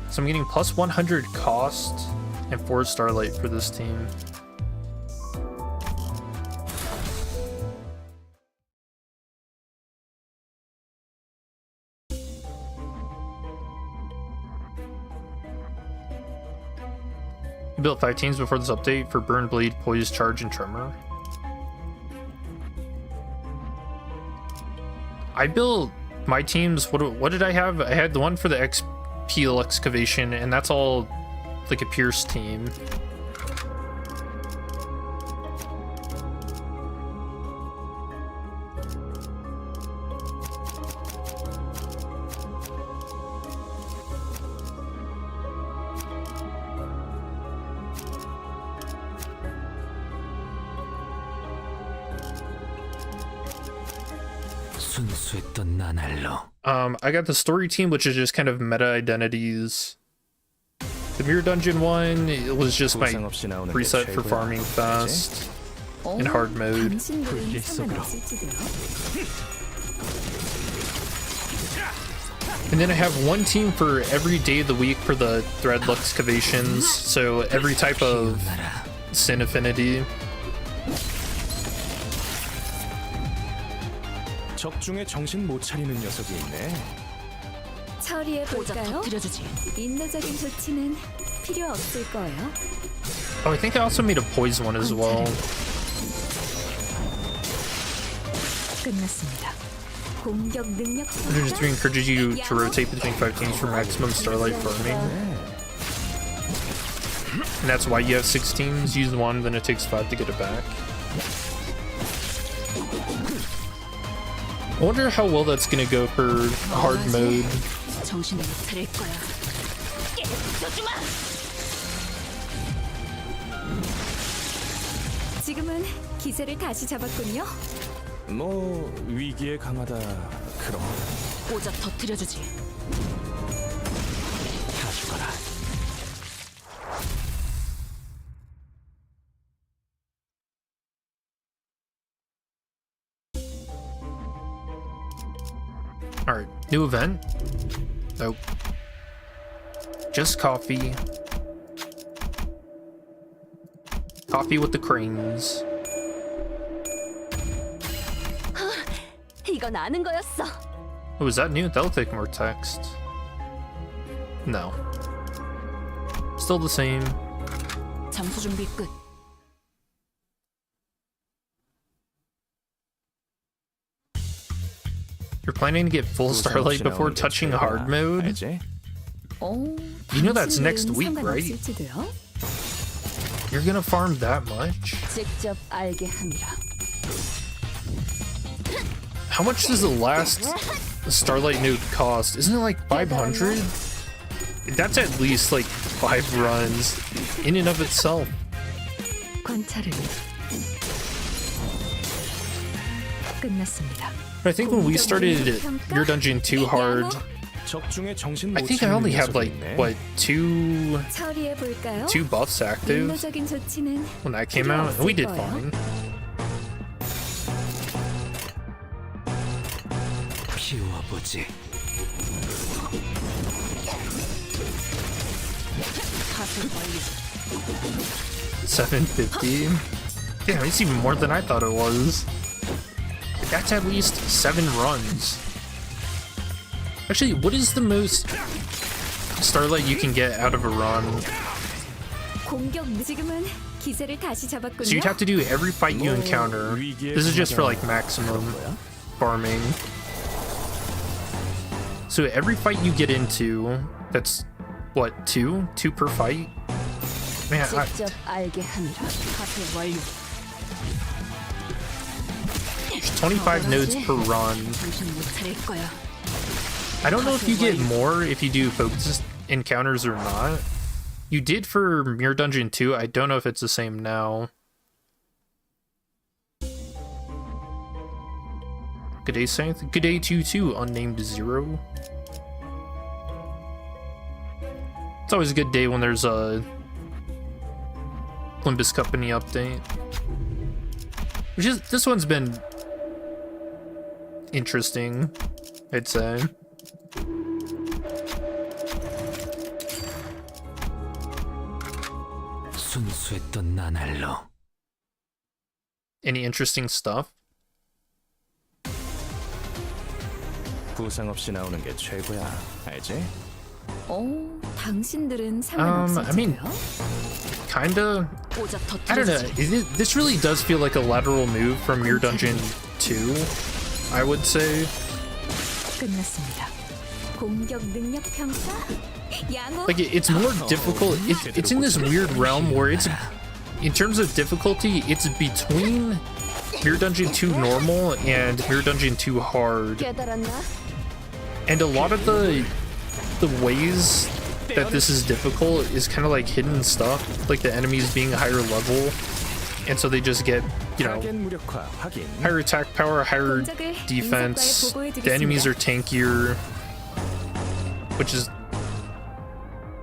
So I'm getting +100 cost and 4 Starlight for this team. You built 5 teams before this update for Burn, Bleed, Poise, Charge, and Tremor. I built my teams. What did I have? I had the one for the XP excavation, and that's all like a Pierce team. 순수했던 나날로. I got the story team, which is just kind of meta identities. The Mirror Dungeon one, it was just my 부상 없이 나오는 게 preset for 최고야. farming fast in hard mode. 당신들은 상관없을지도요. And then I have one team for every day of the week for the thread excavations, so every type of sin affinity. 적중에 정신 못 차리는 녀석이 있네. 처리해 오자 볼까요? 터뜨려주지. 인도적인 조치는 필요 없을 거예요. Oh, I think I also made a poise one as well. 끝났습니다. 공격 능력 Which just encourages you to rotate between 5 teams for maximum starlight farming. And that's why you have 6 teams. Use one, then it takes 5 to get it back. I wonder how well that's gonna go for hard mode. 정신을 못 차릴 거야. 지금은 기세를 다시 잡았군요. 뭐 위기에 강하다 그런 거. 오자 터뜨려주지. 다 죽어라. Alright, new event. Nope. Just coffee. Coffee with the cranes. 이건 아는 거였어. Oh, is that new? That'll take more text. No. Still the same. 잠수 준비 끝. You're planning to get full starlight before touching hard mode? 알지? You know that's next week, right? 상관없을지도요. You're gonna farm that much? 직접 알게 함이라. How much does the last starlight node cost? Isn't it like 500? That's at least like 5 runs in and of itself. 관찰을 끝났습니다. I think when we started Your Dungeon 2 hard, 적중에 정신 I 못 think I 차리는 only had 녀석이 like, 있네. what, two 처리해 볼까요? buffs active 인도적인 조치는 when that came out, and we did fine. 피워보지. 하수 완료. 750. Damn, it's even more than I thought it was. That's at least 7 runs. Actually, what is the most starlight you can get out of a run? 공격 지금은 기세를 다시 So 잡았군요. you'd have to do every fight you encounter. This is just for like maximum farming. So every fight you get into, that's what, 2? 2 per fight? Man, 직접 알게 함이라. 하수 완료. there's 25 nodes per run. 정신 못 차릴 거야. I don't know if you get more if you do focus encounters or not. You did for Mirror Dungeon 2. I don't know if it's the same now. Good day, Saint. Good day to you too, unnamed Zero. It's always a good day when there's a Limbus Company update. Which is, this one's been interesting, I'd say. 순수했던 나날로. Any interesting stuff? 부상 없이 나오는 게 최고야. 알지? 당신들은 I mean, 상관없을지도요. kinda. 오자 I don't know. 터뜨려주지. This really does feel like a lateral move from Mirror Dungeon 2, I would say. 끝났습니다. 공격 능력 평가. 양호. Like, it's more difficult. It's in this weird realm where it's, in terms of difficulty, it's between Mirror Dungeon 2 normal and Mirror Dungeon 2 hard. 깨달았나? And a lot of the ways that this is difficult is kind of like hidden stuff, like the enemies being a higher level, and so they just get, you know, 타겟 무력화 확인. higher attack power, higher defense. The enemies are tankier, which is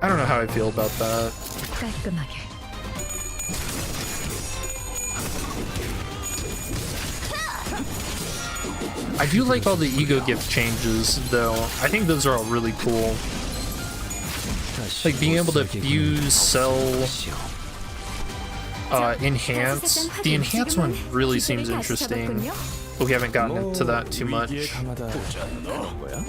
I don't know how I feel about that. 깔끔하게. I do like all the ego gift changes, though. I think those are all really cool. Like being able to fuse, sell, enhance. The enhance one really seems interesting, but we haven't gotten into that too much. 위기에 강하다 그런 거야?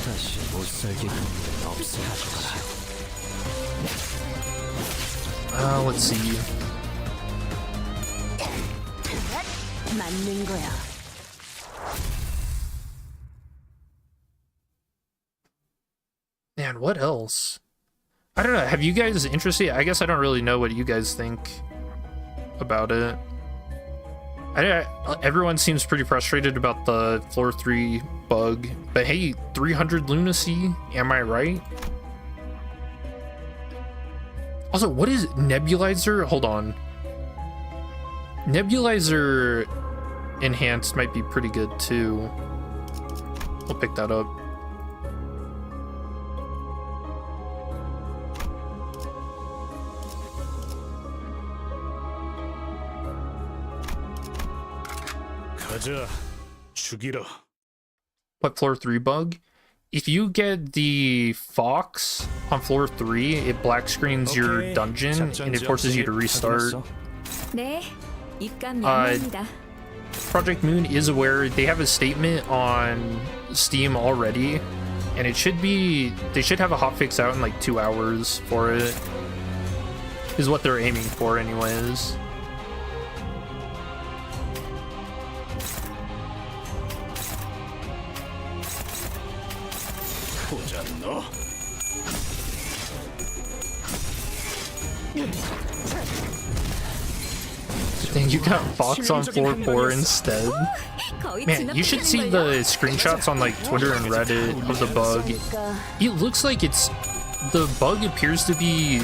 다시 못 살게 없애주십시오. Let's see. 맞는 거야. Man, what else? I don't know. Have you guys interested? I guess I don't really know what you guys think about it. Everyone seems pretty frustrated about the floor 3 bug, but hey, 300 lunacy, am I right? Also, what is nebulizer? Hold on. Nebulizer enhanced might be pretty good too. We'll pick that up. 가자, 죽이러. What floor 3 bug? If you get the fox on floor 3, it black screens your dungeon and it forces you to restart. 네, 입감 양호합니다. Project Moon is aware. They have a statement on Steam already, and it should be, they should have a hotfix out in like 2 hours for it, is what they're aiming for anyways. 보자 너. Dang, you got Fox on floor 4 instead. Man, you should see the screenshots on like Twitter and Reddit of the bug. It looks like it's, the bug appears to be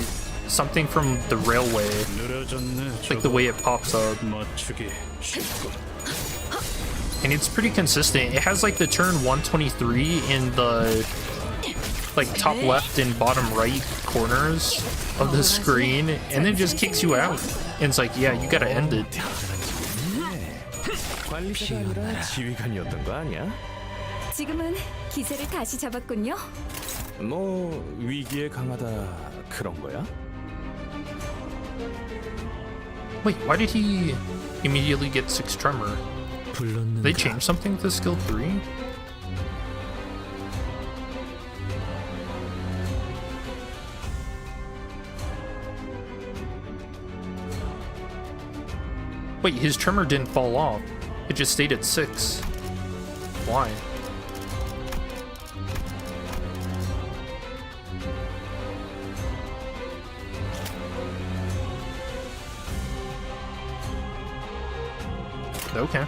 something from the railway, like the way it pops up. And it's pretty consistent. It has like the turn 123 in the like top left and bottom right corners of the screen, and then just kicks you out. And it's like, yeah, you gotta end it. 관리자가 아니라 지휘관이었던 거 아니야? 지금은 기세를 다시 잡았군요. 뭐 위기에 강하다 그런 거야? Wait, why did he immediately get 6 tremor? Did they change something to skill 3? Wait, his tremor didn't fall off. It just stayed at 6. Why? Okay.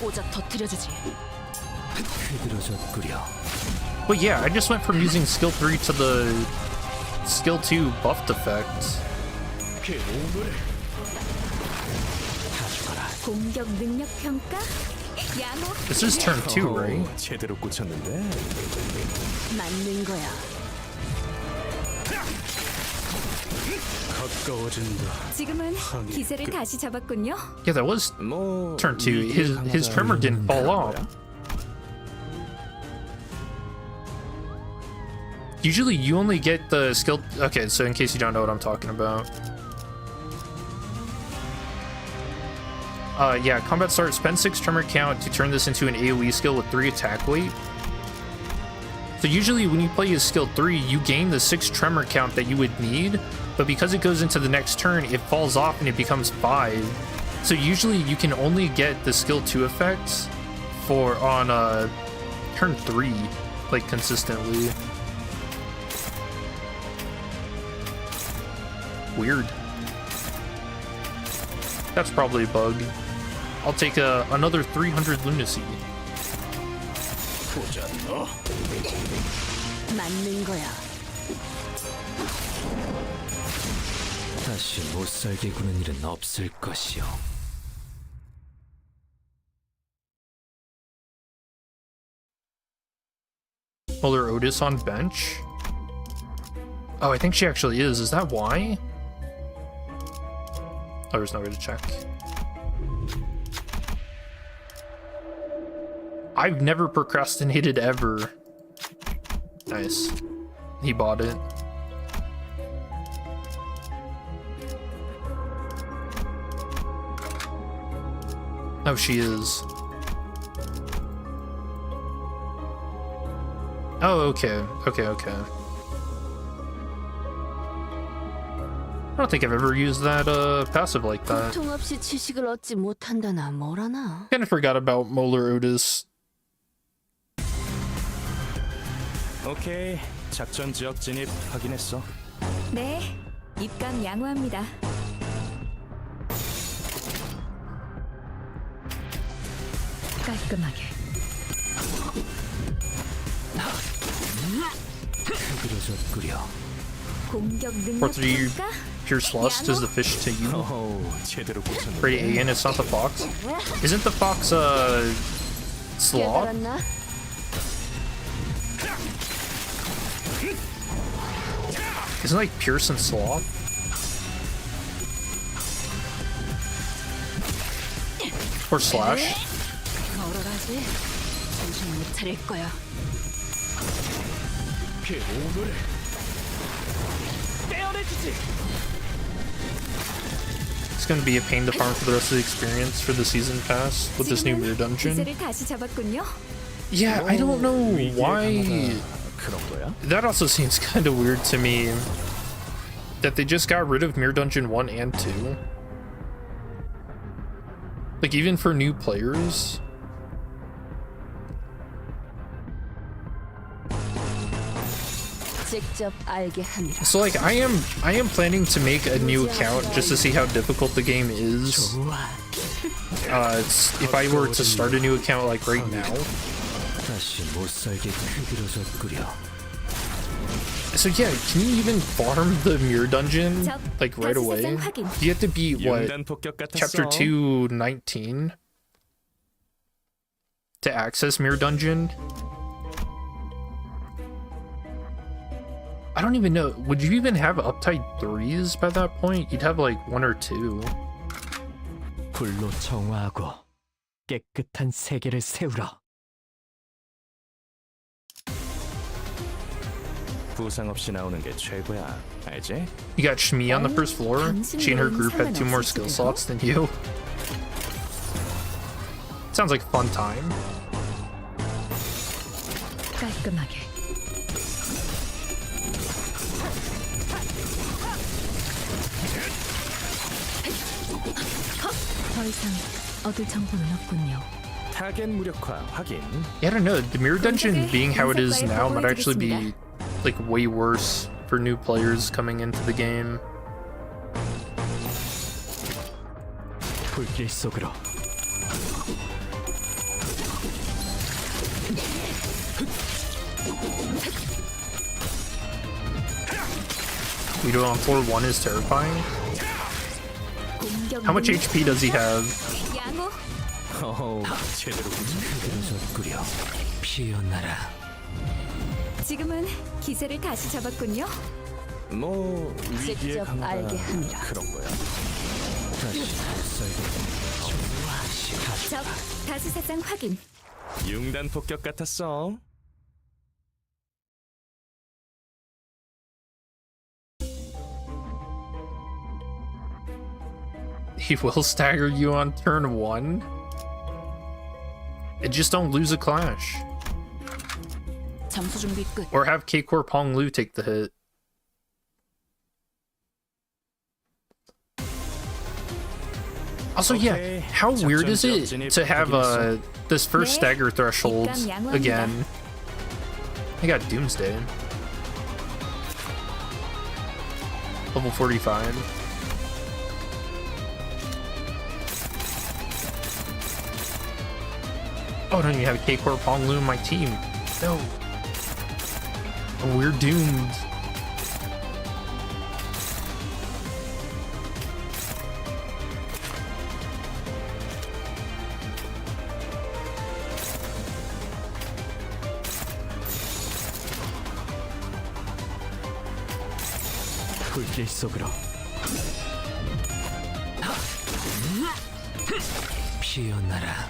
오작 터뜨려주지. 흐드러졌구려. But yeah, I just went from using skill 3 to the skill 2 buffed effect. 공격 능력 평가? 양호. This is turn 2, right? 제대로 꽂혔는데. 맞는 거야. 가까워진다. 지금은 기세를 다시 잡았군요. Yeah, that was 뭐 turn 2. 위기에 His 강하다 tremor didn't fall 그런 off. 거야? Usually you only get the skill. Okay, so in case you don't know what I'm talking about. Yeah, combat start, spend 6 tremor count to turn this into an AoE skill with 3 attack weight. So usually when you play his skill 3, you gain the 6 tremor count that you would need, but because it goes into the next turn, it falls off and it becomes 5. So usually you can only get the skill 2 effects for on turn 3, like consistently. Weird. That's probably a bug. I'll take another 300 lunacy. 보자 너. 맞는 거야. 다시 못살게 구는 일은 없을 것이오. Muller Otis on bench? Oh, I think she actually is. Is that why? Oh, there's no way to check. I've never procrastinated ever. Nice. He bought it. Oh, she is. Oh, okay. Okay. I don't think I've ever used that passive like that. 고통 없이 지식을 얻지 못한다나 뭐라나. Kind of forgot about Molar Otis. 오케이, 작전 지역 진입 확인했어. 네, 입감 양호합니다. 깔끔하게. 그려졌구려. 공격 능력 Or do you 평가? Pierce Lust is the fish to you? 오, 제대로 고쳤네. Pretty Aeon, it's not the fox. Isn't the fox sloth? 깨달았나? Isn't like Pierce and sloth? Or slash? 걸어가지. 정신 못 차릴 거야. It's gonna be a pain to farm for the rest of the experience for the season pass with this new mirror dungeon. 기세를 다시 잡았군요. Yeah, I don't know why. 그런 거야? That also seems kind of weird to me. That they just got rid of Mirror Dungeon 1 and 2. Like, even for new players. 직접 알게 합니다. So like I am planning to make a new account just to see how difficult the game is. If I were to start a new account like right now. 다시 못살게 그려졌구려. So yeah, can you even farm the mirror dungeon like right away? You have to beat what, 융단 폭격 같았어. chapter 219 to access mirror dungeon? I don't even know. Would you even have uptight 3s by that point? You'd have like 1 or 2. 불로 정화하고 깨끗한 세계를 세우라. 부상 없이 나오는 게 최고야. 알지? You got Shmi on the first floor. She and her group had 2 more skill slots than you. Sounds like a fun time. 깔끔하게. 더 이상 얻을 정보는 없군요. 타겟 무력화 확인. Yeah, I don't know. The mirror dungeon being how it is now might actually be like way worse for new players coming into the game. 불길 속으로. Guido on floor 1 is terrifying. How much HP does he have? 양호. 오, 제대로 고쳤네. 그려졌구려. 피어나라. 지금은 기세를 다시 잡았군요. 뭐 위기의 직접 강화가 알게 합니다. 그런 거야. 다시 못살게 적 다수 사상 확인. 융단 폭격 같았어. He will stagger you on turn 1. And just don't lose a clash. 잠수 준비 끝. Or have K-Core Pong Lu take the hit. Also, yeah, how weird is it to have this first stagger threshold again? I got Doomsday. Level 45. Oh, don't you have K-Core Pong Lu in my team? No. Oh, we're doomed. 불길 속으로 피어나라.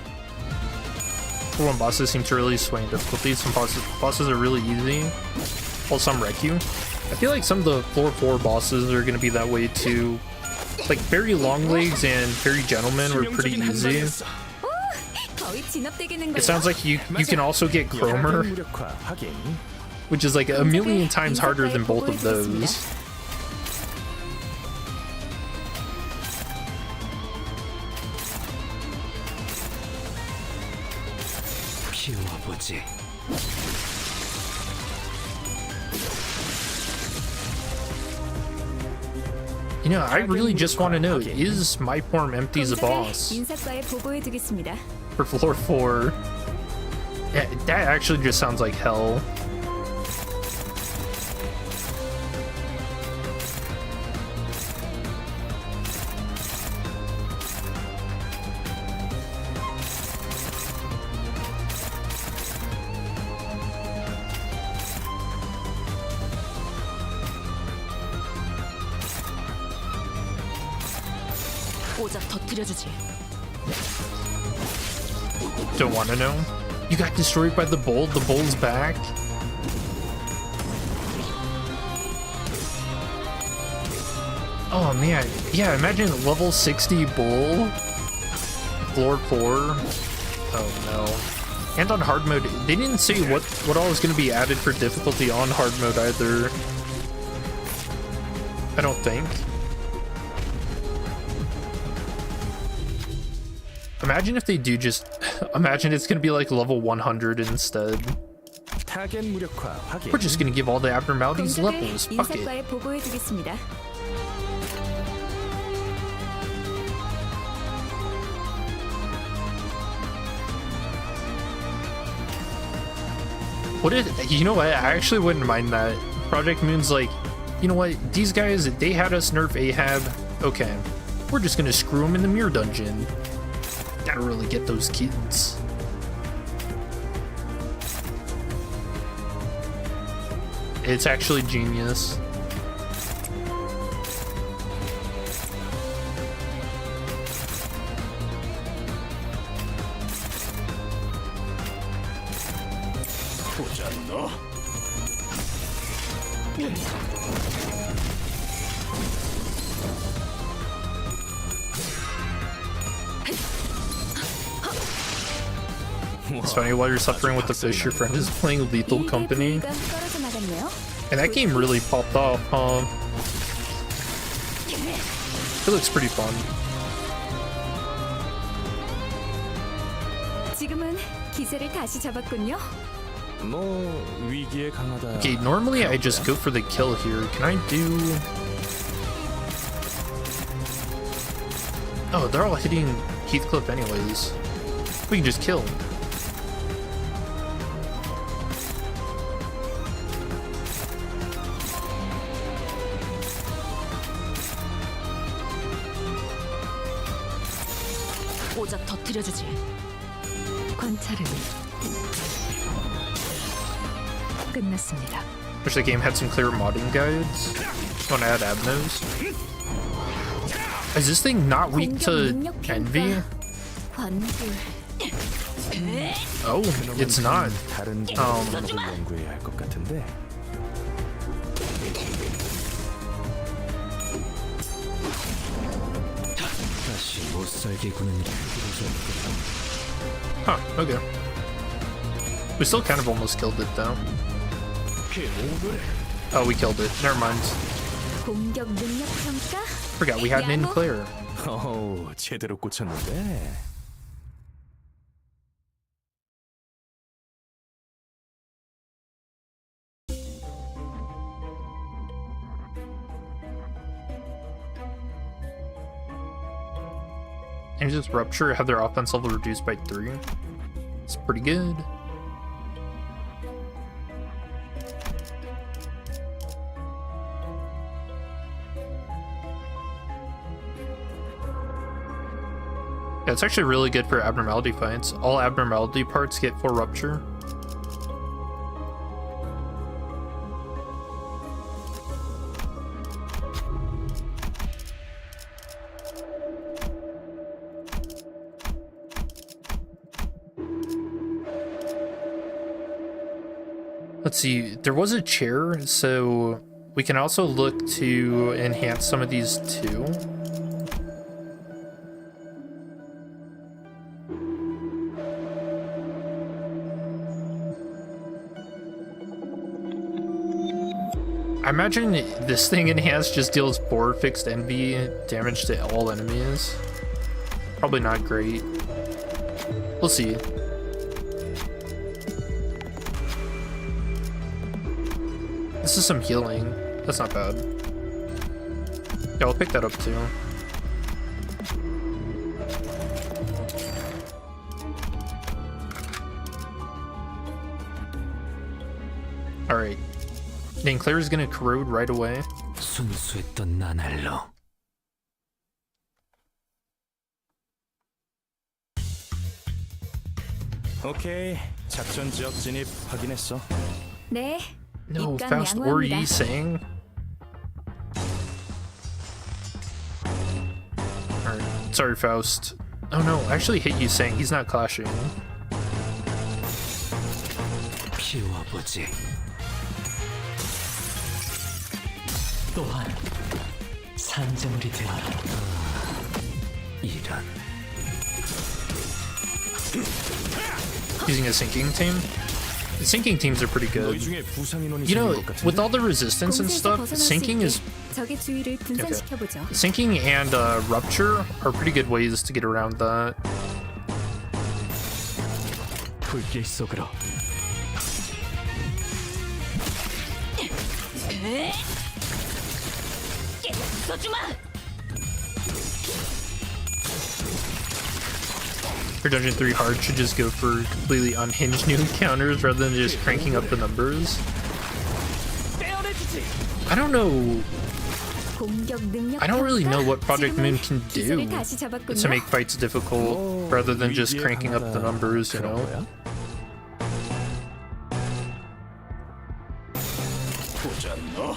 For one, bosses seem to really sway in difficulty. Some bosses are really easy, while some wreck you. I feel like some of the floor 4 bosses are going to be that way too. Like Fairy Longlegs and Fairy Gentleman were pretty easy. 거의 진압되겠는 It sounds like you can also get Cromer, 무력화 확인. which is like a million times harder than both of those. 피워보지. You know, I really just want to know, is My Form Empty's a boss 인사과에 보고해두겠습니다. for floor 4? Yeah, that actually just sounds like hell. 오작 터뜨려주지. Don't want to know. You got destroyed by the bull. The bull's back. Oh man, yeah. Imagine level 60 bull, floor 4. Oh no. And on hard mode, they didn't say what all is going to be added for difficulty on hard mode either. I don't think. Imagine if they do just... Imagine it's gonna be like level 100 instead. 타겟 무력화 확인. We're just gonna give all the abnormalities levels. Fuck it. 인사과에 보고해두겠습니다. What if... You know what? I actually wouldn't mind that. Project Moon's like, you know what? These guys, they had us nerf Ahab. Okay. We're just gonna screw them in the mirror dungeon. Gotta really get those kids. It's actually genius. 보자 너. It's funny, while you're suffering with the fish, your friend is playing Lethal Company. 떨어져 나갔네요. And that game really popped off, huh? It looks pretty fun. 지금은 기세를 다시 잡았군요. 뭐 위기에 강하다. Okay, normally I just go for the kill here. Can I do... Oh, they're all hitting Heathcliff anyways. We can just kill. 오작 터뜨려주지. 관찰은 끝났습니다. Wish the game had some clear modding guides. Want to add abnos? Is this thing not weak to envy? 관불. Oh, it's not. 다른 방법을 연구해야 할 것 같은데. 다시 못살게 구는 Huh, okay. We still kind of almost killed it though. Oh, we killed it. Never mind. 공격 능력 평가. Forgot we had an in-clear. 오, 제대로 꽂혔는데. And just Rupture have their offense level reduced by 3. It's pretty good. Yeah, it's actually really good for abnormality fights. All abnormality parts get 4 rupture. Let's see, there was a chair, so we can also look to enhance some of these too. I imagine this thing enhanced just deals 4 fixed envy damage to all enemies. Probably not great. We'll see. This is some healing. That's not bad. Yeah, I'll pick that up too. Alright. Dang, Claire's gonna corrode right away. 순수했던 나날로 오케이, 작전 지역 진입 확인했어. 네. No, 입감 Faust, what were you 양호합니다. saying? Alright, sorry, Faust. Oh no, I actually hate you saying he's not clashing. 피워보지. 또한 산재물이 되어라. 이런 Using a sinking team? The sinking teams are pretty 너희 good. 중에 부상 인원이 You know, 생긴 것 같은데? with all the resistance and 공세에서 stuff, 벗어날 수 sinking 있게 is 적의 주의를 분산시켜보죠. sinking and rupture are pretty good ways to get around that. 불길 속으로 For Dungeon 3 hard should just go for completely unhinged new encounters rather than just cranking up the numbers. I don't know. 공격 능력 I don't really know what Project 지금은 Moon can do 기세를 다시 잡았군요. to make fights difficult rather than just 위기에 cranking up the 강하다. numbers, you 그런 know? 거야? 보자 너.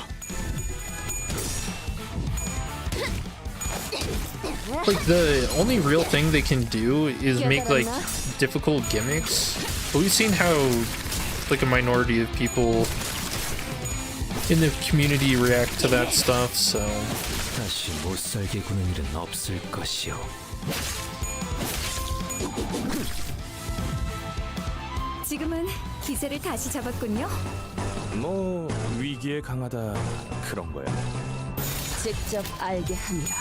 Like, the only real thing they can do is make, like, difficult gimmicks. But we've seen how, like, a minority of people in the community react to that stuff, so... 다시 못살게 구는 일은 없을 것이오. 지금은 기세를 다시 잡았군요. 뭐 위기에 강하다 그런 거야. 직접 알게 함이라.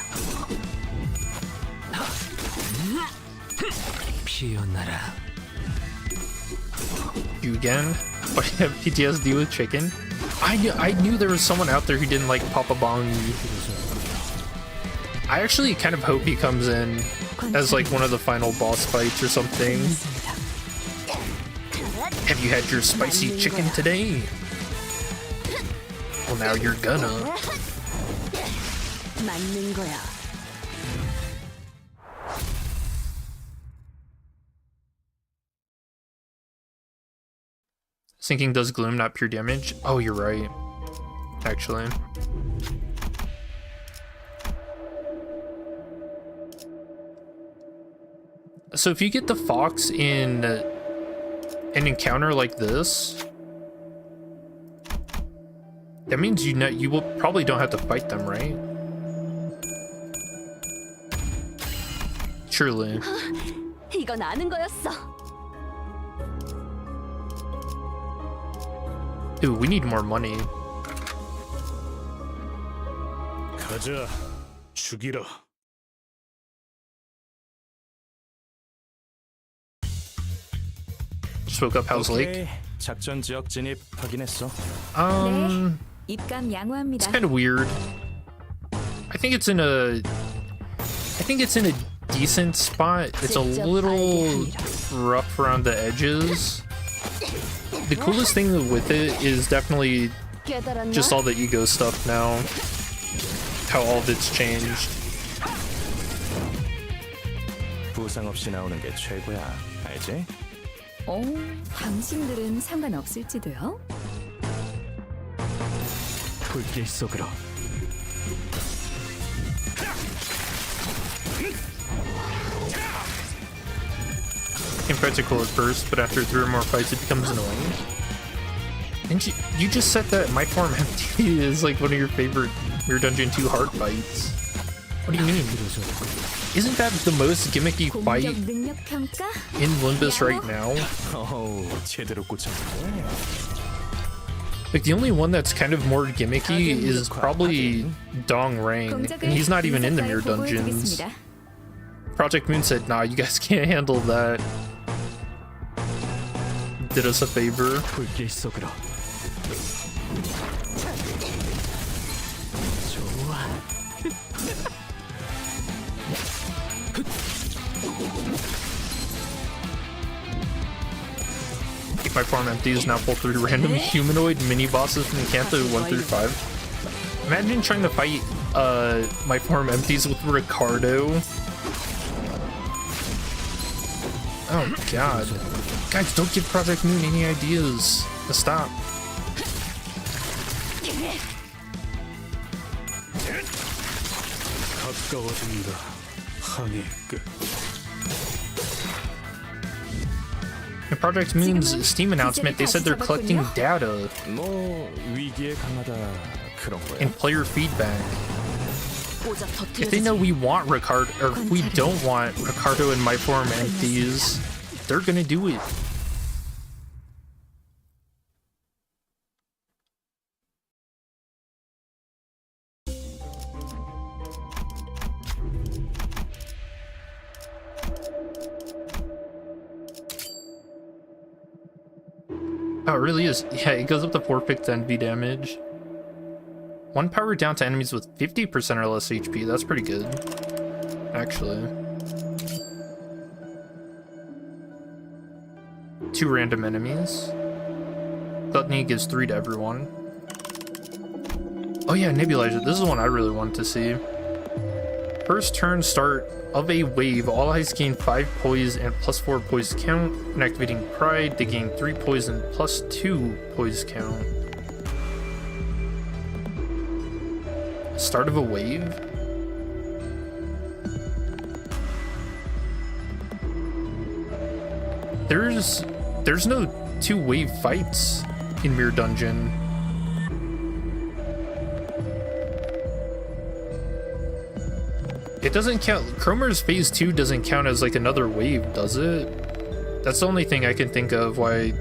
피어나라. You again? Why do you have PTSD with chicken? I knew there was someone out there who didn't like Papa Bong. I actually kind of hope he comes in as like one of the final boss fights or something. Have you had your spicy chicken today? Well, now you're gonna. 맞는 거야. Sinking does gloom, not pure damage. Oh, you're right. Actually. So if you get the fox in an encounter like this, that means you will probably don't have to fight them, right? Surely. 이건 아는 거였어. Ooh, we need more money. 가자 죽이러. Just woke up Hell's Lake. 오케이, 작전 지역 진입 확인했어. Um, 입감 양호합니다. it's kind of weird. I think it's in a decent spot. It's a little rough around the edges. The coolest thing with it is definitely 깨달았나? just all the ego stuff now. How all of it's changed. 부상 없이 나오는 게 최고야. 알지? 당신들은 상관없을지도요? 불길 속으로. Impractical at first, but after 3 or more fights, it becomes annoying. And you just said that my form empty is like one of your favorite Mirror Dungeon 2 hard fights. What do you mean? Isn't that the most gimmicky fight 공격 능력 평가? in Limbus right now? 제대로 꽂혔네. Like, the only one that's kind of more gimmicky is probably Dong Rang, and he's not even in the Mirror Dungeons. Project Moon said, nah, you guys can't handle that. Did us a favor. 불길 속으로. 좋아. Keep my farm empties, now pull through random humanoid mini bosses from Canto 1 through 5. Imagine trying to fight my farm empties with Ricardo. Oh god. Guys, don't give Project Moon any ideas. Stop. 가까워진다. 항해 끝. In Project Moon's Steam announcement, they said they're collecting data 뭐 위기에 강하다 그런 거야. and player feedback. If they know we want Ricardo, or if we don't want Ricardo and my form empties, they're gonna do it. Oh, it really is. Yeah, it goes up to 4 fixed envy damage. 1 power down to enemies with 50% or less HP. That's pretty good, actually. 2 random enemies. Gluttony gives 3 to everyone. Oh yeah, Nebulizer. This is one I really wanted to see. First turn start of a wave, all allies gain 5 poise and plus 4 poise count. When activating Pride, they gain 3 poise and plus 2 poise count. Start of a wave? There's no 2 wave fights in Mirror Dungeon. It doesn't count. Cromer's phase 2 doesn't count as like another wave, does it? That's the only thing I can think of why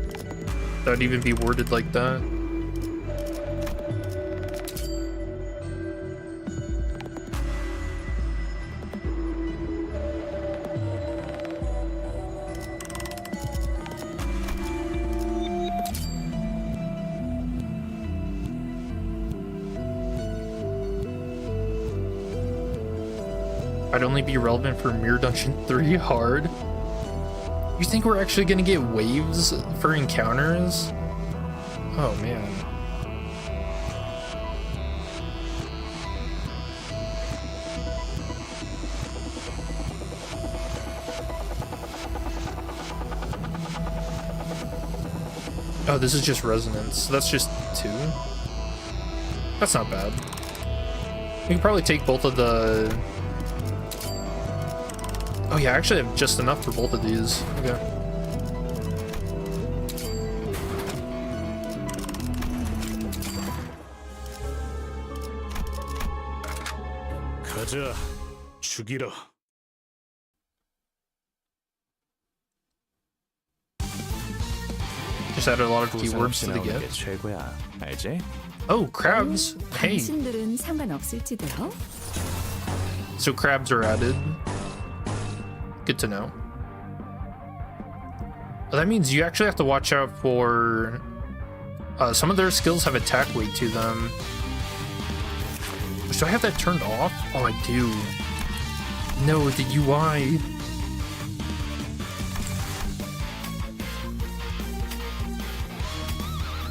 that would even be worded like that. I'd only be relevant for Mirror Dungeon 3 hard. You think we're actually gonna get waves for encounters? Oh man. Oh, this is just resonance. So that's just 2. That's not bad. We can probably take both of the... Oh yeah, I actually have just enough for both of these. Okay. 가자. 죽이라. Just added a lot of 부상 keywords 없이 to the 나오는 get. 게 최고야. 알지? Oh, crabs. Hey. 당신들은 상관없을지도요? So crabs are added. Good to know. Well, that means you actually have to watch out for... some of their skills have attack weight to them. Do I have that turned off? Oh, I do. No, the UI.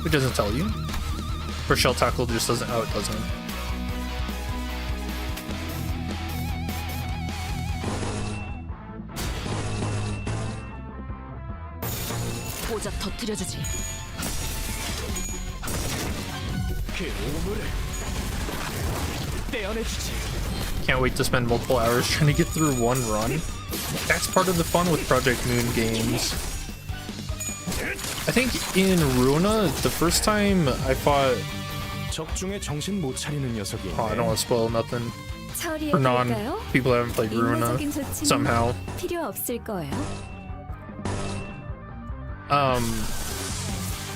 It doesn't tell you. Or Shell Tackle just doesn't... Oh, it doesn't. 고작 터뜨려주지. 그 오물을 떼어내주지. Can't wait to spend multiple hours trying to get through one run. That's part of the fun with Project Moon games. I think in Runa, the first time I fought... 적중에 정신 못 차리는 녀석이 Oh, I don't want to spoil nothing 처리해 for 볼까요? people who haven't played Runa 인도적인 조치는 somehow. 필요 없을 거예요.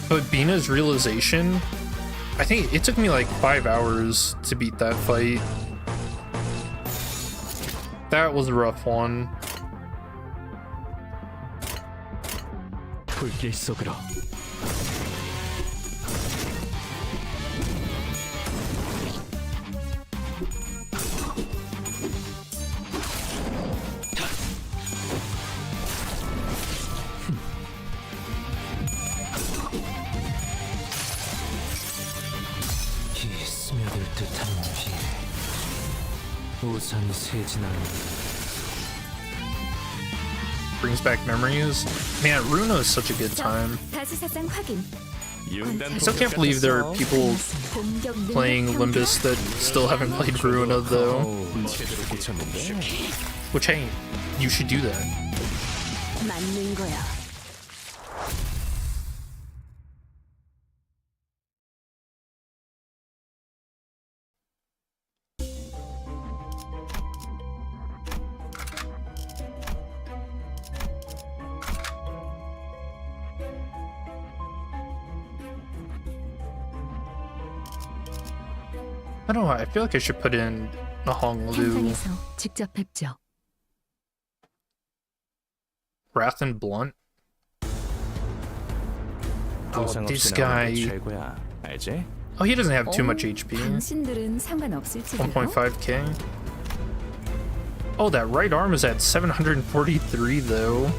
But Bina's realization, I think it took me like 5 hours to beat that fight. That was a rough one. 불길 속으로. 이 스며들 듯한 비 우산 세진하는 Brings back memories. Man, Runa is such a good time. 다시 사장 확인. I still can't believe there are people 공격 능력 playing 평가. Limbus that still haven't played Runa though. 제대로 고쳤는데. Which, hey, you should do that. 맞는 거야. I don't know, I feel like I should put in a Honglu, 현장에서 직접 뵙죠. Wrath and Blunt. Oh, 부상 this 없이 나오는 게 guy. 최고야. 알지? Oh, he doesn't have too much HP. 당신들은 상관없을지요. 1.5k. Oh, that right arm is at 743 though.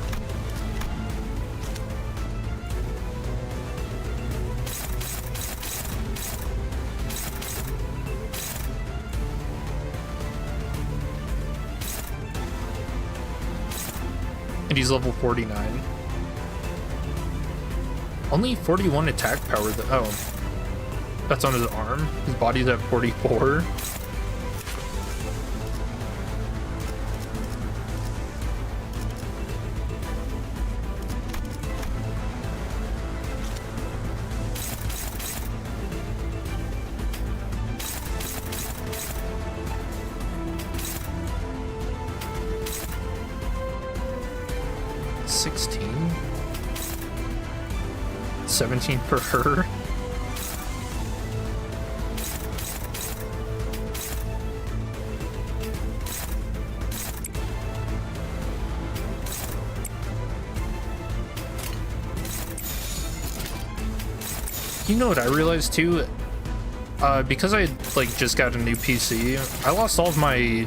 And he's level 49. Only 41 attack power though. Oh. That's on his arm. His body's at 44. $16. 17 for her. You know what I realized too? Because I like just got a new PC, I lost all of my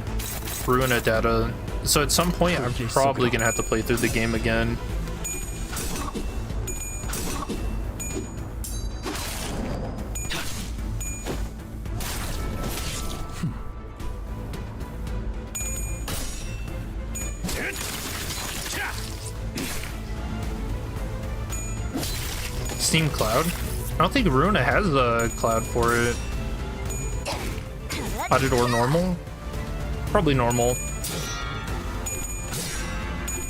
Runa data. So at some point, I'm probably gonna have to play through the game again. Steam Cloud? I don't think Runa has a cloud for it. Potted or normal? Probably normal.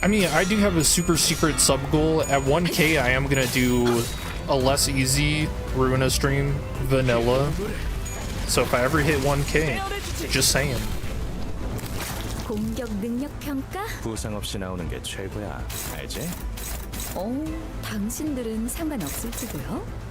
I mean, I do have a super secret sub goal. At 1k, I am gonna do a less easy Runa stream, vanilla. So if I ever hit 1k, just saying. 공격 능력 평가? 부상 없이 나오는 게 최고야. 알지? 당신들은 상관없을지도요.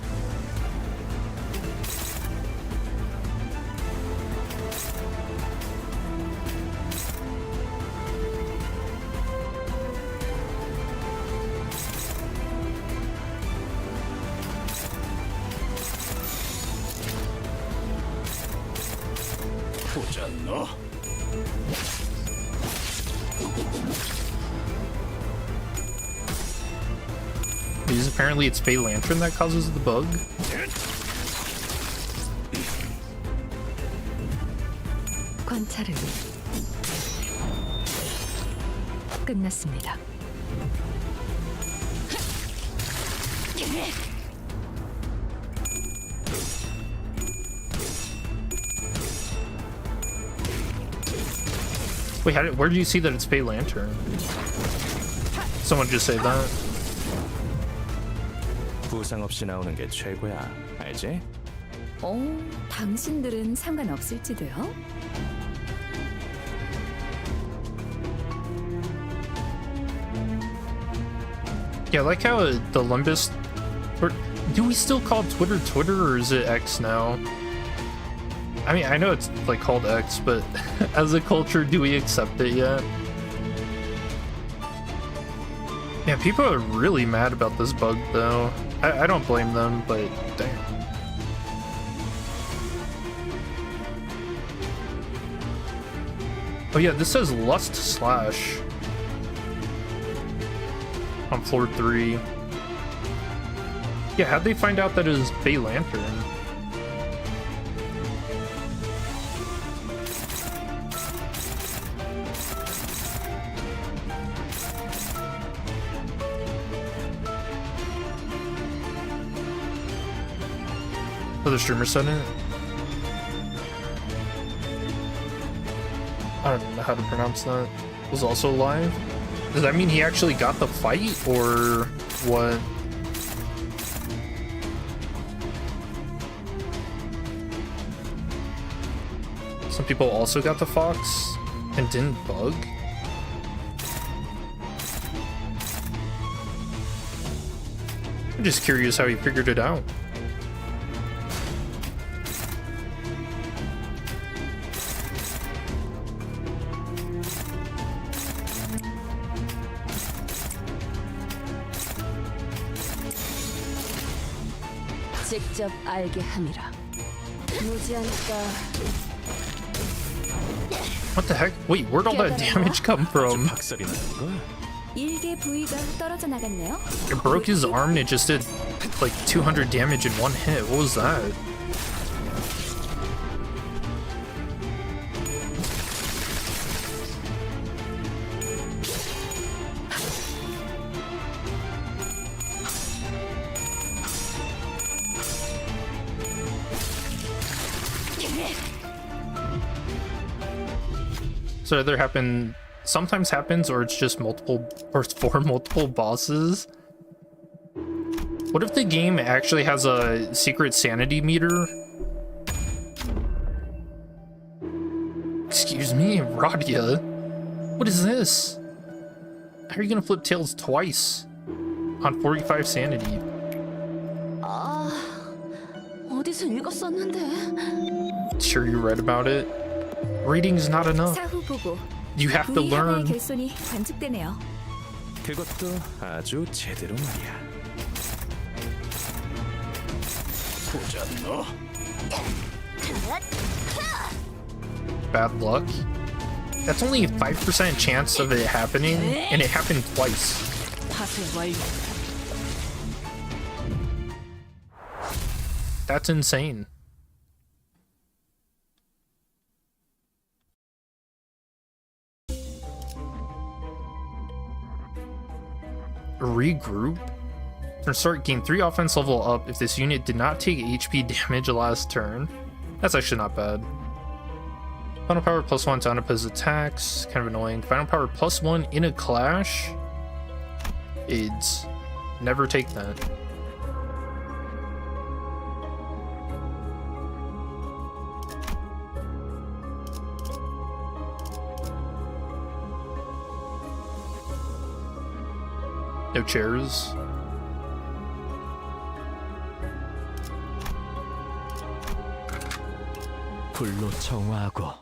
보자 너. Because apparently it's Fey Lantern that causes the bug. 관찰은 끝났습니다. Wait, where do you see that it's Bay Lantern? Someone just say that. 부상 없이 나오는 게 최고야. 알지? 당신들은 상관없을지도요? Yeah, I like how the Limbus, or do we still call Twitter Twitter, or is it X now? I mean, I know it's like called X, but as a culture, do we accept it yet? Yeah, people are really mad about this bug, though. I don't blame them, but damn. Oh yeah, this says Lust Slash on floor 3. Yeah, how'd they find out that it was Bay Lantern? Oh, the streamer said it? I don't know how to pronounce that. Was also live? Does that mean he actually got the fight, or what? Some people also got the Fox and didn't bug? I'm just curious how he figured it out. 직접 알게 함이라. 무지하니까. What the heck? Wait, where'd all that damage come from? 박살이 나는 거야? 일개 부위가 떨어져 나갔네요. It broke his arm and it just did like 200 damage in one hit. What was that? So either sometimes happens, or it's just multiple, or it's for multiple bosses. What if the game actually has a secret sanity meter? Excuse me, Radia. What is this? How are you gonna flip tails twice on 45 sanity? 어디서 읽었었는데. Sure you read about it? Reading's not enough. 사후 보고. You have to 부위 하나의 learn. 결손이 관측되네요. 그것도 아주 제대로 말이야. 보자 너. Bad luck. That's only a 5% chance of it happening, and it happened twice. 파쇄 완료. That's insane. Regroup? Start, gain 3 offense level up if this unit did not take HP damage last turn. That's actually not bad. Final power +1 to unopposed attacks. Kind of annoying. Final power +1 in a clash. AIDS. Never take that. No chairs. 불로 정화하고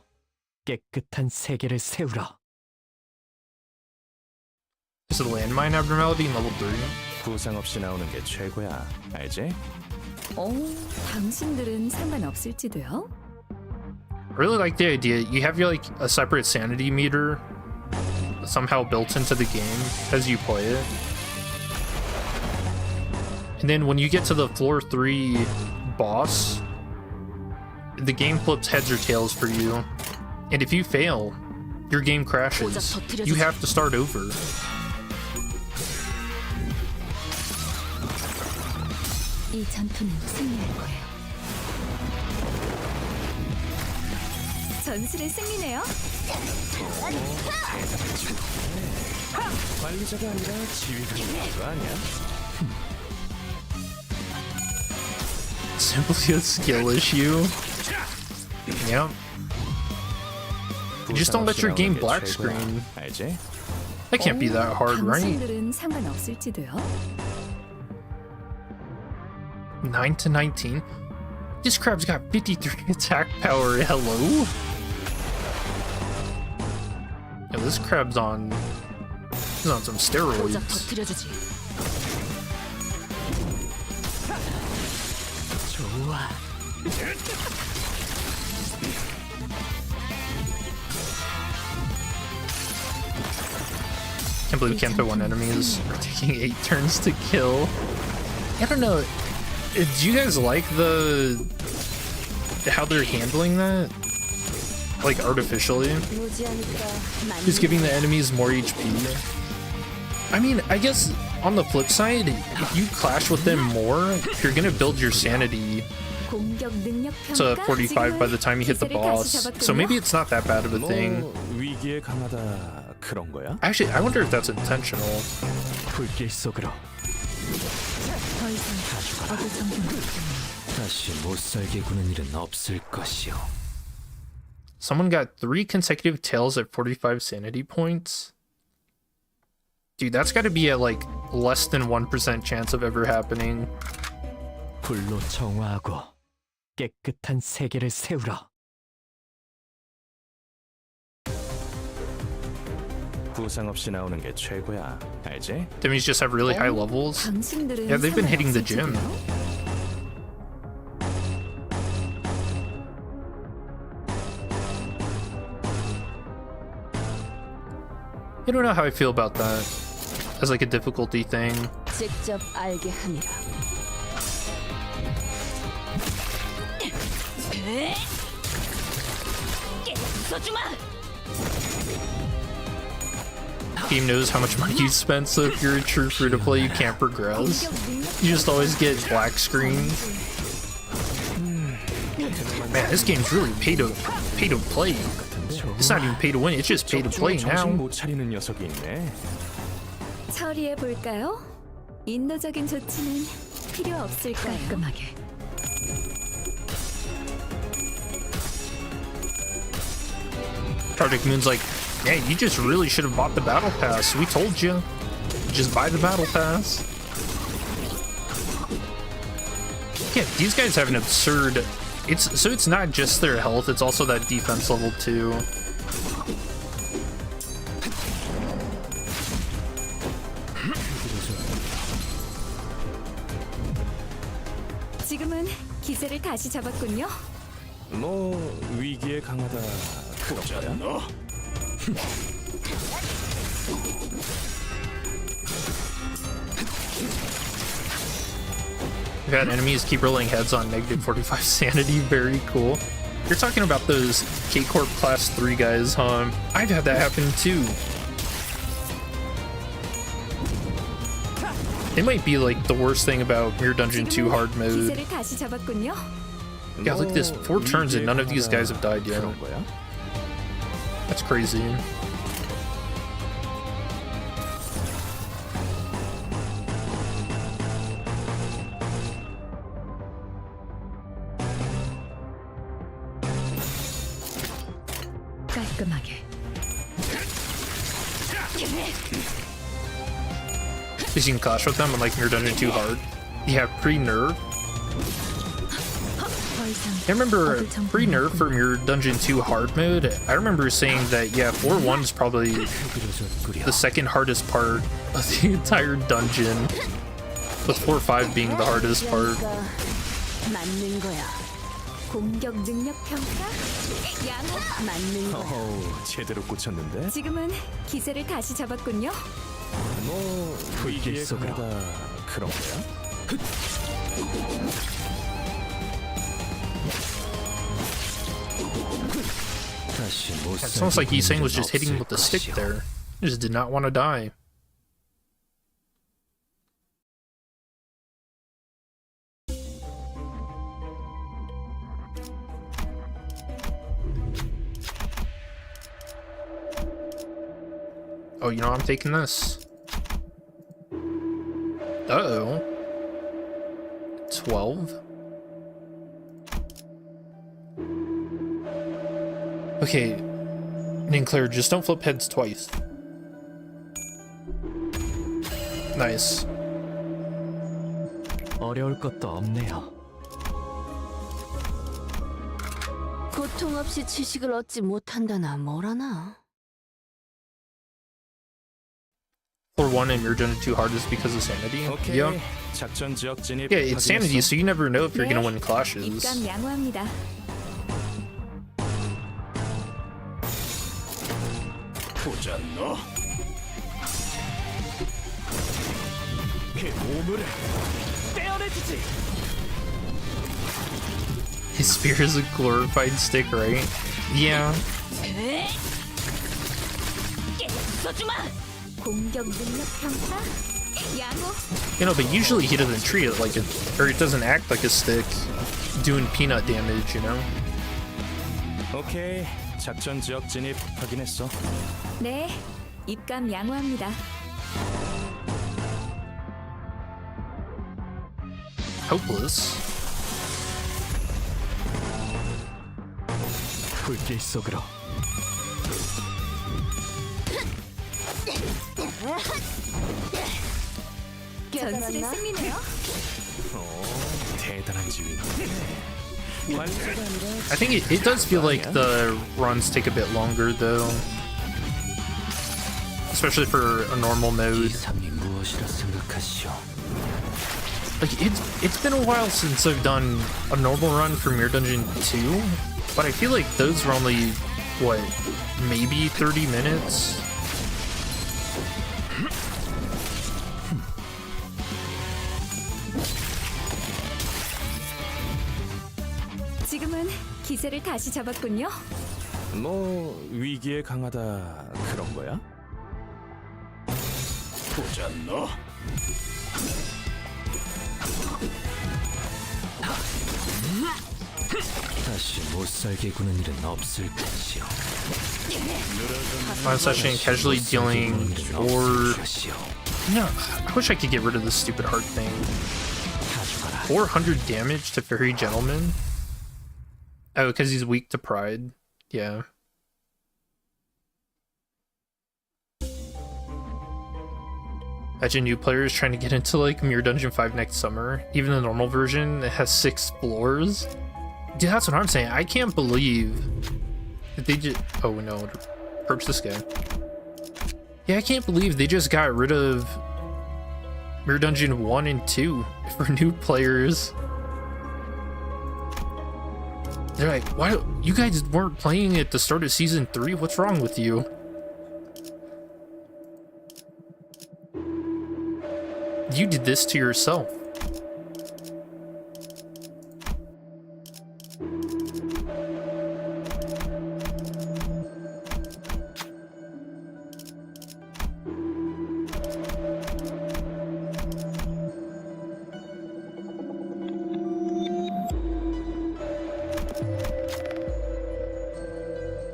깨끗한 세계를 세우라. Is it a landmine abnormality in level 3? 부상 없이 나오는 게 최고야. 알지? 당신들은 상관없을지도요? I really like the idea. You have like a separate sanity meter somehow built into the game as you play it. And then when you get to the floor 3 boss, the game flips heads or tails for you. And if you fail, your game crashes. You have to start over. 이 전투는 승리할 거예요. 전술의 승리네요. 관리자가 아니라 지휘관이 거 아니야? Simply a skill issue. Yep. You just don't let your game black screen. 알지? That can't be that hard, right? 당신들은 상관없을지도요. 9 to 19. This crab's got 53 attack power. Hello? Yeah, this crab's on. He's on some steroids. 터뜨려주지. 좋아. Can't believe we can't put one enemies are taking 8 turns to kill. I don't know. Do you guys like how they're handling that? Like artificially? Just giving the enemies more HP. I mean, I guess on the flip side, if you clash with them more, you're gonna build your sanity to 45 by the time you hit the boss. So maybe it's not that bad of a thing. 위기에 강하다 그런 거야? Actually, I wonder if that's intentional. 불길 속으로 더 이상 어둠 전투는 다시 못 살게 구는 일은 없을 것이오. Someone got 3 consecutive tails at 45 sanity points. Dude, that's gotta be at like less than 1% chance of ever happening. 불로 정화하고 깨끗한 세계를 세우라. 부상 없이 나오는 게 최고야. 알지? Enemies just have really high levels. 당신들은 Yeah, they've been hitting the gym. 상관없을지도요. I don't know how I feel about that as like a difficulty thing. 직접 알게 함이라. Game knows how much money you spent, so if you're a true free-to-play, you can't progress. You just always get black screen. Man, this game's really pay to play. It's not even pay to win, it's just pay to play 정신 now. 못 차리는 녀석이 있네. 처리해 볼까요? 인도적인 조치는 필요 없을까요? 깔끔하게. Tardic Moon's like, yeah, you just really should have bought the battle pass. We told you. Just buy the battle pass. Yeah, these guys have an absurd... It's not just their health, it's also that defense level too. 지금은 기세를 다시 잡았군요. 뭐 위기에 강하다 그런 거야? We've had enemies keep rolling heads on negative 45 sanity. Very cool. You're talking about those K-Corp class 3 guys, huh? I've had that happen too. It might be like the worst thing about Mirror Dungeon 2 hard mode. 기세를 다시 잡았군요. Yeah, look at this. 4 turns and none of these guys have died yet. 그런 거야? That's crazy. 깔끔하게. Because you can clash with them on like Mirror Dungeon 2 hard. You have pre-nerf. 더 이상 I remember pre-nerf for Mirror Dungeon 2 hard mode. I remember saying that, yeah, 4-1 is probably the second hardest part of the entire dungeon, with 4-5 being the hardest part. 맞는 거야. 공격 능력 평가. 양호. 맞는 거야. 어우, 제대로 꽂혔는데? 지금은 기세를 다시 잡았군요. 뭐 위기에 강하다 그런 거야? 다시 못 It sounds like Yiseng was just hitting him with the stick there. He just did not want to die. Oh, you know, I'm taking this. Uh-oh. 12. Okay. Ninclair, just don't flip heads twice. Nice. 어려울 것도 없네요. 고통 없이 지식을 얻지 못한다나 뭐라나. For one, and you're doing it too hard is because of sanity. 오케이. Yep. 작전 지역 진입. Yeah, it's sanity, 확인했어. so you never know if you're 네, gonna win clashes. 입감 양호합니다. 보자 너. 그 오물을 떼어내주지. His spear is a glorified stick, right? Yeah. 공격 능력 평가 양호. You know, but usually he doesn't treat it like or it doesn't act like a stick doing peanut damage, you know? 오케이. 작전 지역 진입 확인했어. 네, 입감 양호합니다. Hopeless. 불길 속으로. 전술의 승리네요. 대단한 지휘. I think it does feel like the runs take a bit longer, though. Especially for a normal mode. 이상이 무엇이라 생각하시오? Like, it's been a while since I've done a normal run for Mirror Dungeon 2, but I feel like those were only, what, maybe 30 minutes? 지금은 기세를 다시 잡았군요. 뭐 위기에 강하다 그런 거야? 보자 너. 다시 못 살게 구는 일은 없을 것이오. One session casually dealing, or... No, I wish I could get rid of this stupid heart thing. 400 damage to Fairy Gentleman? Oh, because he's weak to Pride. Yeah. Imagine new players trying to get into like Mirror Dungeon 5 next summer. Even the normal version, it has 6 floors. Dude, that's what I'm saying. I can't believe that they just... Oh no, approach this guy. Yeah, I can't believe they just got rid of Mirror Dungeon 1 and 2 for new players. They're like, why? You guys weren't playing at the start of season 3? What's wrong with you? You did this to yourself.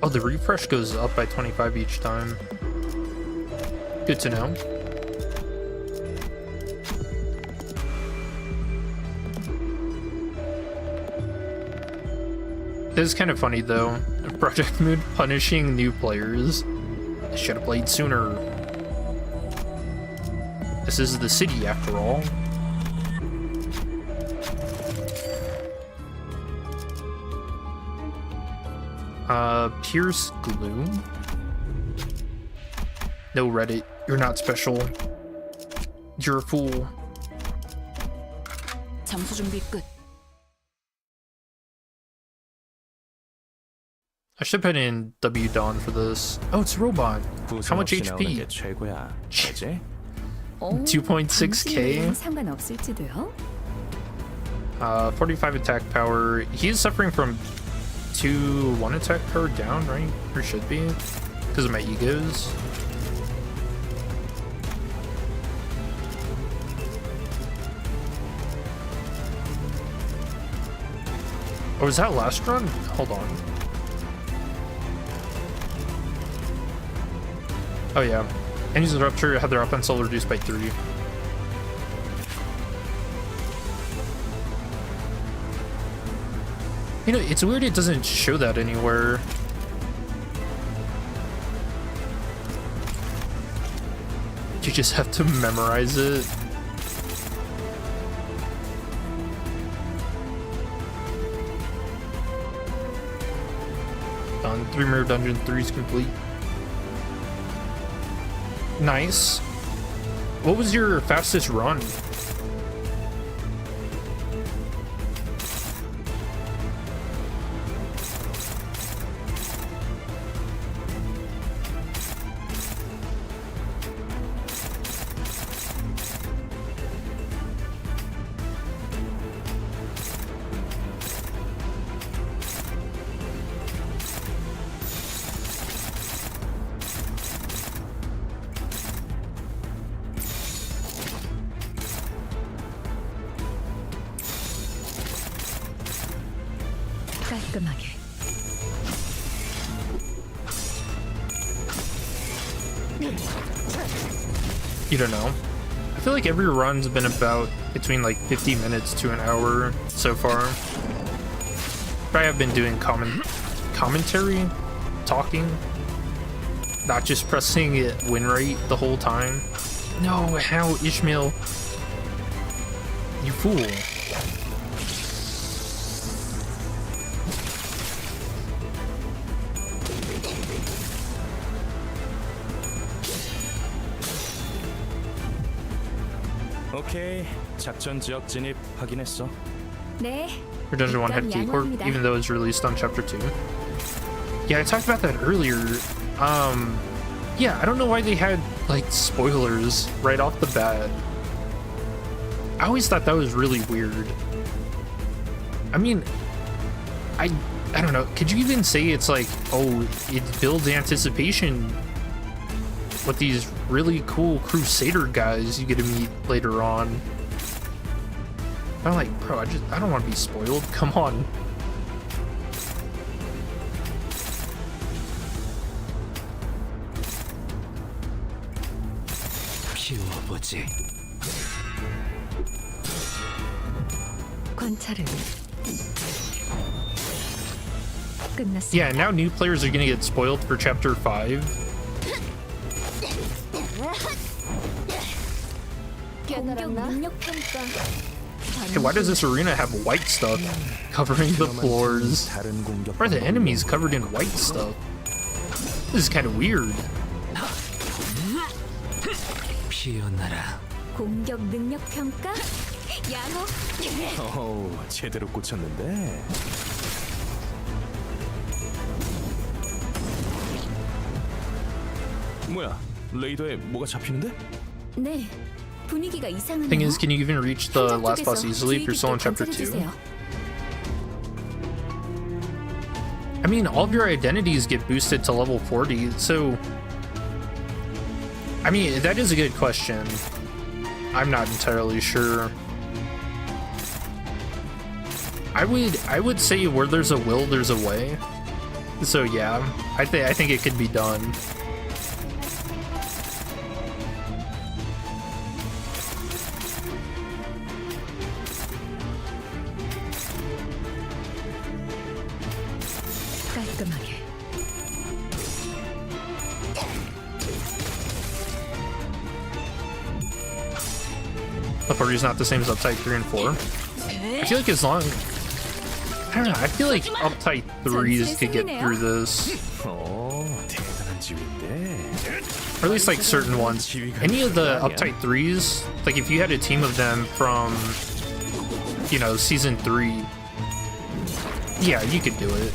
Oh, the refresh goes up by 25 each time. Good to know. It is kind of funny though. Project Mood punishing new players. I should have played sooner. This is the city after all. Pierce Gloom? No, Reddit. You're not special. You're a fool. 잠수 준비 끝. I should put in W Dawn for this. Oh, it's a robot. How much 부상 없이 나오는 게 HP? 최고야. 그지? 2.6k? 상관없을지도요. 45 attack power. He is suffering from 1 attack power down, right? Or should be. Because of my egos. Oh, was that last run? Hold on. Oh yeah. Enemies of Rupture have their offense level reduced by 3. You know, it's weird it doesn't show that anywhere. You just have to memorize it. Done. 3 mirror dungeon, 3 is complete. Nice. What was your fastest run? 깔끔하게. You don't know. I feel like every run's been about between like 50 minutes to an hour so far. But I have been doing commentary, talking, not just pressing it win rate the whole time. No, how, Ishmael? You fool. 오케이, 작전 지역 진입 확인했어. 네. For Dungeon 1 had key core, even though it's released on Chapter 2. Yeah, I talked about that earlier. Yeah, I don't know why they had, like, spoilers right off the bat. I always thought that was really weird. I mean, I don't know. Could you even say it's like, oh, it builds anticipation with these really cool Crusader guys you get to meet later on? I'm like, bro, I don't want to be spoiled. Come on. 피워보지. 관찰은 끝났습니다. Yeah, now new players are gonna get spoiled for Chapter 5. 공격 능력 평가. Hey, why does this arena have white stuff covering the floors? 다른 공격 Why are the enemies covered in white stuff? This is kind of weird. 피어나라. 공격 능력 평가. 양호. 어우, 제대로 꽂혔는데. 뭐야, 레이더에 뭐가 잡히는데? 네. 분위기가 이상하네요. Thing is, can you even reach the last boss easily if you're still in Chapter 2? I mean, all of your identities get boosted to level 40, so... I mean, that is a good question. I'm not entirely sure. I would say where there's a will, there's a way. So yeah, I think it could be done. 깔끔하게. The party's not the same as Uptight 3 and 4. I feel like as long... I don't know, I feel like Uptight 3s could get through this. 어, 대단한 지휘인데. Or at least like certain ones. Any of the Uptight 3s, like if you had a team of them from, you know, Season 3, yeah, you could do it.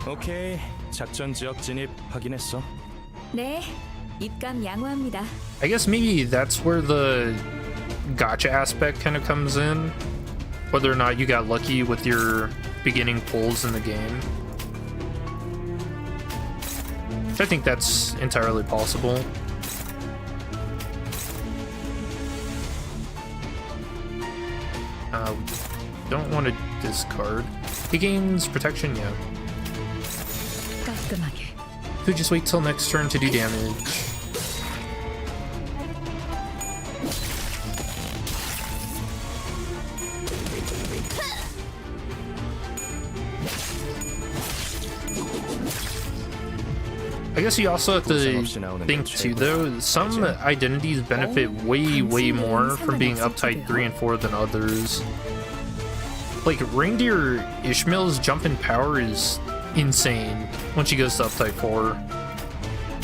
오케이, 작전 지역 진입 확인했어. 네. 입감 양호합니다. I guess maybe that's where the gacha aspect kind of comes in. Whether or not you got lucky with your beginning pulls in the game. I think that's entirely possible. We don't want to discard. He gains protection, yeah. 깔끔하게. Could just wait till next turn to do damage. I guess you also have to think too, though, some identities benefit way more from being uptight 3 and 4 than others. Like, Reindeer Ishmael's jump in power is insane when she goes to uptight 4.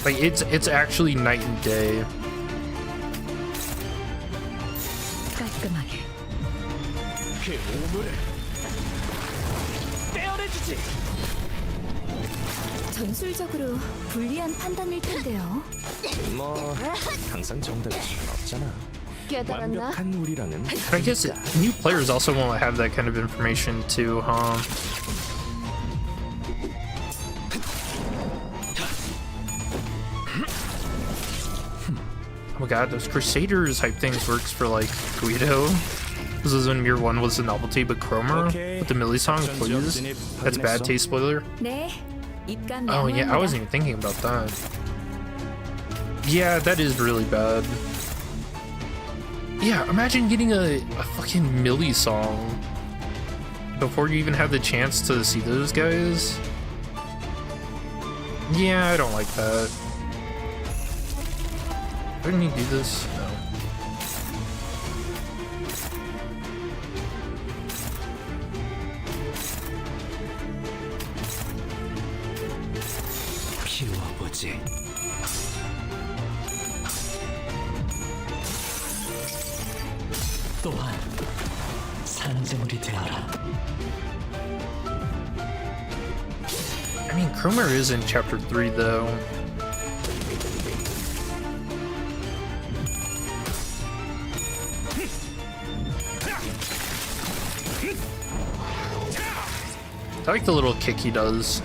Like, it's actually night and day. 깔끔하게. 전술적으로 불리한 판단일 텐데요. 뭐 항상 정답일 수는 없잖아. 깨달았나? 완벽한 우리랑은 And I guess new players also won't have that kind of information too, huh? Oh my god, those Crusaders hype things works for like Guido. This is when Mir 1 was a novelty, but Cromer with the Millie song, please. That's bad taste spoiler. 네, 입감 Oh yeah, I wasn't even thinking about that. Yeah, that is really bad. Yeah, imagine getting a fucking Millie song before you even have the chance to see those guys. Yeah, I don't like that. Didn't he do this? No. 키워보지. 또한 산재물이 되어라. I mean, Cromer is in chapter 3 though. I like the little kick he does.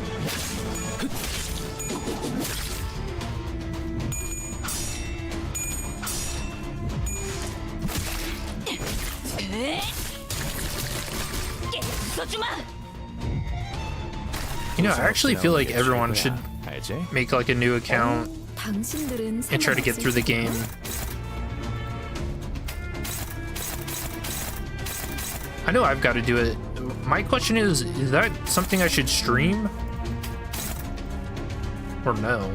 You know, I actually feel like everyone should 알지? make like a new account 당신들은 and try to get through the game. I know I've got to do it. My question is that something I should stream? Or no?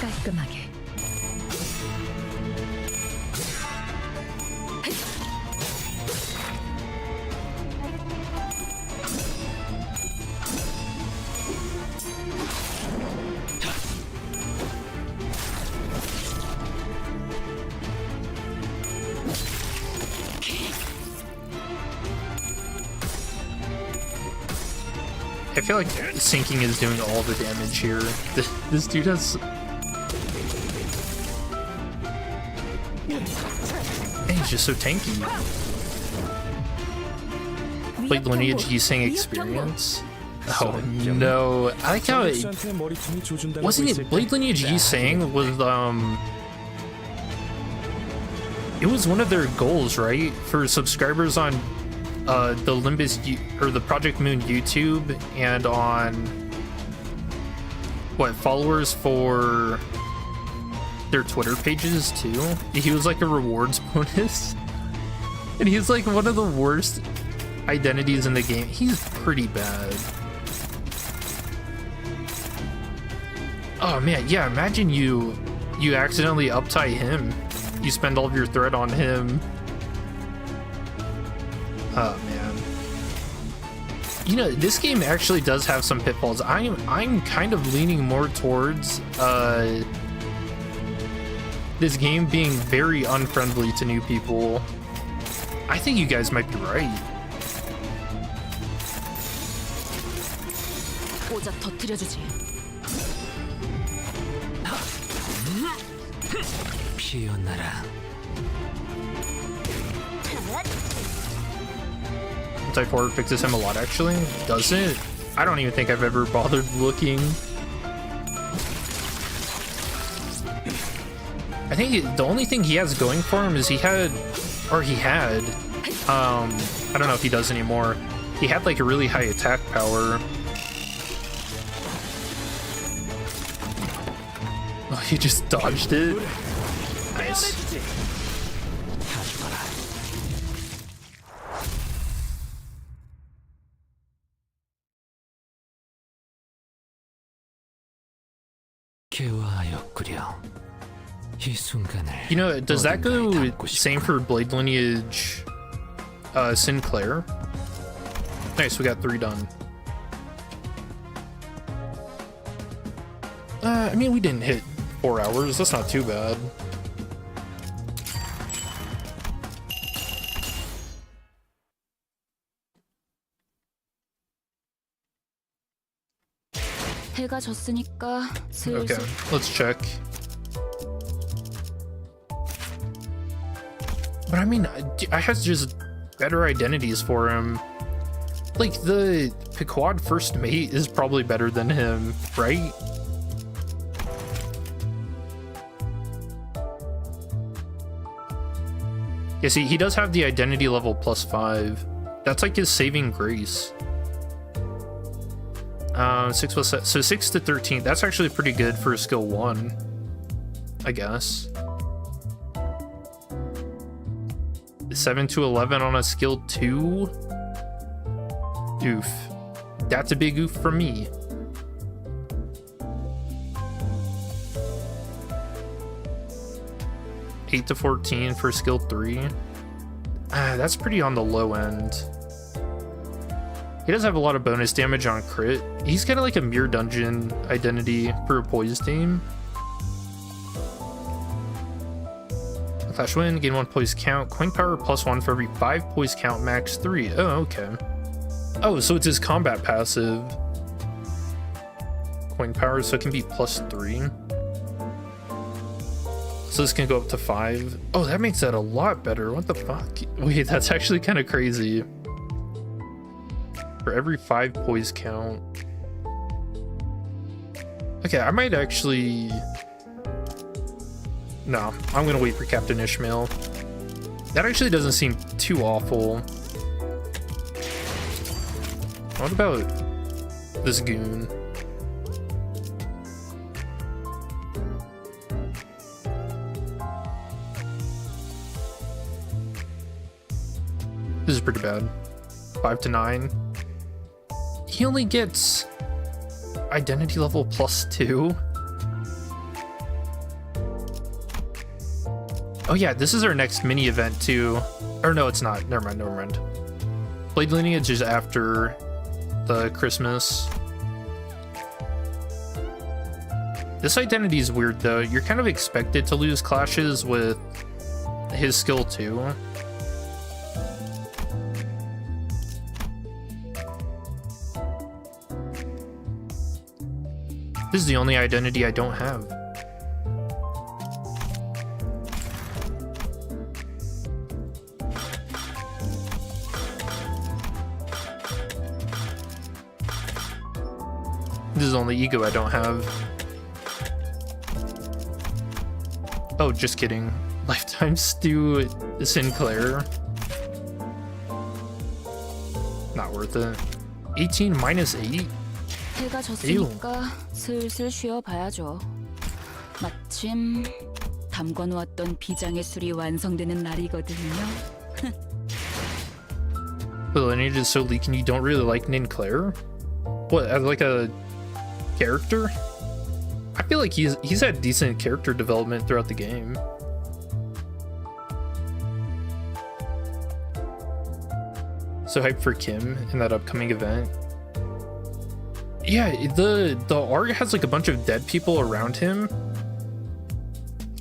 깔끔하게. I feel like sinking is doing all the damage here. This dude has... Man, he's just so tanky. Blade Lineage Yiseng experience? Oh no. I like how it... Wasn't it Blade Lineage Yiseng was, it was one of their goals, right? For subscribers on the Limbus or the Project Moon YouTube, and on what, followers for their Twitter pages too. He was like a rewards bonus, and he's like one of the worst identities in the game. He's pretty bad. Oh man, yeah, imagine you accidentally uptie him. You spend all of your thread on him. Oh man. You know, this game actually does have some pitfalls. I'm kind of leaning more towards this game being very unfriendly to new people. I think you guys might be right. 오자 터뜨려주지. 피어나라. Type 4 fixes him a lot, actually. Does it? I don't even think I've ever bothered looking. I think the only thing he has going for him is he had, I don't know if he does anymore. He had like a really high attack power. Oh, he just dodged it. Nice. 개화하였구려. 이 순간을 You know, does that go 어딘가에 담고 same 싶구나. for Blade Lineage Sinclair? Nice, we got 3 done. I mean, we didn't hit 4 hours. That's not too bad. 해가 졌으니까 슬슬 Okay, let's check. But I mean, I have just better identities for him. Like, the Pequod First Mate is probably better than him, right? Yeah, see, he does have the identity level +5. That's like his saving grace. 6 plus, so 6 to 13. That's actually pretty good for a skill 1, I guess. 7 to 11 on a skill 2. Oof. That's a big oof for me. Eight to 14 for skill 3. That's pretty on the low end. He does have a lot of bonus damage on crit. He's kind of like a Mirror Dungeon identity for a poise team. Clash win, gain 1 poise count, coin power +1 for every 5 poise count, max 3. Oh, okay. Oh, so it's his combat passive. Coin power, so it can be +3. So this can go up to 5. Oh, that makes that a lot better. What the fuck? Wait, that's actually kind of crazy. For every 5 poise count. Okay, I might actually... No, I'm gonna wait for Captain Ishmael. That actually doesn't seem too awful. What about this goon? This is pretty bad. 5 to 9. He only gets identity level +2. Oh yeah, this is our next mini event too. Or no, it's not. Never mind. Blade Lineage is after the Christmas. This identity is weird though. You're kind of expected to lose clashes with his skill too. This is the only identity I don't have. This is the only ego I don't have. Oh, just kidding. Lifetime Stew Sinclair. Not worth it. 18 minus 8? 해가 졌으니까 슬슬 쉬어봐야죠. 마침 담궈놓았던 비장의 술이 완성되는 날이거든요. The lineage is so leaky and you don't really like Ninclair? What, as like a character? I feel like he's had decent character development throughout the game. So hyped for Kim in that upcoming event. Yeah, the art has like a bunch of dead people around him.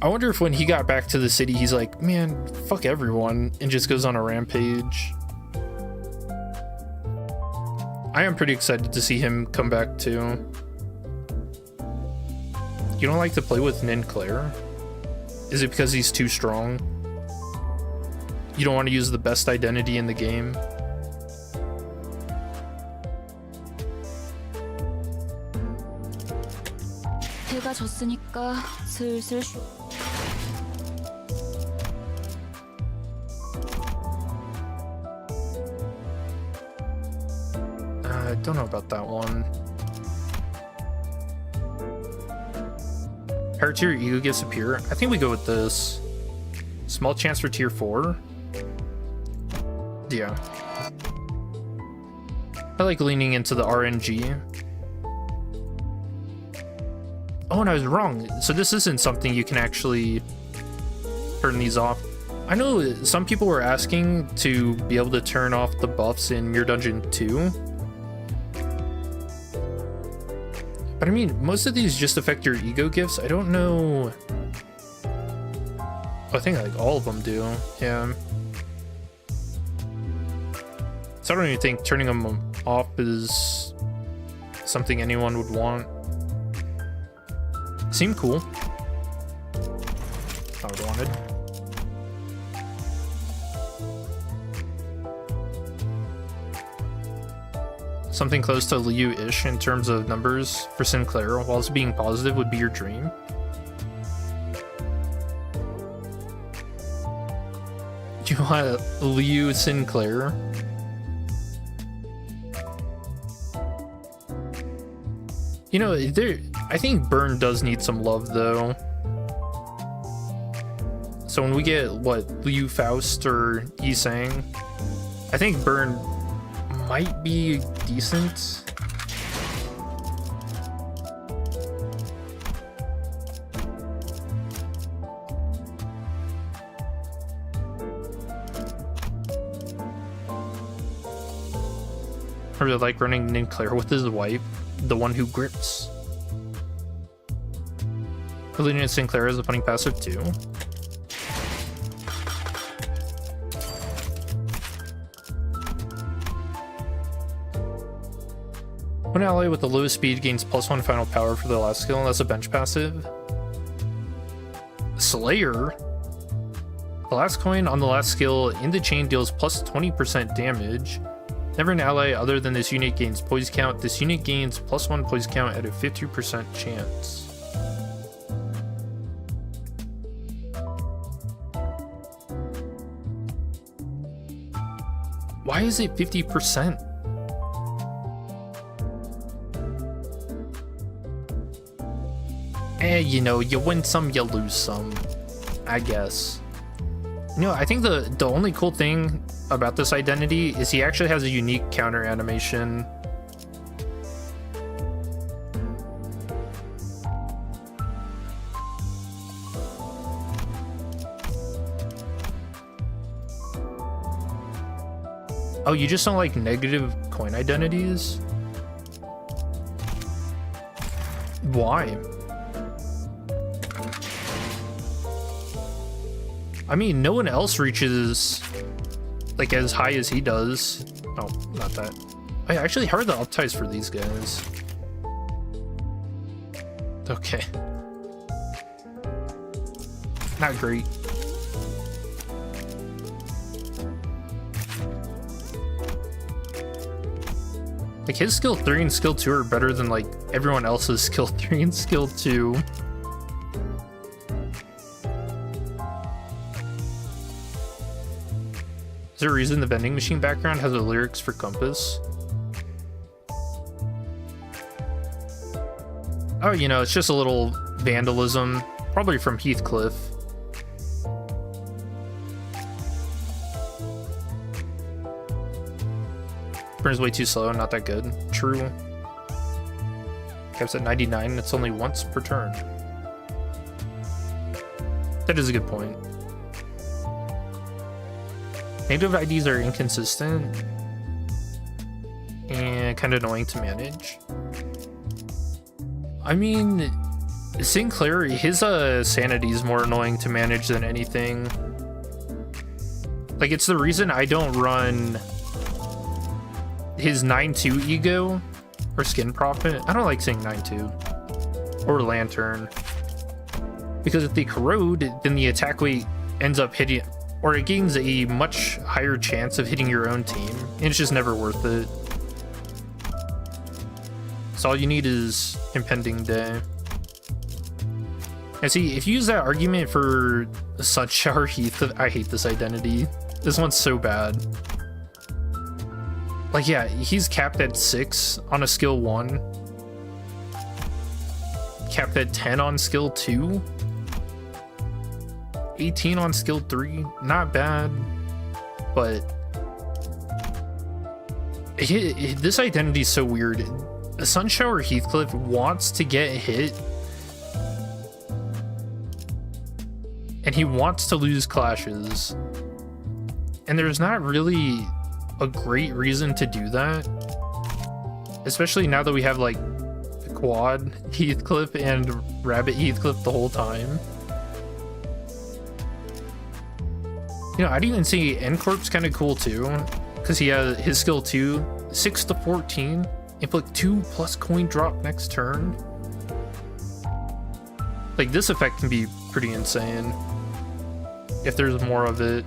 I wonder if when he got back to the city, he's like, man, fuck everyone, and just goes on a rampage. I am pretty excited to see him come back too. You don't like to play with Ninclair? Is it because he's too strong? You don't want to use the best identity in the game? 해가 졌으니까 슬슬 don't know about that one. Higher tier ego gets appear. I think we go with this. Small chance for tier 4. Yeah. I like leaning into the RNG. Oh, and I was wrong. So this isn't something you can actually turn these off. I know some people were asking to be able to turn off the buffs in Mirror Dungeon 2. But I mean, most of these just affect your ego gifts. I don't know. I think like all of them do. Yeah. So I don't even think turning them off is something anyone would want. Seem cool. Not what I wanted. Something close to Liu-ish in terms of numbers for Sinclair, whilst being positive would be your dream. Do you want Liu Sinclair? You know, I think Burn does need some love, though. So when we get, what, Liu Faust or Yi Sang, I think Burn might be decent. I really like running Ninclair with his wife, the one who grips. Religion Sinclair is a funny passive too. One ally with the lowest speed gains +1 final power for the last skill, and that's a bench passive. Slayer. The last coin on the last skill in the chain deals +20% damage. Never an ally other than this unit gains poise count. This unit gains +1 poise count at a 50% chance. Why is it 50%? You know, you win some, you lose some, I guess. You know, I think the only cool thing about this identity is he actually has a unique counter animation. Oh, you just don't like negative coin identities? Why? I mean, no one else reaches like as high as he does. Oh, not that. I actually heard the upties for these guys. Okay. Not great. Like his skill 3 and skill 2 are better than like everyone else's skill 3 and skill 2. Is there a reason the vending machine background has the lyrics for Compass? Oh, you know, it's just a little vandalism, probably from Heathcliff. Burns way too slow, not that good. True. Caps at 99, it's only once per turn. That is a good point. Negative IDs are inconsistent and kind of annoying to manage. I mean, Sinclair, his sanity is more annoying to manage than anything. Like, it's the reason I don't run his 9-2 ego or skin profit. I don't like saying 9-2 or lantern, because if they corrode, then the attack weight ends up hitting, or it gains a much higher chance of hitting your own team, and it's just never worth it. So all you need is Impending Day. And see, if you use that argument for Sunshower Heath, I hate this identity. This one's so bad. Like, yeah, he's capped at 6 on a skill 1. Capped at 10 on skill 2. 18 on skill 3. Not bad. But this identity is so weird. Sunshower Heathcliff wants to get hit. And he wants to lose clashes. And there's not really a great reason to do that. Especially now that we have like Quad Heathcliff and Rabbit Heathcliff the whole time. You know, I'd even say N-Corp's kind of cool too. Because he has his skill 2, 6 to 14. Inflict 2 plus coin drop next turn. Like, this effect can be pretty insane if there's more of it.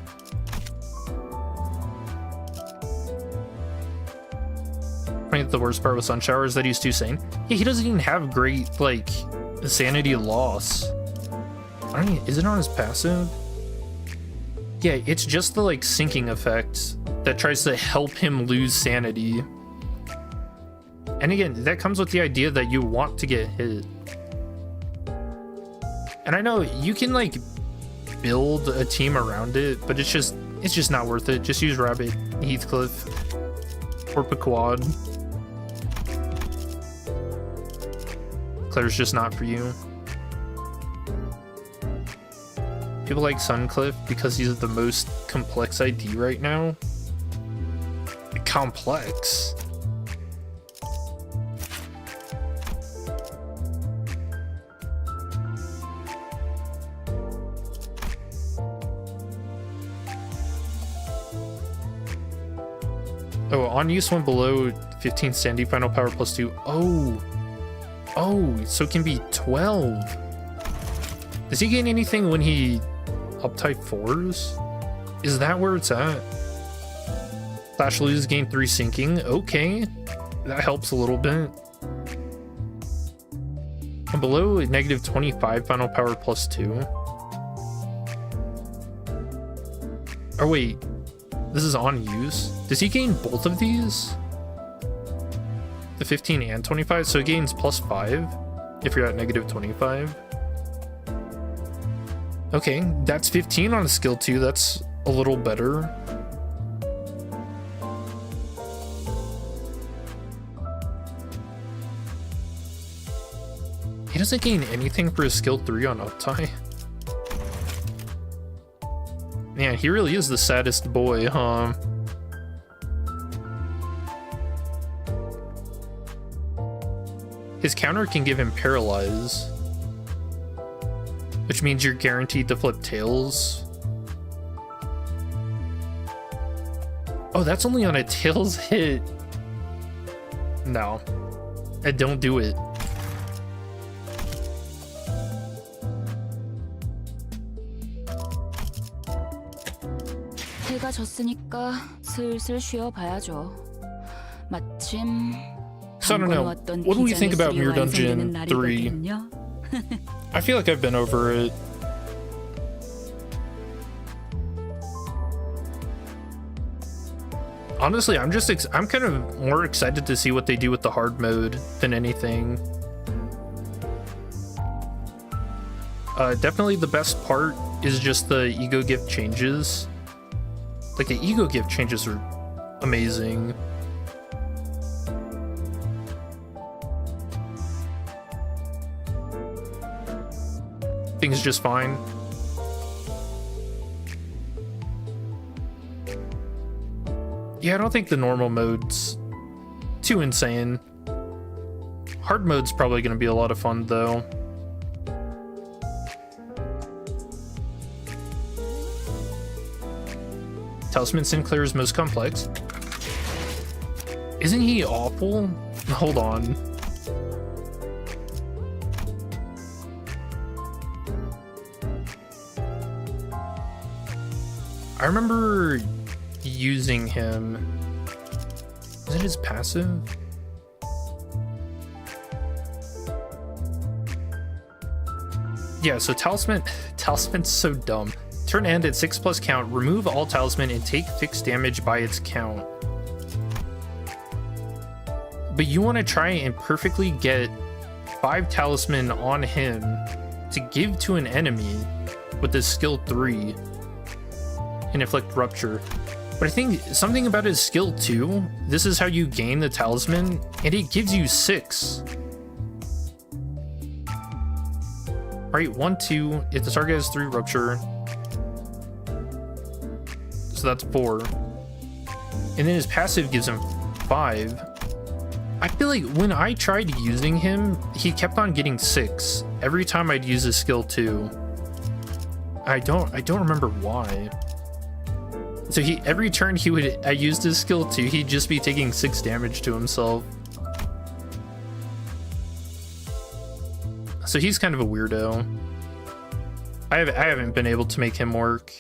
I think the worst part with Sunshower is that he's too sane. Yeah, he doesn't even have great, like, sanity loss. I don't even, is it on his passive? Yeah, it's just the, like, sinking effect that tries to help him lose sanity. And again, that comes with the idea that you want to get hit. And I know you can, like, build a team around it, but it's just not worth it. Just use Rabbit Heathcliff or Pequod. Claire's just not for you. People like Suncliff because he's the most complex ID right now. Complex? Oh, on use when below 15 sanity, final power plus 2. Oh, so it can be 12. Does he gain anything when he up type 4s? Is that where it's at? Slash lose, gain 3 sinking. Okay, that helps a little bit. And below negative 25 final power plus 2. Oh wait, this is on use. Does he gain both of these? The 15 and 25, so it gains plus 5 if you're at negative 25. Okay, that's 15 on a skill 2. That's a little better. He doesn't gain anything for his skill 3 on uptie. Man, he really is the saddest boy, huh? His counter can give him paralyze, which means you're guaranteed to flip tails. Oh, that's only on a tails hit. No, don't do it. 해가 졌으니까 슬슬 쉬어봐야죠. 마침 So I don't know. What do we think about Mirror Dungeon 3? I feel like I've been over it. Honestly, I'm kind of more excited to see what they do with the hard mode than anything. Definitely the best part is just the ego gift changes. Like, the ego gift changes are amazing. Things just fine. Yeah, I don't think the normal mode's too insane. Hard mode's probably going to be a lot of fun, though. Talisman Sinclair is most complex. Isn't he awful? Hold on. I remember using him. Is it his passive? Yeah, so Talisman's so dumb. Turn end at 6+ count, remove all talisman and take fixed damage by its count. but you want to try and perfectly get 5 talisman on him to give to an enemy with this skill 3 and inflict rupture. But I think something about his skill 2, this is how you gain the talisman, and it gives you 6. Alright, 1, 2. If the target has 3 rupture, so that's 4. And then his passive gives him 5. I feel like when I tried using him, he kept on getting 6 every time I'd use his skill 2. I don't remember why. So every turn I used his skill 2, he'd just be taking 6 damage to himself. So he's kind of a weirdo. I haven't been able to make him work.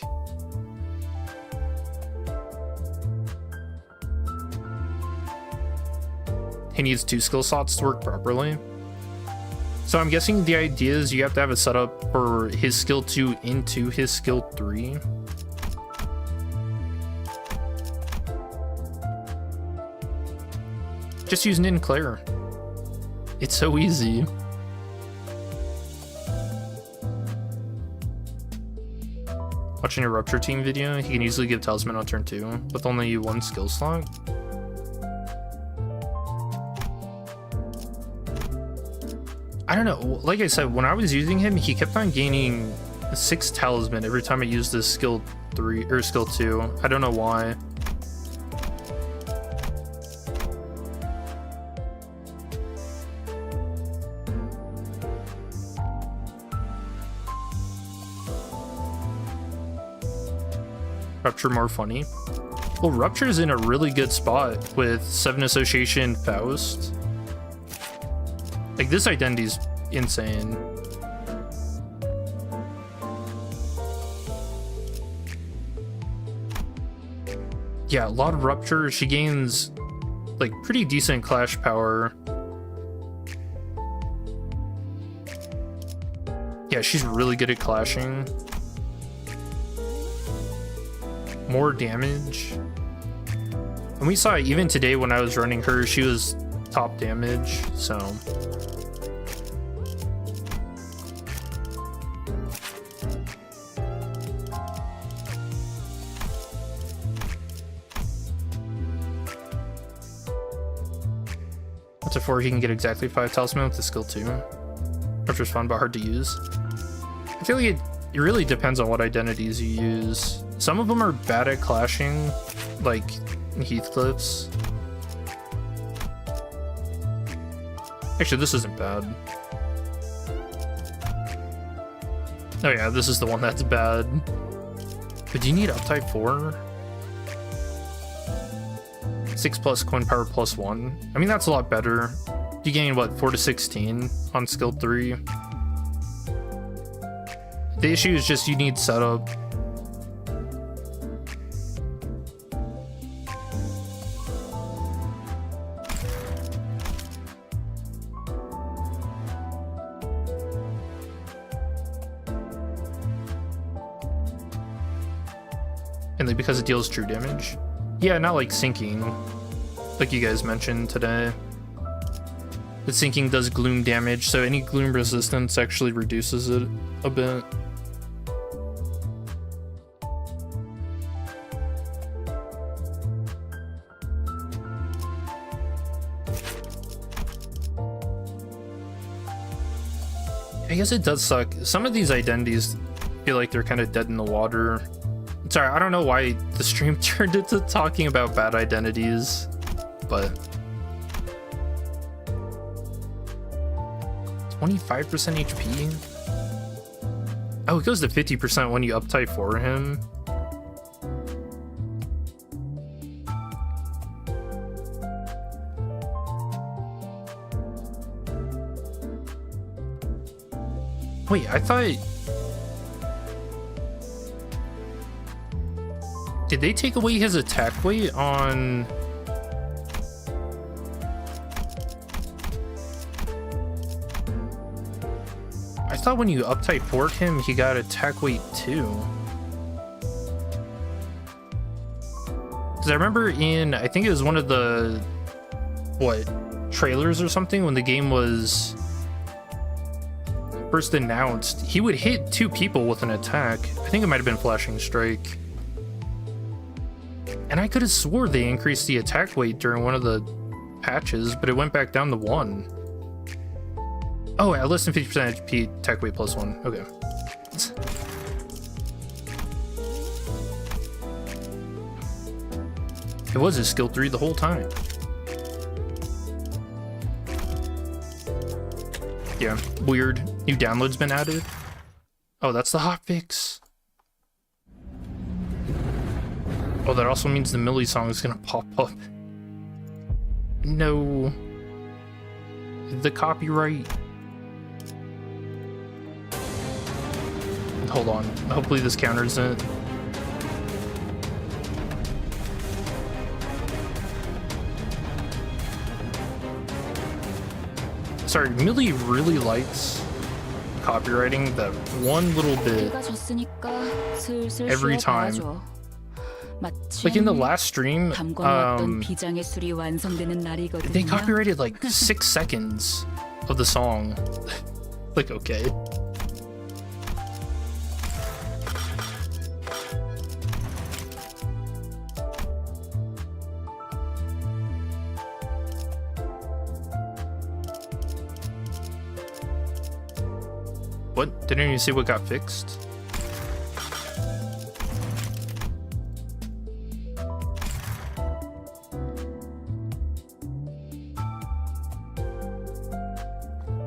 He needs 2 skill slots to work properly. So I'm guessing the idea is you have to have it set up for his skill 2 into his skill 3. Just use Nin Claire. It's so easy. Watching a Rupture Team video, he can easily give Talisman on turn 2 with only 1 skill slot. I don't know, like I said, when I was using him, he kept on gaining 6 talisman every time I used his skill 3 or skill 2. I don't know why. Rupture more funny. Well, Rupture's in a really good spot with 7 Association Faust. Like, this identity's insane. Yeah, a lot of Rupture. She gains, like, pretty decent clash power. Yeah, she's really good at clashing. More damage. And we saw even today when I was running her, she was top damage, so. That's a 4, he can get exactly 5 talisman with the skill 2. Which was fun but hard to use. I feel like it really depends on what identities you use. Some of them are bad at clashing, like Heathcliff's. Actually, this isn't bad. Oh yeah, this is the one that's bad. But do you need uptype 4? 6+ coin power +1. I mean, that's a lot better. You gain, what, 4 to 16 on skill 3. The issue is just you need setup. And like, because it deals true damage. Yeah, not like sinking, like you guys mentioned today. The sinking does gloom damage, so any gloom resistance actually reduces it a bit. I guess it does suck. Some of these identities feel like they're kind of dead in the water. Sorry, I don't know why the stream turned into talking about bad identities, but 25% HP? Oh, it goes to 50% when you uptype for him. Wait, I thought... Did they take away his attack weight on... I thought when you uptype fork him, he got attack weight too. Because I remember in, I think it was one of the, what, trailers or something, when the game was first announced, he would hit 2 people with an attack. I think it might have been Flashing Strike. And I could have swore they increased the attack weight during one of the patches, but it went back down to 1. Oh, at less than 50% HP, attack weight plus 1. Okay. It was his skill 3 the whole time. Yeah, weird. New download's been added. Oh, that's the hotfix. Oh, that also means the Millie song is gonna pop up. No. The copyright. Hold on. Hopefully this counters it. Sorry, Millie really likes copywriting that one little bit every time. Like in the last stream, they copyrighted like 6 seconds of the song. Like, okay. What? Didn't you see what got fixed?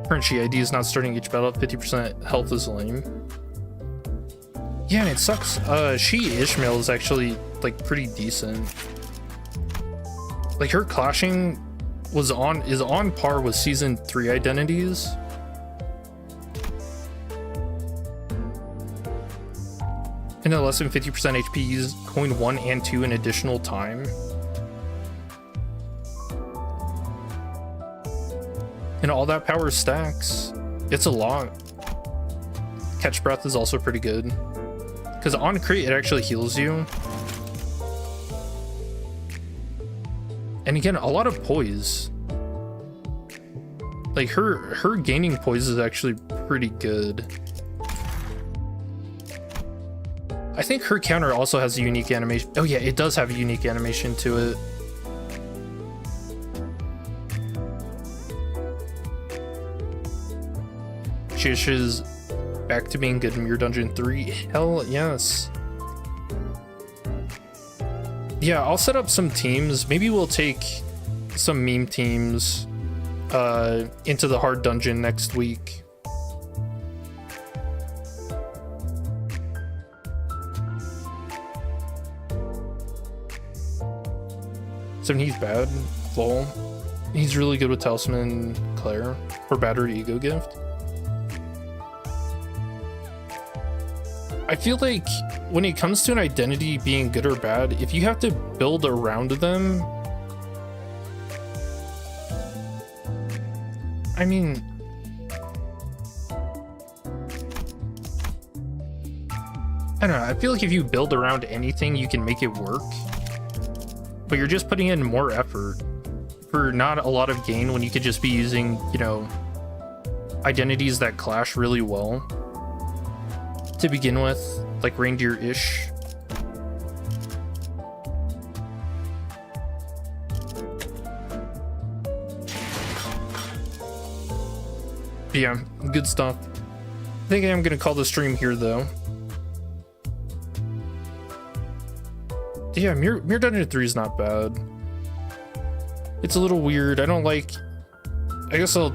Current ID is not starting each battle. 50% health is lame. Yeah, and it sucks. She Ishmael is actually like pretty decent. Like her clashing is on par with season 3 identities. And at less than 50% HP, use coin 1 and 2 an additional time. And all that power stacks. It's a lot. Catch breath is also pretty good. Because on crit, it actually heals you. And again, a lot of poise. Like her gaining poise is actually pretty good. I think her counter also has a unique animation. Oh yeah, it does have a unique animation to it. Shish is back to being good in Mirror Dungeon 3. Hell yes. Yeah, I'll set up some teams. Maybe we'll take some meme teams into the hard dungeon next week. So he's bad. Lol. He's really good with Talisman Claire or Battery Ego Gift. I feel like when it comes to an identity being good or bad, if you have to build around them, I mean, I don't know, I feel like if you build around anything, you can make it work, but you're just putting in more effort for not a lot of gain when you could just be using, you know, identities that clash really well to begin with, like reindeer-ish. Yeah, good stuff. I think I'm gonna call the stream here though. Yeah, Mirror Dungeon 3 is not bad. It's a little weird. I don't like. I guess I'll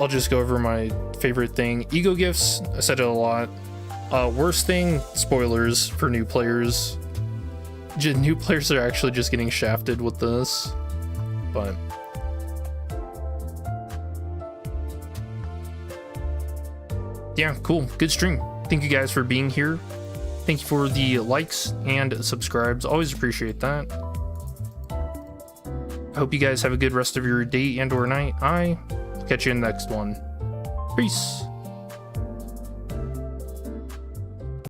just go over my favorite thing. Ego gifts. I said it a lot. Worst thing, spoilers for new players. New players are actually just getting shafted with this, but yeah, cool. Good stream. Thank you guys for being here. Thank you for the likes and subscribes. Always appreciate that. I hope you guys have a good rest of your day and or night. I'll catch you in the next one. Peace.